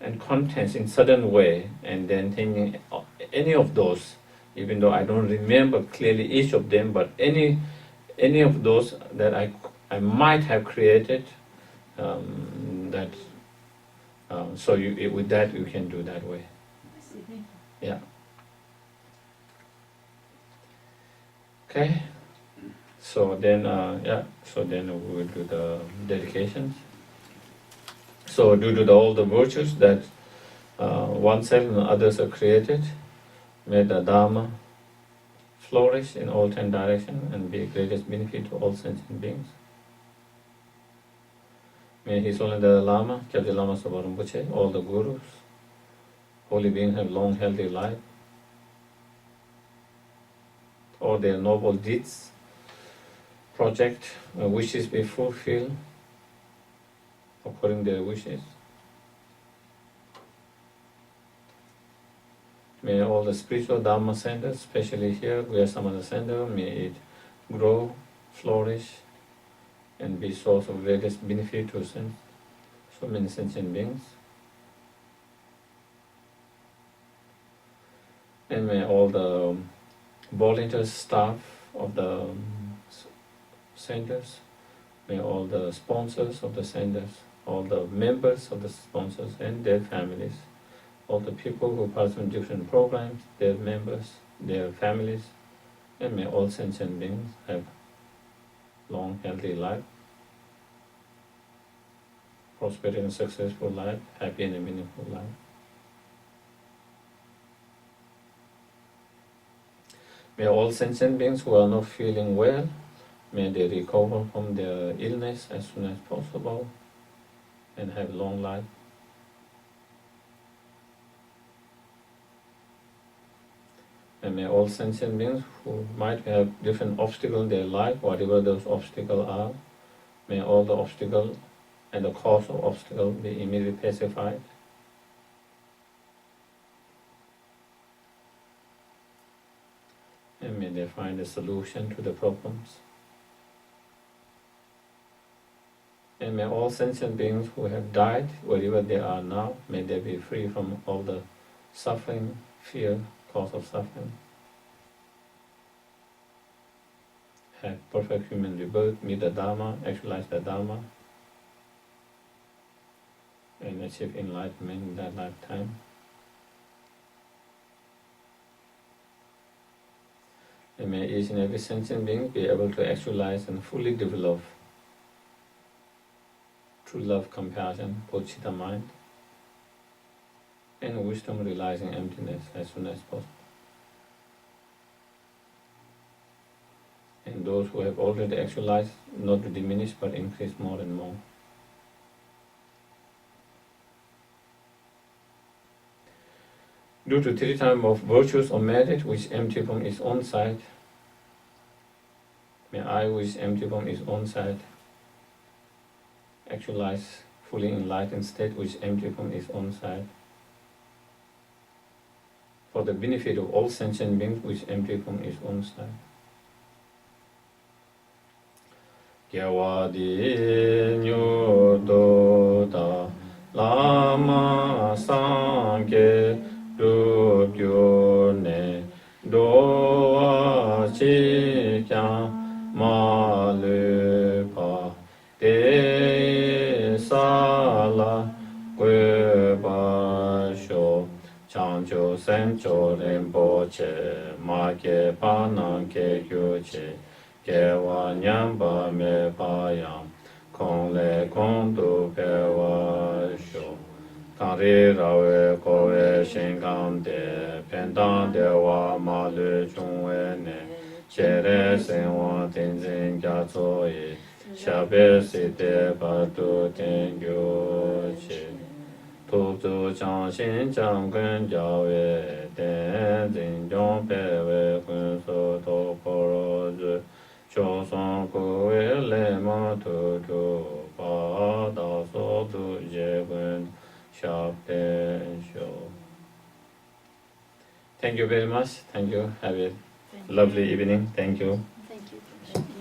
and condense in certain way, and then thinking any of those, even though I don't remember clearly each of them, but any of those that I might have created, so with that you can do that way. I see, thank you. Yeah. Okay. So then, we will do the dedications. So due to all the virtues that oneself and others are created, may the Dharma flourish in all 10 directions and be greatest benefit to all sentient beings. May His Holiness the Lama, Kyabje Lama Sopa Rinpoche, all the gurus, holy beings have long healthy life, all their noble deeds, project, wishes be fulfilled according to their wishes. May all the spiritual Dharma centers, especially here, we are some of the center, may it grow, flourish, and be source of greatest benefit to so many sentient beings. And may all the volunteer staff of the centers, may all the sponsors of the centers, all the members of the sponsors and their families, all the people who participate in different programs, their members, their families, and may all sentient beings have long, healthy life, prosperous and successful life, happy and meaningful life. May all sentient beings who are not feeling well, may they recover from their illness as soon as possible and have long life. And may all sentient beings who might have different obstacles in their life, whatever those obstacles are, may all the obstacles and the cause of obstacles be immediately pacified. And may they find a solution to the problems. And may all sentient beings who have died, wherever they are now, may they be free from all the suffering, fear, cause of suffering. Have perfect human rebirth, meet the Dharma, actualize the Dharma, and achieve enlightenment in that lifetime. And may each and every sentient being be able to actualize and fully develop true love, compassion, bodhicitta mind, and wisdom realizing emptiness as soon as possible. And those who have already actualized, not to diminish but increase more and more. Due to 3 times of virtues or merit which empty from its own side, may I, which empty from its own side, actualize fully enlightened state which empty from its own side, for the benefit of all sentient beings which empty from its own side. Gyawadi nyodo da lama sangye do ne do chi kya ma le pa te Chanchu Sencho Rinpoche, Ma Ke Pa Nan Ke Kyu Che, Ke Wa Nyamba Me Pa Yang, Kong Le Kong Tu Pe Wa Sho, Kang Ri Ra We Ko We Shin Kang De, Pen Tang De Wa Ma Lu Chung We Ne, Che Re Sen Wa Tin Zin Kya Tso Yi, Sha Pe Si Te Pa Tu Ten Kyu Che, Tu Tu Chang Xin Chang Kun Jia Wei Ten Zin Jiong Pe Wei Kun Su To Po Ro Zu Chou Song Ku Wei Le Ma Tu Tu Pa Da So Tu Je Kun Sha Pe Shu. Thank you very much. Thank you. Have a lovely evening. Thank you. Thank you.